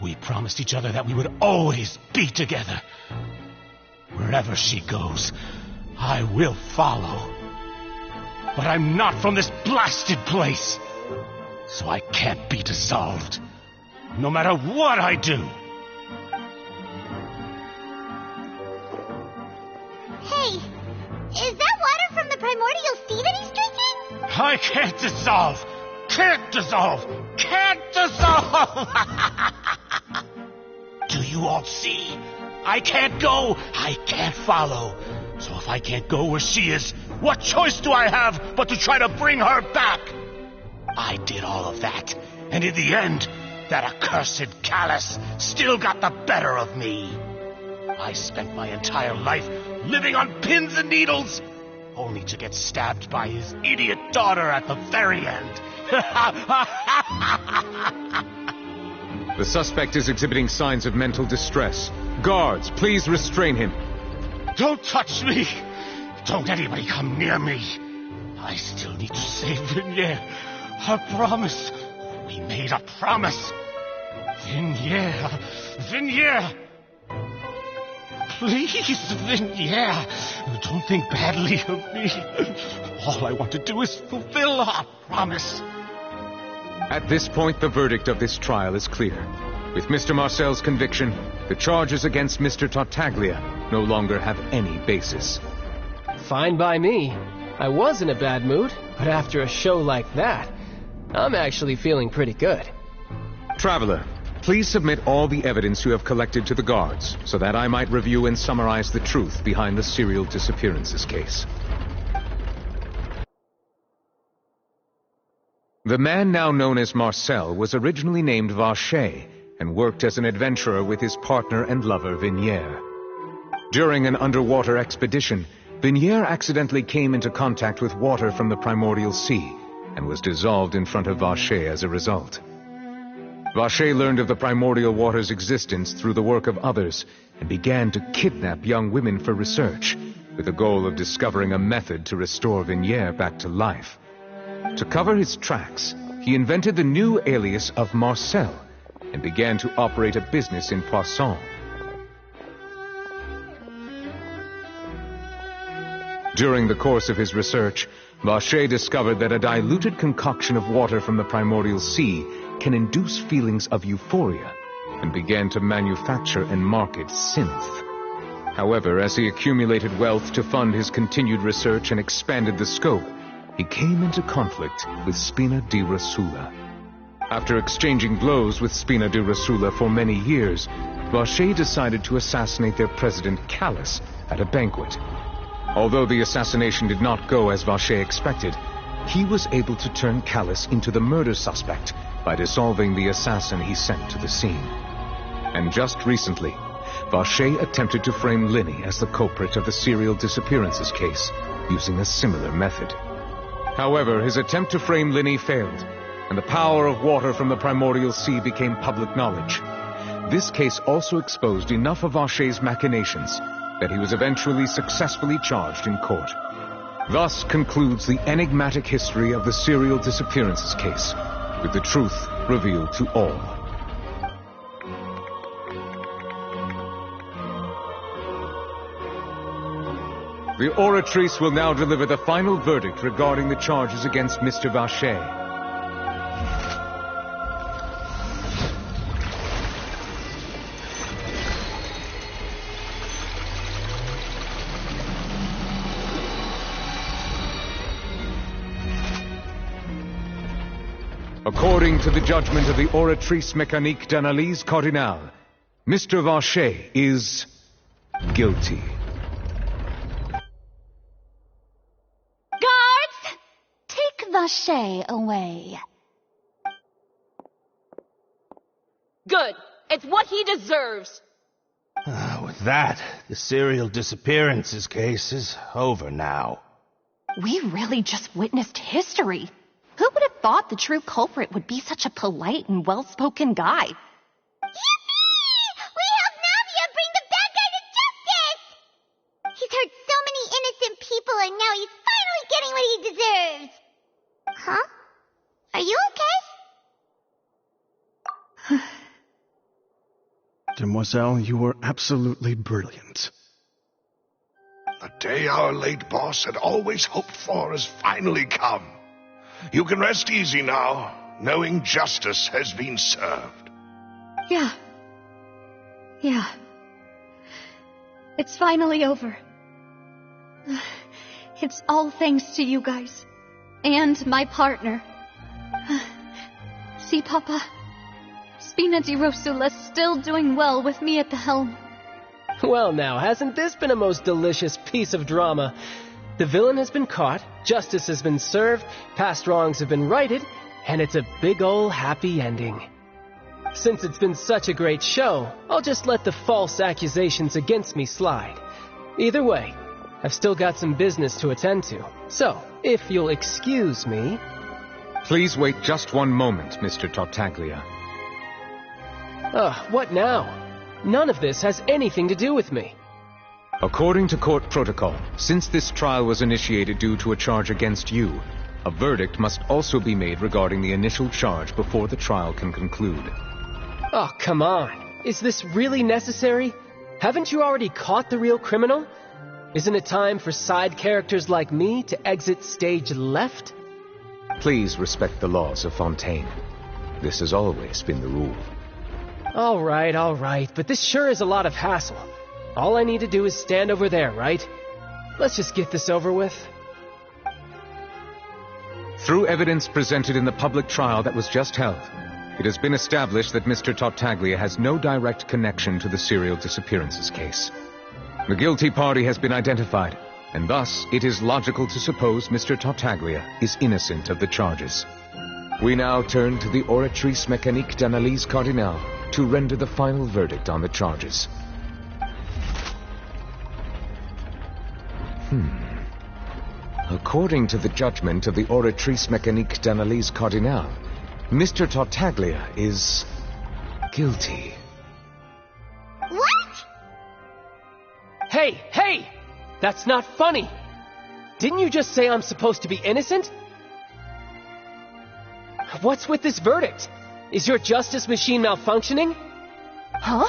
We promised each other that we would always be together. Wherever she goes, I will follow. but I'm not from this blasted place. So I can't be dissolved, no matter what I do. Hey, is that water from the primordial sea that he's drinking? I can't dissolve! Can't dissolve! Can't dissolve! Do you all see? I can't go! I can't follow! So if I can't go where she is, what choice do I have but to try to bring her back? I did all of that, and in the end, that accursed Callus still got the better of me. I spent my entire life living on pins and needles, only to get stabbed by his idiot daughter at the very end. The suspect is exhibiting signs of mental distress. Guards, please restrain him. Don't touch me! Don't anybody come near me! I still need to save Vignier. A promise. We made a promise. Vignier! Please, Vignier, don't think badly of me. All I want to do is fulfill our promise. At this point, the verdict of this trial is clear. With Mr. Marcel's conviction, the charges against Mr. Tartaglia no longer have any basis. Fine by me. I was in a bad mood, but after a show like that, I'm actually feeling pretty good. Traveler, please submit all the evidence you have collected to the guards, so that I might review and summarize the truth behind the serial disappearances case. The man now known as Marcel was originally named Vacher and worked as an adventurer with his partner and lover Vignier. During an underwater expedition, Vignier accidentally came into contact with water from the primordial sea and was dissolved in front of Vacher as a result. Vacher learned of the primordial water's existence through the work of others and began to kidnap young women for research, with the goal of discovering a method to restore Vignier back to life. To cover his tracks, he invented the new alias of Marcel and began to operate a business in Poisson. During the course of his research, Vacher discovered that a diluted concoction of water from the primordial sea can induce feelings of euphoria, and began to manufacture and market synth. However, as he accumulated wealth to fund his continued research and expanded the scope, he came into conflict with Spina di Rosula. After exchanging blows with Spina di Rosula for many years, Vacher decided to assassinate their president Callus at a banquet. Although the assassination did not go as Vacher expected, he was able to turn Callus into the murder suspect by dissolving the assassin he sent to the scene. And just recently, Vacher attempted to frame Linny as the culprit of the serial disappearances case, using a similar method. However, his attempt to frame Linny failed, and the power of water from the primordial sea became public knowledge. This case also exposed enough of Vacher's machinations that he was eventually successfully charged in court. Thus concludes the enigmatic history of the serial disappearances case, with the truth revealed to all. The Oratrice will now deliver the final verdict regarding the charges against Mr. Vacher. According to the judgment of the Oratrice Mécanique d'Analyse Cardinale, Mr. Vacher is guilty. Guards! Take Vacher away. Good. It's what he deserves. With that, the serial disappearances case is over now. We really just witnessed history. Who would have thought the true culprit would be such a polite and well-spoken guy? Yippee! We helped Navia bring the bad guy to justice! He's hurt so many innocent people and now he's finally getting what he deserves. Huh? Are you okay? Demoiselle, you were absolutely brilliant. The day our late boss had always hoped for has finally come. You can rest easy now, knowing justice has been served. Yeah. It's finally over. It's all thanks to you guys. And my partner. See, Papa? Spina di Rosula's still doing well with me at the helm. Well now, hasn't this been a most delicious piece of drama? The villain has been caught, justice has been served, past wrongs have been righted, and it's a big ol' happy ending. Since it's been such a great show, I'll just let the false accusations against me slide. Either way, I've still got some business to attend to. So, if you'll excuse me... Please wait just one moment, Mr. Tartaglia. What now? None of this has anything to do with me. According to court protocol, since this trial was initiated due to a charge against you, a verdict must also be made regarding the initial charge before the trial can conclude. Oh, come on. Is this really necessary? Haven't you already caught the real criminal? Isn't it time for side characters like me to exit stage left? Please respect the laws of Fontaine. This has always been the rule. All right, but this sure is a lot of hassle. All I need to do is stand over there, right? Let's just get this over with. Through evidence presented in the public trial that was just held, it has been established that Mr. Tartaglia has no direct connection to the serial disappearances case. The guilty party has been identified, and thus it is logical to suppose Mr. Tartaglia is innocent of the charges. We now turn to the Oratrice Mécanique d'Analyse Cardinale to render the final verdict on the charges. According to the judgment of the Oratrice Mécanique d'Analyse Cardinale, Mr. Tartaglia is guilty. What? Hey! That's not funny! Didn't you just say I'm supposed to be innocent? What's with this verdict? Is your justice machine malfunctioning? Huh?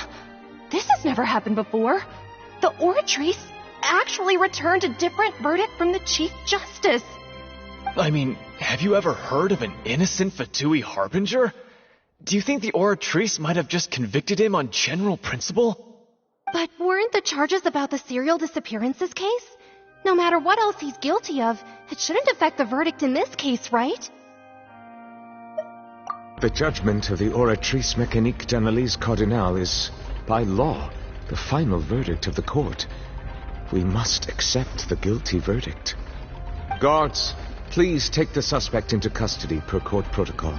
This has never happened before. The Oratrice actually returned a different verdict from the Chief Justice. I mean, have you ever heard of an innocent Fatui Harbinger? Do you think the Oratrice might have just convicted him on general principle? But weren't the charges about the serial disappearances case? No matter what else he's guilty of, it shouldn't affect the verdict in this case, right? The judgment of the Oratrice Mécanique d'Analyse Cardinale is, by law, the final verdict of the court. We must accept the guilty verdict. Guards, please take the suspect into custody per court protocol.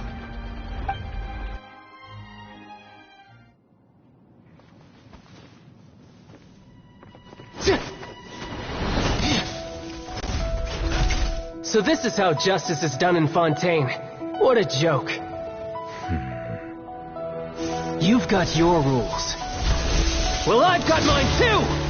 So this is how justice is done in Fontaine. What a joke. You've got your rules. Well, I've got mine too!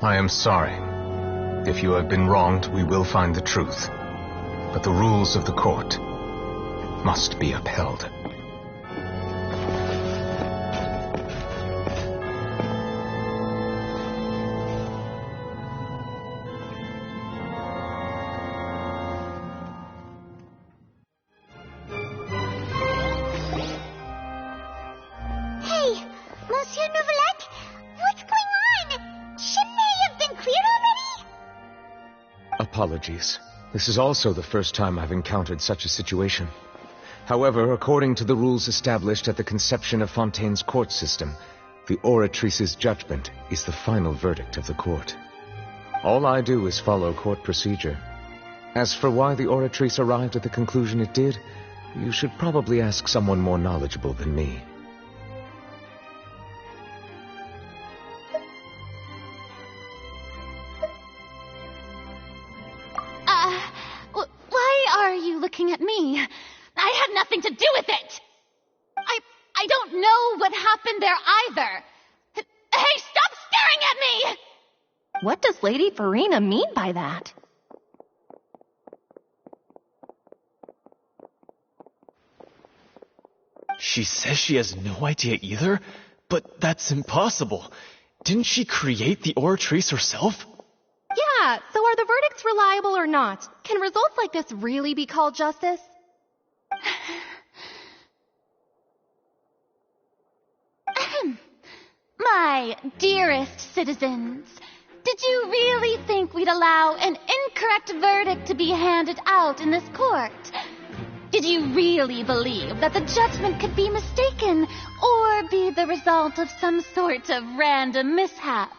I am sorry. If you have been wronged, we will find the truth. But the rules of the court must be upheld. Apologies. This is also the first time I've encountered such a situation. However, according to the rules established at the conception of Fontaine's court system, The Oratrice's judgment is the final verdict of the court. All I do is follow court procedure. As for why the Oratrice arrived at the conclusion it did, you should probably ask someone more knowledgeable than me. Why are you looking at me? I had nothing to do with it! I don't know what happened there either! Hey, stop staring at me! What does Lady Farina mean by that? She says she has no idea either, but that's impossible. Didn't she create the Oratrice herself? Yeah, so are the verdicts reliable or not? Can results like this really be called justice? My dearest citizens, did you really think we'd allow an incorrect verdict to be handed out in this court? Did you really believe that the judgment could be mistaken or be the result of some sort of random mishap?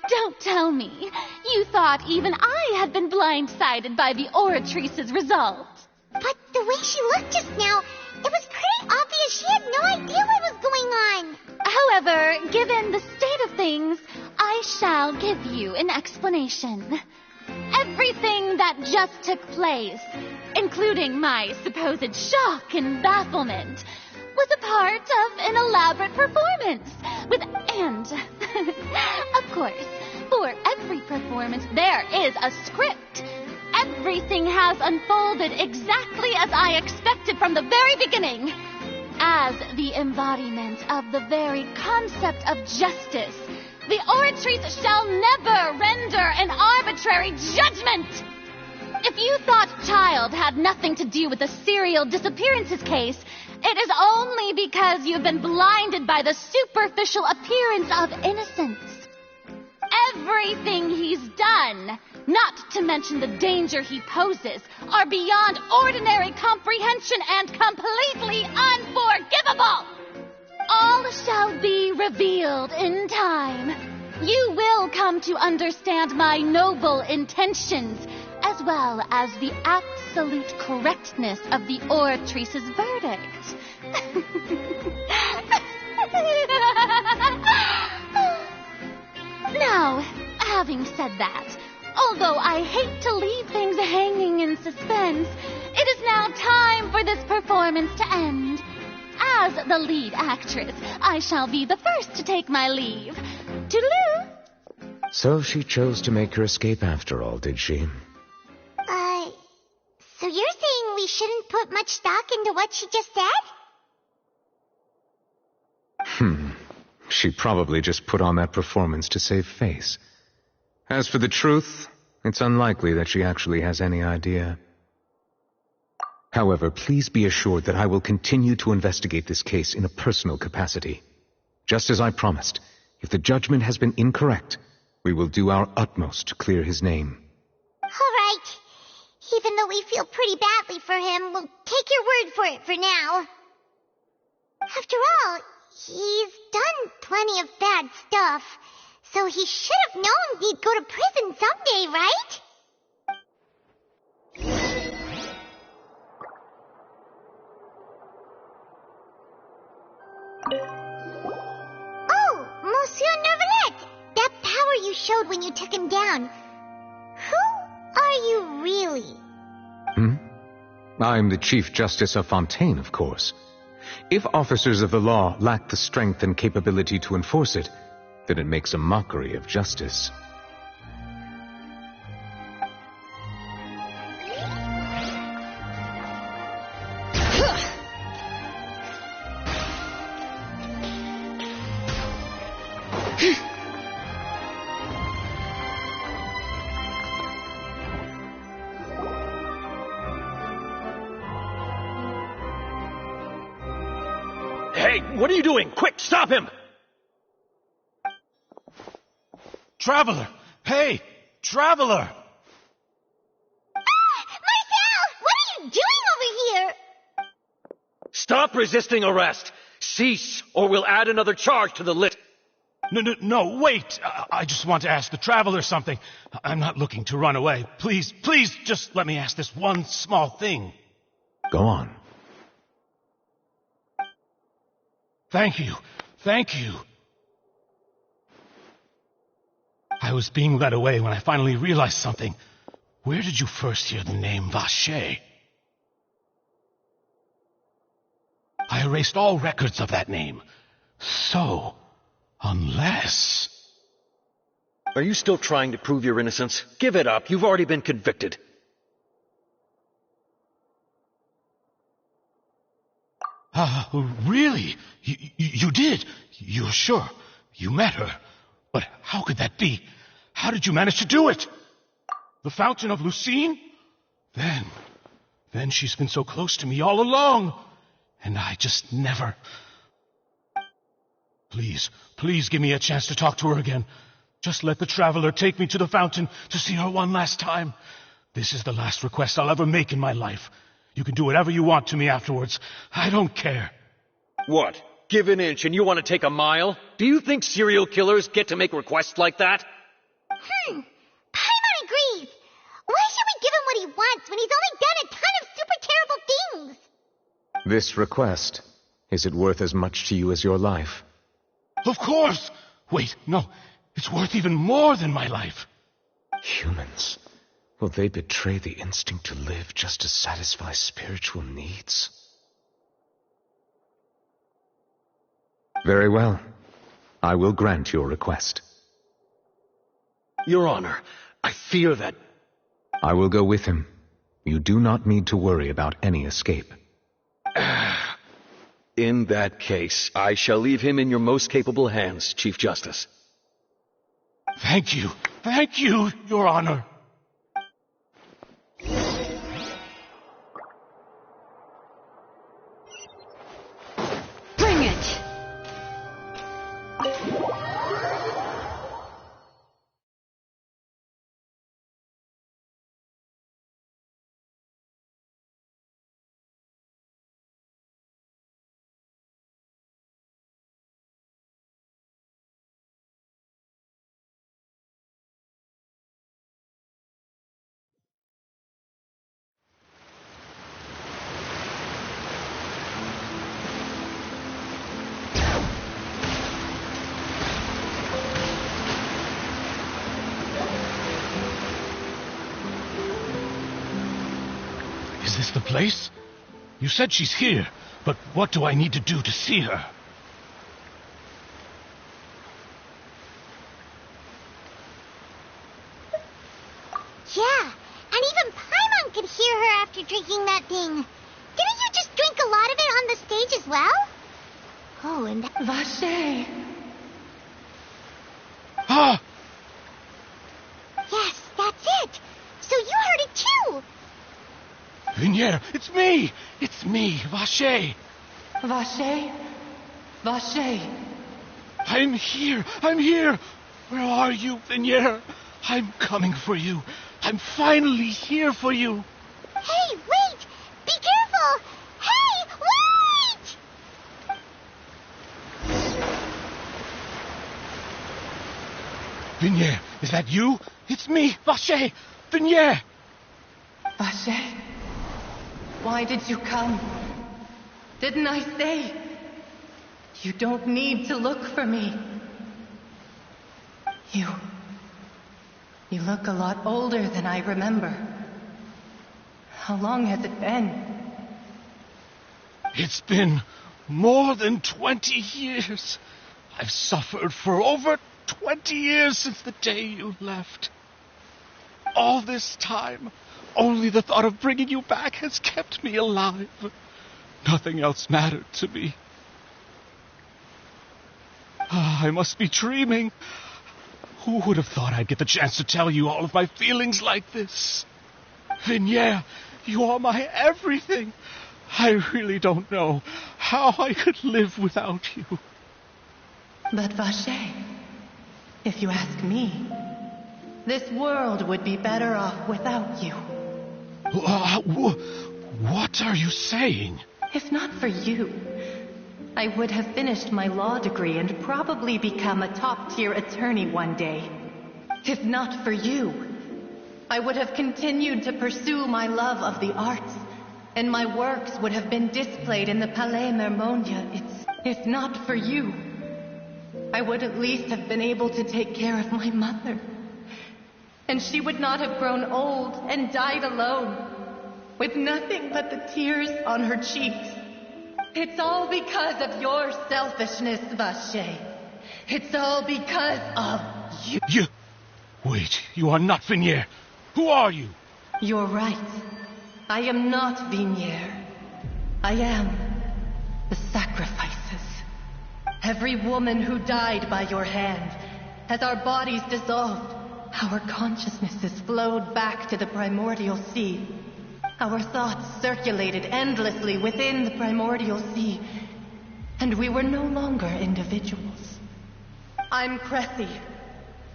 Don't tell me you thought even I had been blindsided by the Oratrice's result. But the way she looked just now, it was pretty obvious she had no idea what was going on. However, given the state of things, I shall give you an explanation. Everything that just took place, including my supposed shock and bafflement, was a part of an elaborate performance. Of course, for every performance there is a script. Everything has unfolded exactly as I expected from the very beginning. As the embodiment of the very concept of justice, the Oratrice shall never render an arbitrary judgment! If you thought Child had nothing to do with the serial disappearances case, it is only because you've been blinded by the superficial appearance of innocence. Everything he's done, not to mention the danger he poses, are beyond ordinary comprehension and completely unforgivable! All shall be revealed in time. You will come to understand my noble intentions, as well as the absolute correctness of the Oratrice's verdict. Now, having said that, although I hate to leave things hanging in suspense, it is now time for this performance to end. As the lead actress, I shall be the first to take my leave. Toodaloo! So she chose to make her escape after all, did she? So you're saying we shouldn't put much stock into what she just said? She probably just put on that performance to save face. As for the truth, it's unlikely that she actually has any idea. However, please be assured that I will continue to investigate this case in a personal capacity. Just as I promised, if the judgment has been incorrect, we will do our utmost to clear his name. All right. Even though we feel pretty badly for him, we'll take your word for it for now. After all, he's done plenty of bad stuff, so he should have known he'd go to prison someday, right? Oh, Monsieur Neuvillette! That power you showed when you took him down. Who are you really? I'm the Chief Justice of Fontaine, of course. If officers of the law lack the strength and capability to enforce it, then it makes a mockery of justice. Hey, what are you doing? Quick, stop him! Traveler! Hey! Traveler! Marcel! What are you doing over here? Stop resisting arrest! Cease, or we'll add another charge to the list. No, wait! I just want to ask the Traveler something. I'm not looking to run away. Please, just let me ask this one small thing. Go on. Thank you. I was being led away when I finally realized something. Where did you first hear the name Vacher? I erased all records of that name. So, unless... Are you still trying to prove your innocence? Give it up. You've already been convicted. Really? You did? You're sure? You met her? But how could that be? How did you manage to do it? The Fountain of Lucine? Then she's been so close to me all along. And I just never... Please give me a chance to talk to her again. Just let the Traveler take me to the fountain to see her one last time. This is the last request I'll ever make in my life. You can do whatever you want to me afterwards. I don't care. What? Give an inch and you want to take a mile? Do you think serial killers get to make requests like that? Paimon agrees. Why should we give him what he wants when he's only done a ton of super terrible things? This request, is it worth as much to you as your life? Of course! Wait, no. It's worth even more than my life. Humans. Will they betray the instinct to live just to satisfy spiritual needs? Very well. I will grant your request. Your Honor, I fear that... I will go with him. You do not need to worry about any escape. In that case, I shall leave him in your most capable hands, Chief Justice. Thank you, Your Honor. Bring it! Is this the place? You said she's here, but what do I need to do to see her? Yeah, and even Paimon could hear her after drinking that thing. Didn't you just drink a lot of it on the stage as well? Oh, and that... Vacher! Ah! Yes, that's it. So you heard it too. Vignier, it's me! It's me, Vacher! Vacher? Vacher! I'm here! Where are you, Vignier? I'm coming for you. I'm finally here for you. Hey, wait! Be careful! Hey, wait! Vignier, is that you? It's me, Vacher! Vignier! Vacher? Why did you come? Didn't I say? You don't need to look for me. You look a lot older than I remember. How long has it been? It's been more than 20 years. I've suffered for over 20 years since the day you left. All this time, only the thought of bringing you back has kept me alive. Nothing else mattered to me. I must be dreaming. Who would have thought I'd get the chance to tell you all of my feelings like this? Vignier, you are my everything. I really don't know how I could live without you. But Vacher, if you ask me, this world would be better off without you. What are you saying? If not for you, I would have finished my law degree and probably become a top-tier attorney one day. If not for you, I would have continued to pursue my love of the arts, and my works would have been displayed in the Palais Mermonia. If not for you, I would at least have been able to take care of my mother. And she would not have grown old and died alone, with nothing but the tears on her cheeks. It's all because of your selfishness, Vache. It's all because of you. You... Wait, you are not Vignier. Who are you? You're right. I am not Vignier. I am the sacrifices. Every woman who died by your hand, as our bodies dissolved, our consciousnesses flowed back to the primordial sea. Our thoughts circulated endlessly within the primordial sea, and we were no longer individuals. I'm Cressy.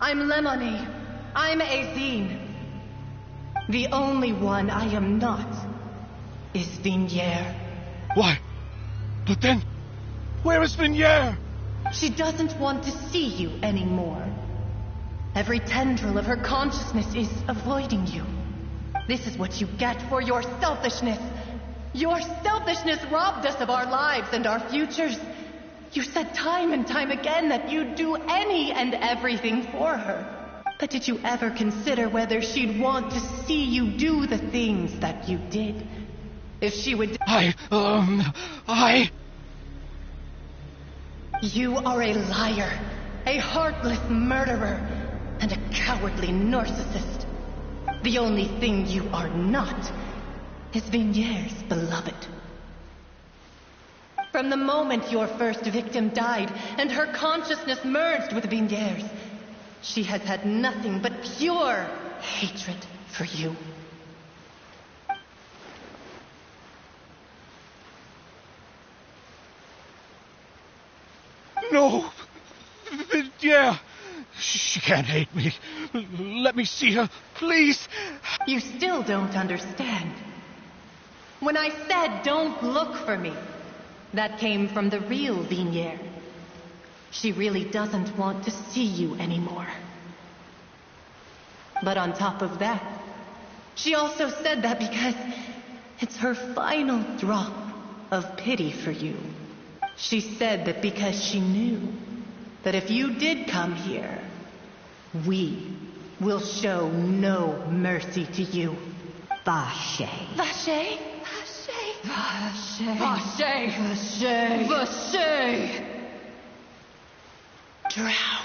I'm Lemony. I'm Azine. The only one I am not is Vignier. Why? But then, where is Vignier? She doesn't want to see you anymore. Every tendril of her consciousness is avoiding you. This is what you get for your selfishness. Your selfishness robbed us of our lives and our futures. You said time and time again that you'd do any and everything for her. But did you ever consider whether she'd want to see you do the things that you did? If she would... You are a liar, a heartless murderer, and a cowardly narcissist. The only thing you are not is Vignier's beloved. From the moment your first victim died and her consciousness merged with Vignier's, she has had nothing but pure hatred for you. No! Vignier! She can't hate me. Let me see her, please. You still don't understand. When I said don't look for me, that came from the real Vignier. She really doesn't want to see you anymore. But on top of that, she also said that because it's her final drop of pity for you. She said that because she knew that if you did come here, we will show no mercy to you. Vache. Vache? Vache? Vache. Vache. Vache. Vache. Drown.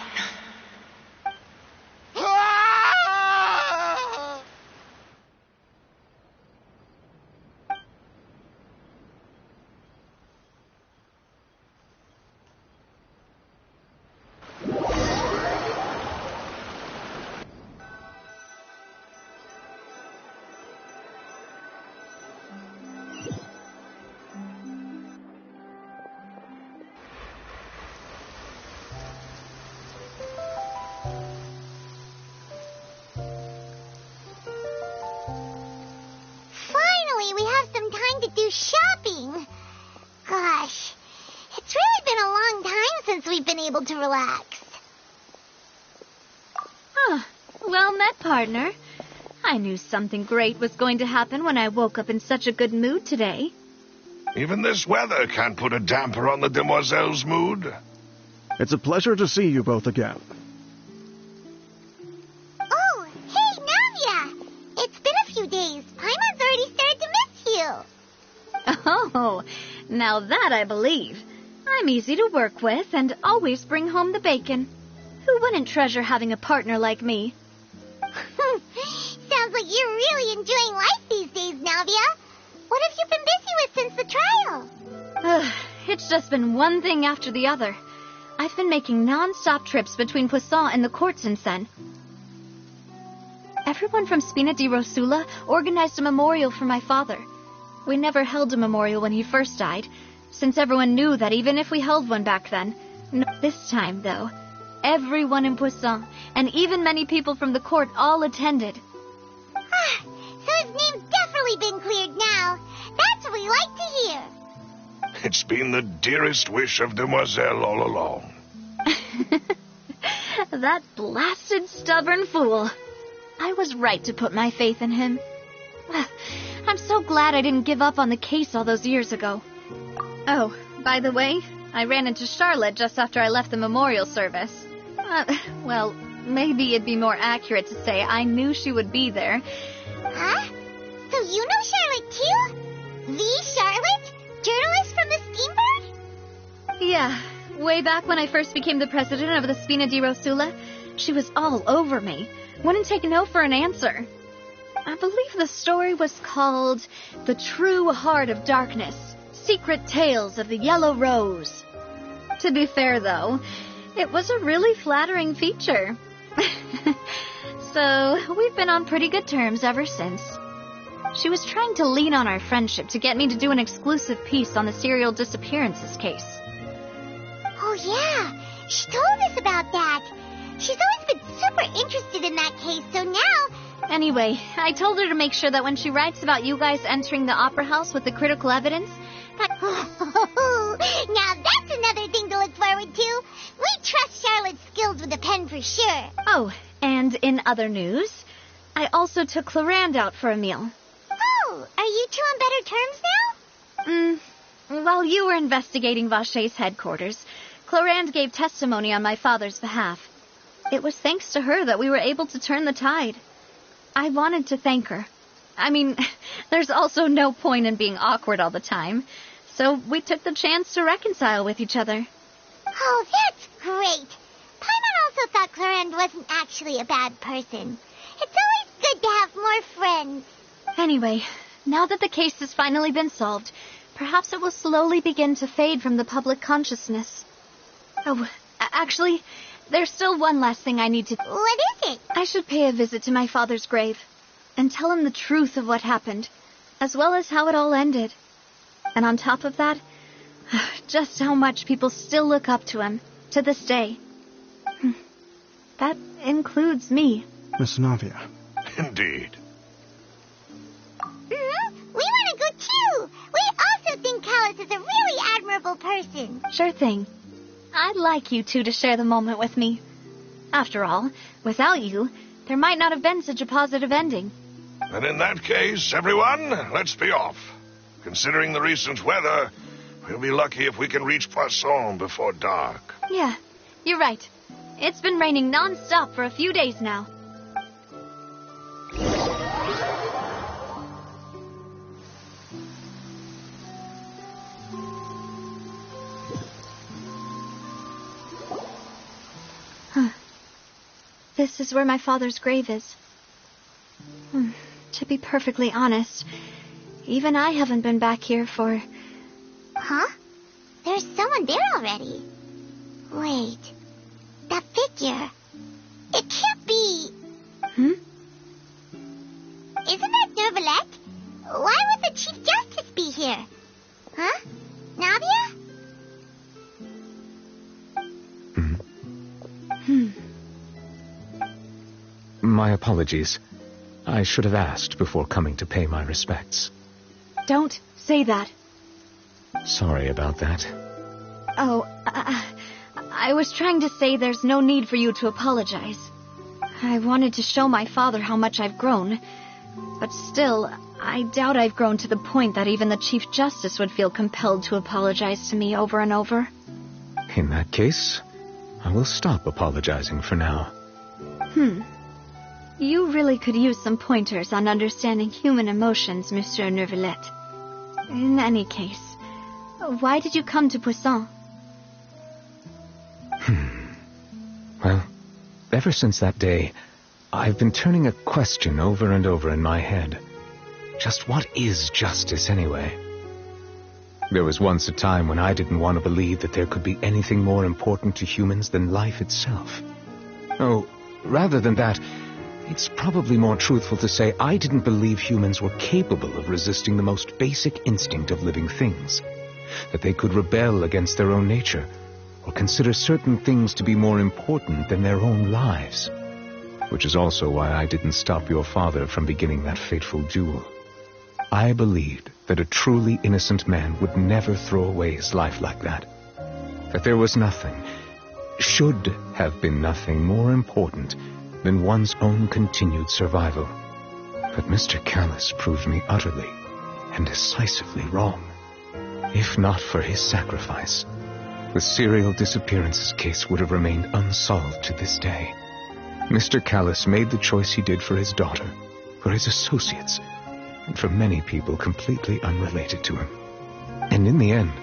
Shopping. Gosh, it's really been a long time since we've been able to relax. Well met, partner. I knew something great was going to happen when I woke up in such a good mood today. Even this weather can't put a damper on the demoiselle's mood. It's a pleasure to see you both again. Oh, hey, Navia! It's been a few days. Paimon's already started to miss you. Oh, now that I believe. I'm easy to work with and always bring home the bacon. Who wouldn't treasure having a partner like me? Sounds like you're really enjoying life these days, Navia. What have you been busy with since the trial? It's just been one thing after the other. I've been making non-stop trips between Poisson and the court since then. Everyone from Spina di Rosula organized a memorial for my father. We never held a memorial when he first died, since everyone knew that even if we held one back then. No, this time, though, everyone in Poisson, and even many people from the court, all attended. So his name's definitely been cleared now. That's what we like to hear. It's been the dearest wish of Demoiselle all along. That blasted stubborn fool. I was right to put my faith in him. I'm so glad I didn't give up on the case all those years ago. Oh, by the way, I ran into Charlotte just after I left the memorial service. Well, maybe it'd be more accurate to say I knew she would be there. Huh? So you know Charlotte too? The Charlotte? Journalist from the Steambird? Yeah, way back when I first became the president of the Spina di Rosula, she was all over me. Wouldn't take no for an answer. I believe the story was called The True Heart of Darkness, Secret Tales of the Yellow Rose. To be fair, though, it was a really flattering feature. So, we've been on pretty good terms ever since. She was trying to lean on our friendship to get me to do an exclusive piece on the serial disappearances case. Oh yeah, she told us about that. She's always been super interested in that case, so now... Anyway, I told her to make sure that when she writes about you guys entering the opera house with the critical evidence, that... Now that's another thing to look forward to. We trust Charlotte's skills with a pen for sure. Oh, and in other news, I also took Clarand out for a meal. Oh, are you two on better terms now? While you were investigating Vaché's headquarters, Clarand gave testimony on my father's behalf. It was thanks to her that we were able to turn the tide. I wanted to thank her. I mean, there's also no point in being awkward all the time, so we took the chance to reconcile with each other. Oh, that's great. Paimon also thought Clarand wasn't actually a bad person. It's always good to have more friends. Anyway, now that the case has finally been solved, perhaps it will slowly begin to fade from the public consciousness. Oh, actually, there's still one last thing I need to... What is it? I should pay a visit to my father's grave and tell him the truth of what happened, as well as how it all ended. And on top of that, just how much people still look up to him, to this day. That includes me. Miss Navia. Indeed. We want to go too. We also think Callus is a really admirable person. Sure thing. I'd like you two to share the moment with me. After all, without you, there might not have been such a positive ending. And in that case, everyone, let's be off. Considering the recent weather, we'll be lucky if we can reach Poisson before dark. Yeah, you're right. It's been raining non-stop for a few days now. This is where my father's grave is. To be perfectly honest, even I haven't been back here for... Huh? There's someone there already. Wait. That figure. It can't be... Isn't that Neuvillette? Why would the Chief Justice be here? Huh? Navia? My apologies. I should have asked before coming to pay my respects. Don't say that. Sorry about that. Oh, I was trying to say there's no need for you to apologize. I wanted to show my father how much I've grown, but still, I doubt I've grown to the point that even the Chief Justice would feel compelled to apologize to me over and over. In that case, I will stop apologizing for now. You really could use some pointers on understanding human emotions, Monsieur Neuvillette. In any case, why did you come to Poisson? Well, ever since that day, I've been turning a question over and over in my head. Just what is justice, anyway? There was once a time when I didn't want to believe that there could be anything more important to humans than life itself. Oh, rather than that, it's probably more truthful to say I didn't believe humans were capable of resisting the most basic instinct of living things. That they could rebel against their own nature, or consider certain things to be more important than their own lives. Which is also why I didn't stop your father from beginning that fateful duel. I believed that a truly innocent man would never throw away his life like that. That there was nothing, should have been nothing more important than one's own continued survival. But Mr. Callus proved me utterly and decisively wrong. If not for his sacrifice, the serial disappearances case would have remained unsolved to this day. Mr. Callus made the choice he did for his daughter, for his associates, and for many people completely unrelated to him. And in the end,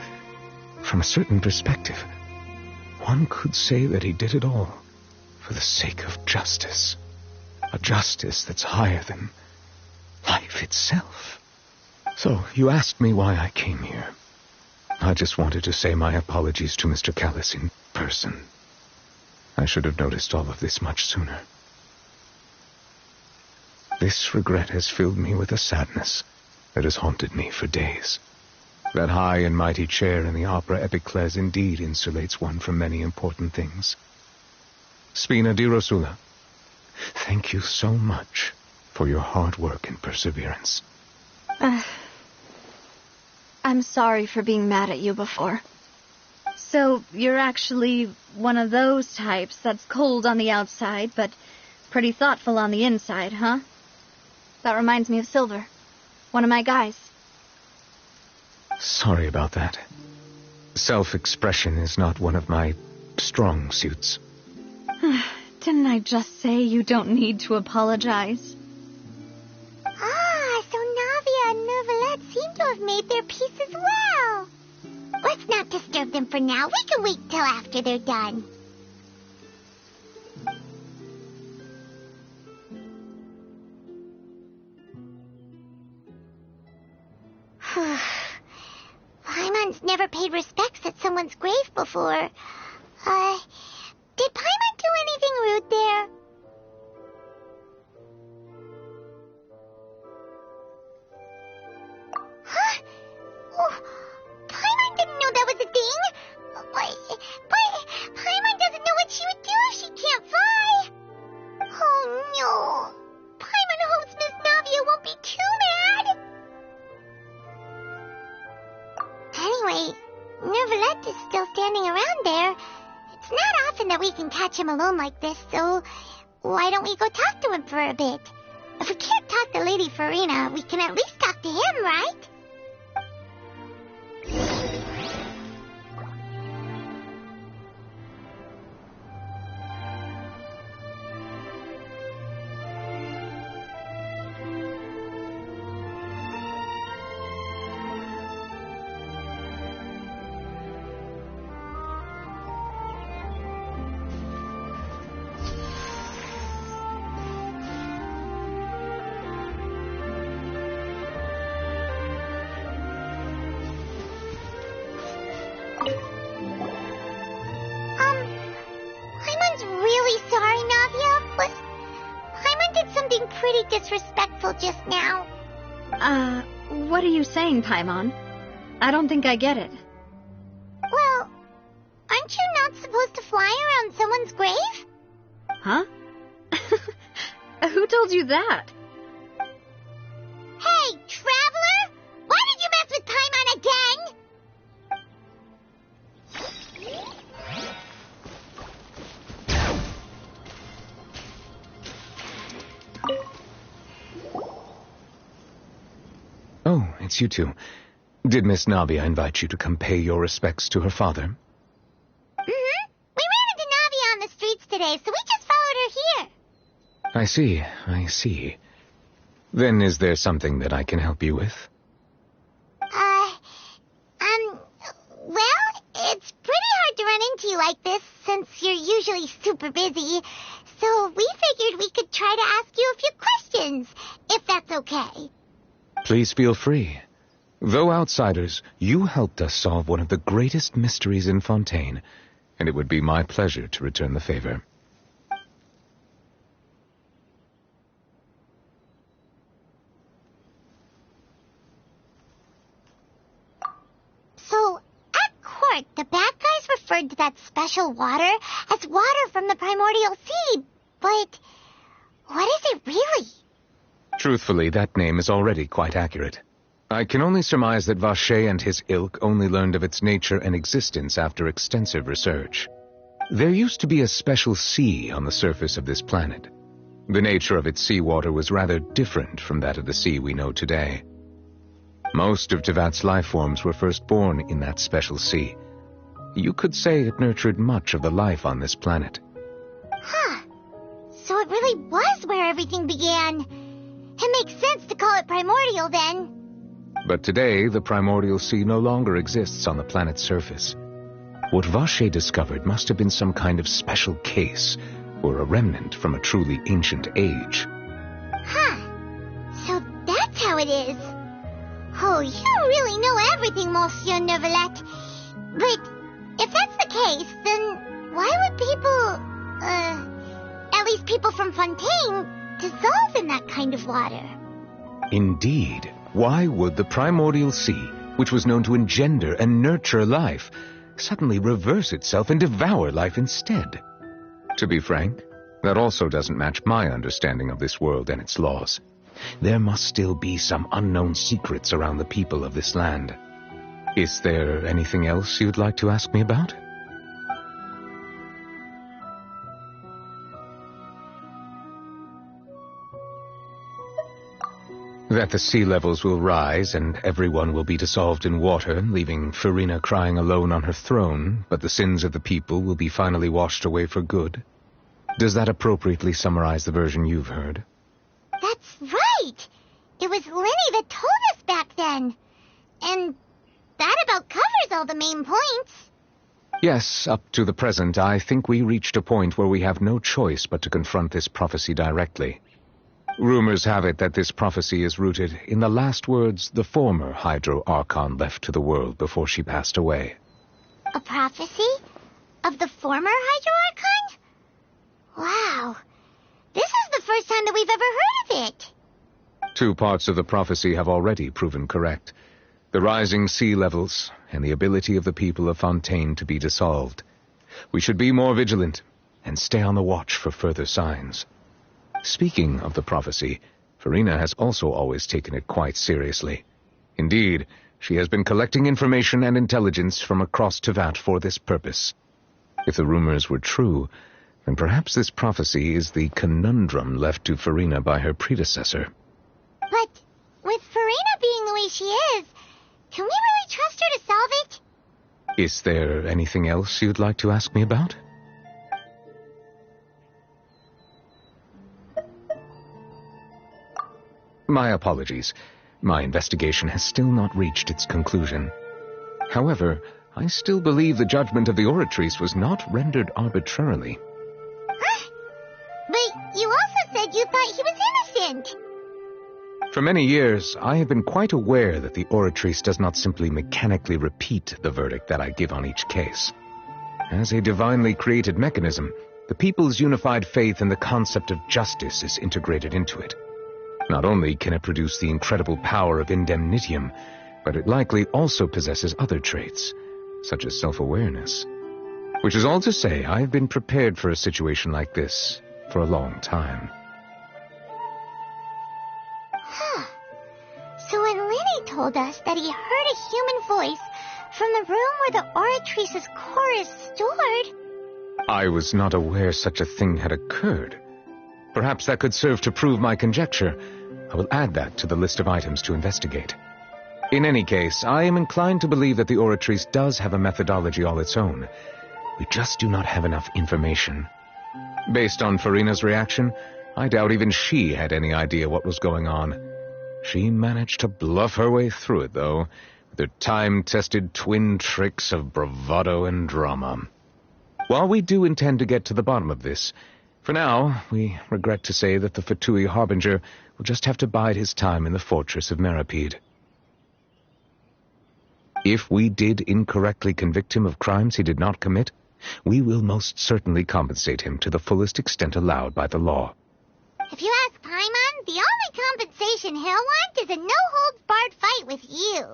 from a certain perspective, one could say that he did it all for the sake of justice. A justice that's higher than life itself. So, you asked me why I came here. I just wanted to say my apologies to Mr. Callus in person. I should have noticed all of this much sooner. This regret has filled me with a sadness that has haunted me for days. That high and mighty chair in the opera Epiclese indeed insulates one from many important things. Spina di Rosula, thank you so much for your hard work and perseverance. I'm sorry for being mad at you before. So, you're actually one of those types that's cold on the outside, but pretty thoughtful on the inside, huh? That reminds me of Silver, one of my guys. Sorry about that. Self-expression is not one of my strong suits. Didn't I just say you don't need to apologize? Ah, so Navia and Neuvillette seem to have made their peace as well. Let's not disturb them for now. We can wait till after they're done. Paimon's never paid respects at someone's grave before. Did Paimon do anything rude there? Huh? Oh, Paimon didn't know that was a thing. But Paimon doesn't know what she would do if she can't fly. Oh no. Paimon hopes Miss Navia won't be too mad. Anyway, Neuvillette is still standing around there. It's not often that we can catch him alone like this, so why don't we go talk to him for a bit? If we can't talk to Lady Farina, we can at least talk to him, right? Paimon's really sorry, Navia, but Paimon did something pretty disrespectful just now. What are you saying, Paimon? I don't think I get it. Well, aren't you not supposed to fly around someone's grave? Huh? Who told you that? Hey, traveler! Why did you mess with Paimon again? Oh, it's you two. Did Miss Navia invite you to come pay your respects to her father? Mm-hmm. We ran into Navia on the streets today, so we just followed her here. I see. Then is there something that I can help you with? Well, it's pretty hard to run into you like this, since you're usually super busy. So we figured we could try to ask you a few questions, if that's okay. Please feel free. Though outsiders, you helped us solve one of the greatest mysteries in Fontaine, and it would be my pleasure to return the favor. So, at court, the bad guys referred to that special water as water from the primordial sea, but what is it really? Truthfully, that name is already quite accurate. I can only surmise that Vache and his ilk only learned of its nature and existence after extensive research. There used to be a special sea on the surface of this planet. The nature of its seawater was rather different from that of the sea we know today. Most of Tevat's life forms were first born in that special sea. You could say it nurtured much of the life on this planet. Huh. So it really was where everything began. It makes sense to call it primordial then. But today, the primordial sea no longer exists on the planet's surface. What Vache discovered must have been some kind of special case, or a remnant from a truly ancient age. Huh. So that's how it is. Oh, you really know everything, Monsieur Neuvillette. But if that's the case, then why would people, at least people from Fontaine, dissolve in that kind of water? Indeed. Why would the primordial sea, which was known to engender and nurture life, suddenly reverse itself and devour life instead? To be frank, that also doesn't match my understanding of this world and its laws. There must still be some unknown secrets around the people of this land. Is there anything else you'd like to ask me about? That the sea levels will rise and everyone will be dissolved in water, leaving Farina crying alone on her throne, but the sins of the people will be finally washed away for good. Does that appropriately summarize the version you've heard? That's right! It was Lenny that told us back then. And that about covers all the main points. Yes, up to the present, I think we reached a point where we have no choice but to confront this prophecy directly. Rumors have it that this prophecy is rooted in the last words the former Hydro Archon left to the world before she passed away. A prophecy? Of the former Hydro Archon? Wow. This is the first time that we've ever heard of it. 2 parts of the prophecy have already proven correct. The rising sea levels and the ability of the people of Fontaine to be dissolved. We should be more vigilant and stay on the watch for further signs. Speaking of the prophecy, Farina has also always taken it quite seriously. Indeed, she has been collecting information and intelligence from across Tevat for this purpose. If the rumors were true, then perhaps this prophecy is the conundrum left to Farina by her predecessor. But with Farina being the way she is, can we really trust her to solve it? Is there anything else you'd like to ask me about? My apologies. My investigation has still not reached its conclusion. However, I still believe the judgment of the Oratrice was not rendered arbitrarily. Huh? But you also said you thought he was innocent. For many years, I have been quite aware that the Oratrice does not simply mechanically repeat the verdict that I give on each case. As a divinely created mechanism, the people's unified faith in the concept of justice is integrated into it. Not only can it produce the incredible power of indemnitium, but it likely also possesses other traits, such as self-awareness. Which is all to say, I have been prepared for a situation like this for a long time. Huh. So when Lenny told us that he heard a human voice from the room where the Oratrice's core is stored... I was not aware such a thing had occurred. Perhaps that could serve to prove my conjecture. I will add that to the list of items to investigate. In any case, I am inclined to believe that the Oratrice does have a methodology all its own. We just do not have enough information. Based on Farina's reaction, I doubt even she had any idea what was going on. She managed to bluff her way through it, though, with her time-tested twin tricks of bravado and drama. While we do intend to get to the bottom of this, for now, we regret to say that the Fatui Harbinger will just have to bide his time in the fortress of Meripede. If we did incorrectly convict him of crimes he did not commit, we will most certainly compensate him to the fullest extent allowed by the law. If you ask Paimon, the only compensation he'll want is a no-holds-barred fight with you.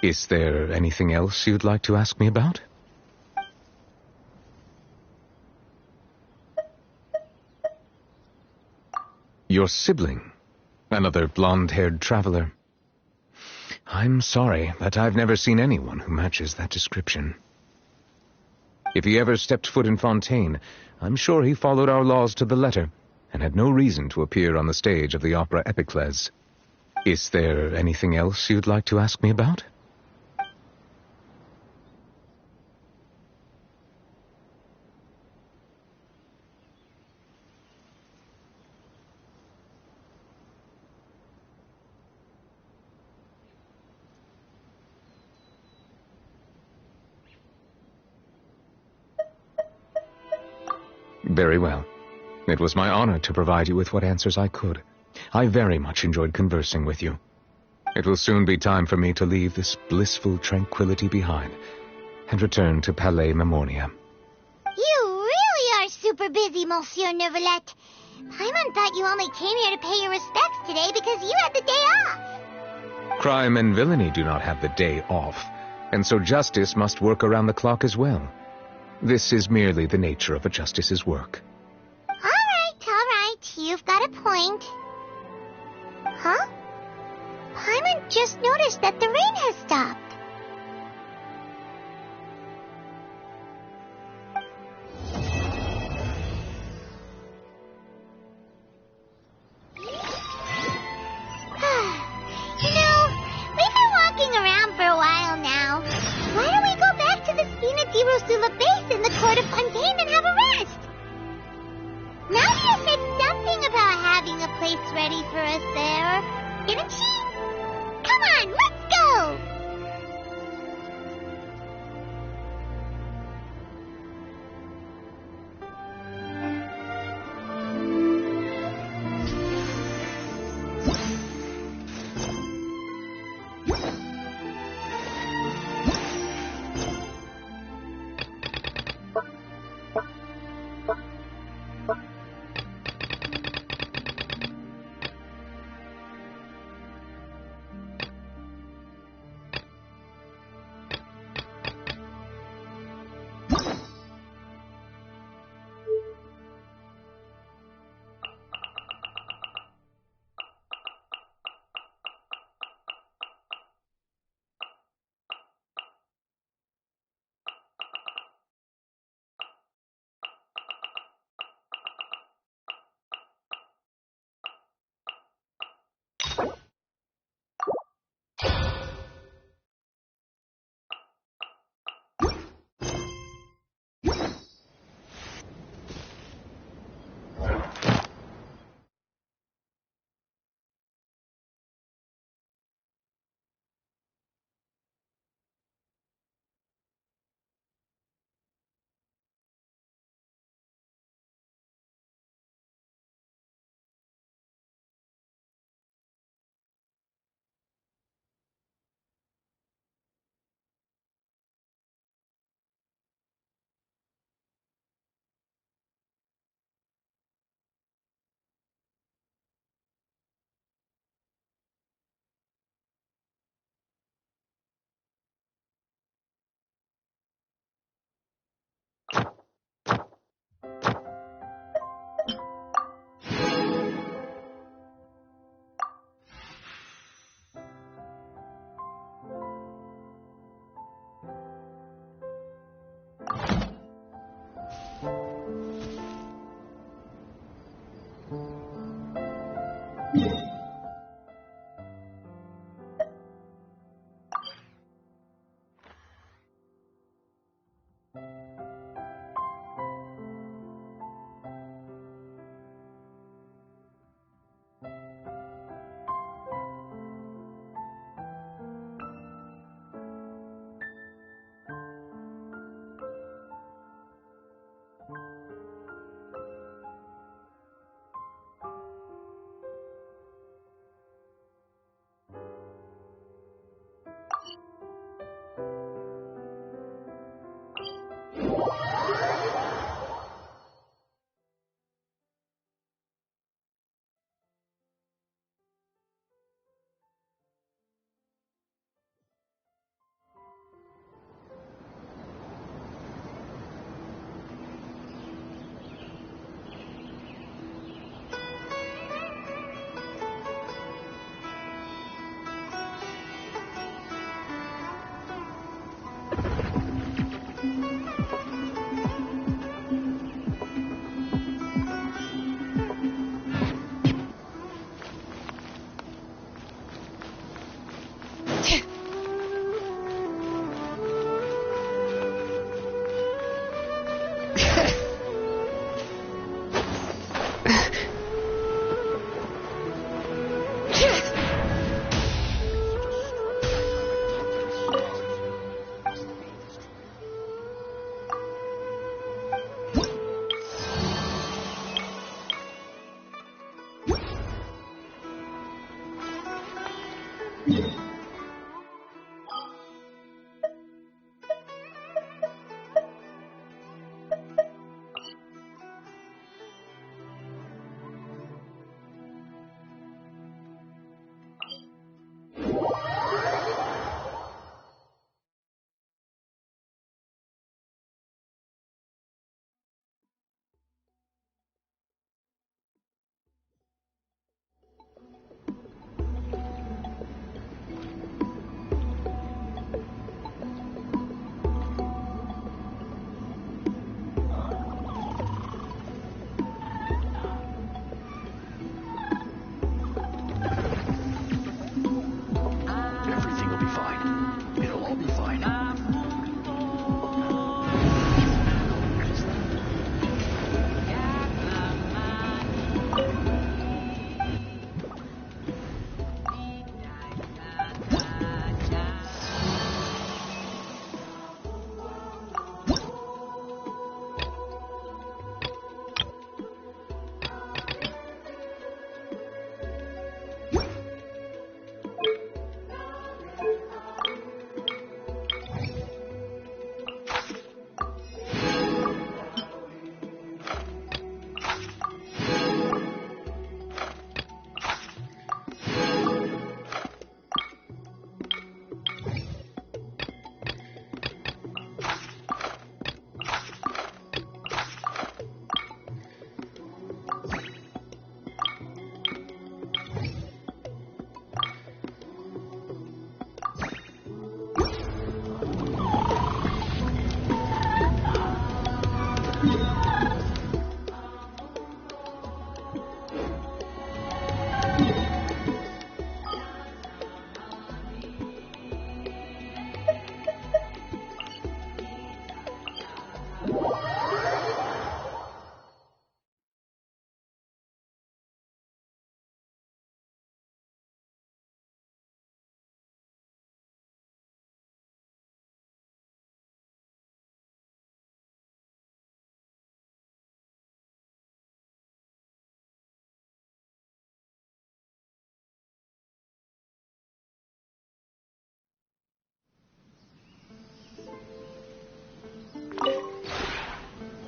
Is there anything else you'd like to ask me about? Your sibling, another blonde-haired traveler. I'm sorry, but I've never seen anyone who matches that description. If he ever stepped foot in Fontaine, I'm sure he followed our laws to the letter, and had no reason to appear on the stage of the opera Epiclese. Is there anything else you'd like to ask me about? Very well. It was my honor to provide you with what answers I could. I very much enjoyed conversing with you. It will soon be time for me to leave this blissful tranquility behind and return to Palais Memornia. You really are super busy, Monsieur Neuvillette. Paimon thought you only came here to pay your respects today because you had the day off. Crime and villainy do not have the day off, and so justice must work around the clock as well. This is merely the nature of a justice's work. All right. You've got a point. Huh? Paimon just noticed that the rain has stopped. You know, we've been walking around for a while now. Why don't we go back to the Spina di Rosula base in the court of Fontaine and have a rest? Nadia said something about having a place ready for us there, didn't she? Come on, let's go!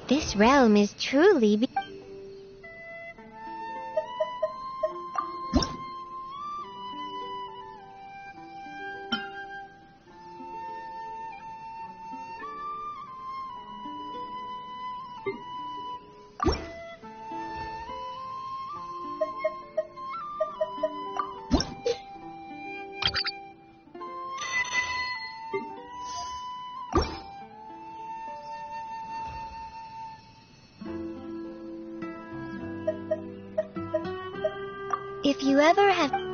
This realm is truly... If you ever have...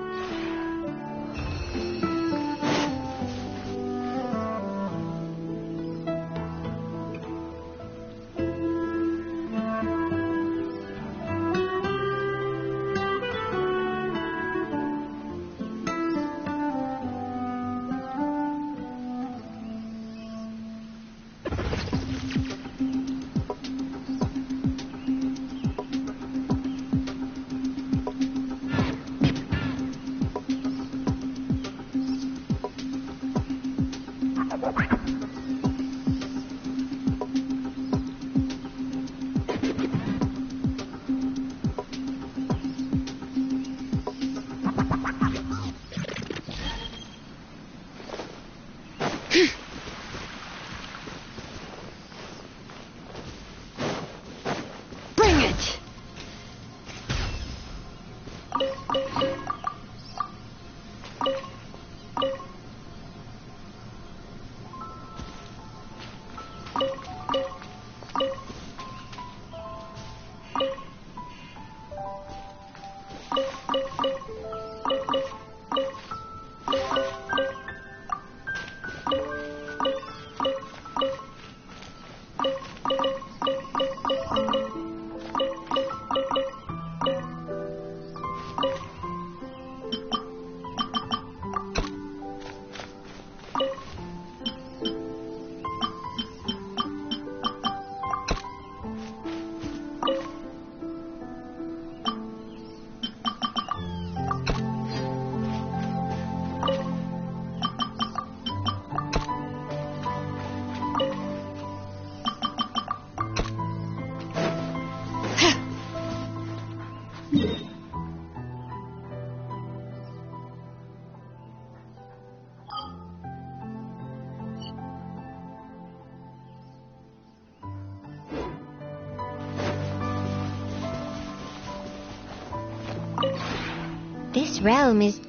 This realm is...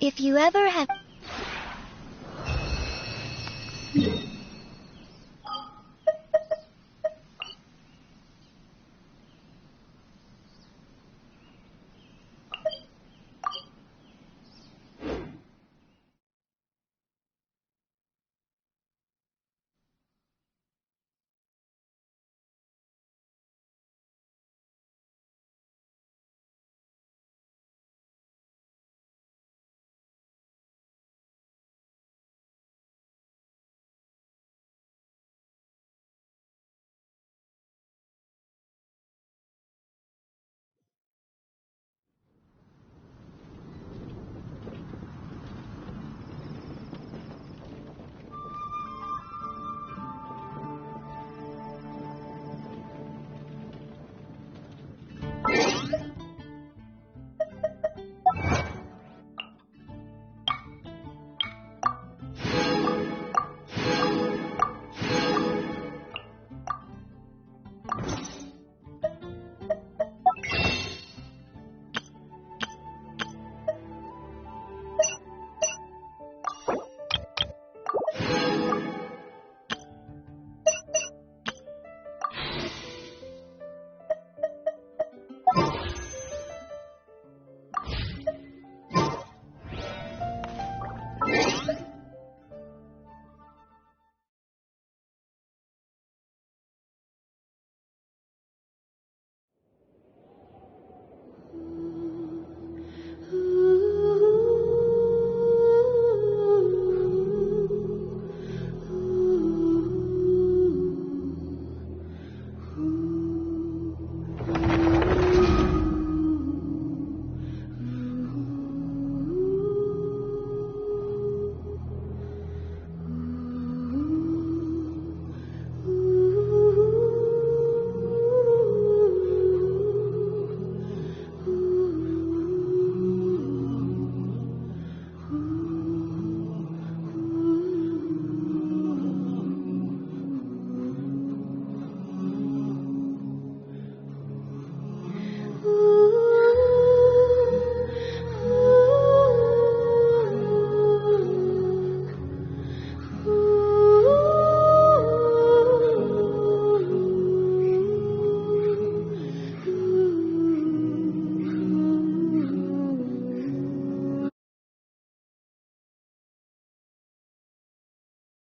If you ever have...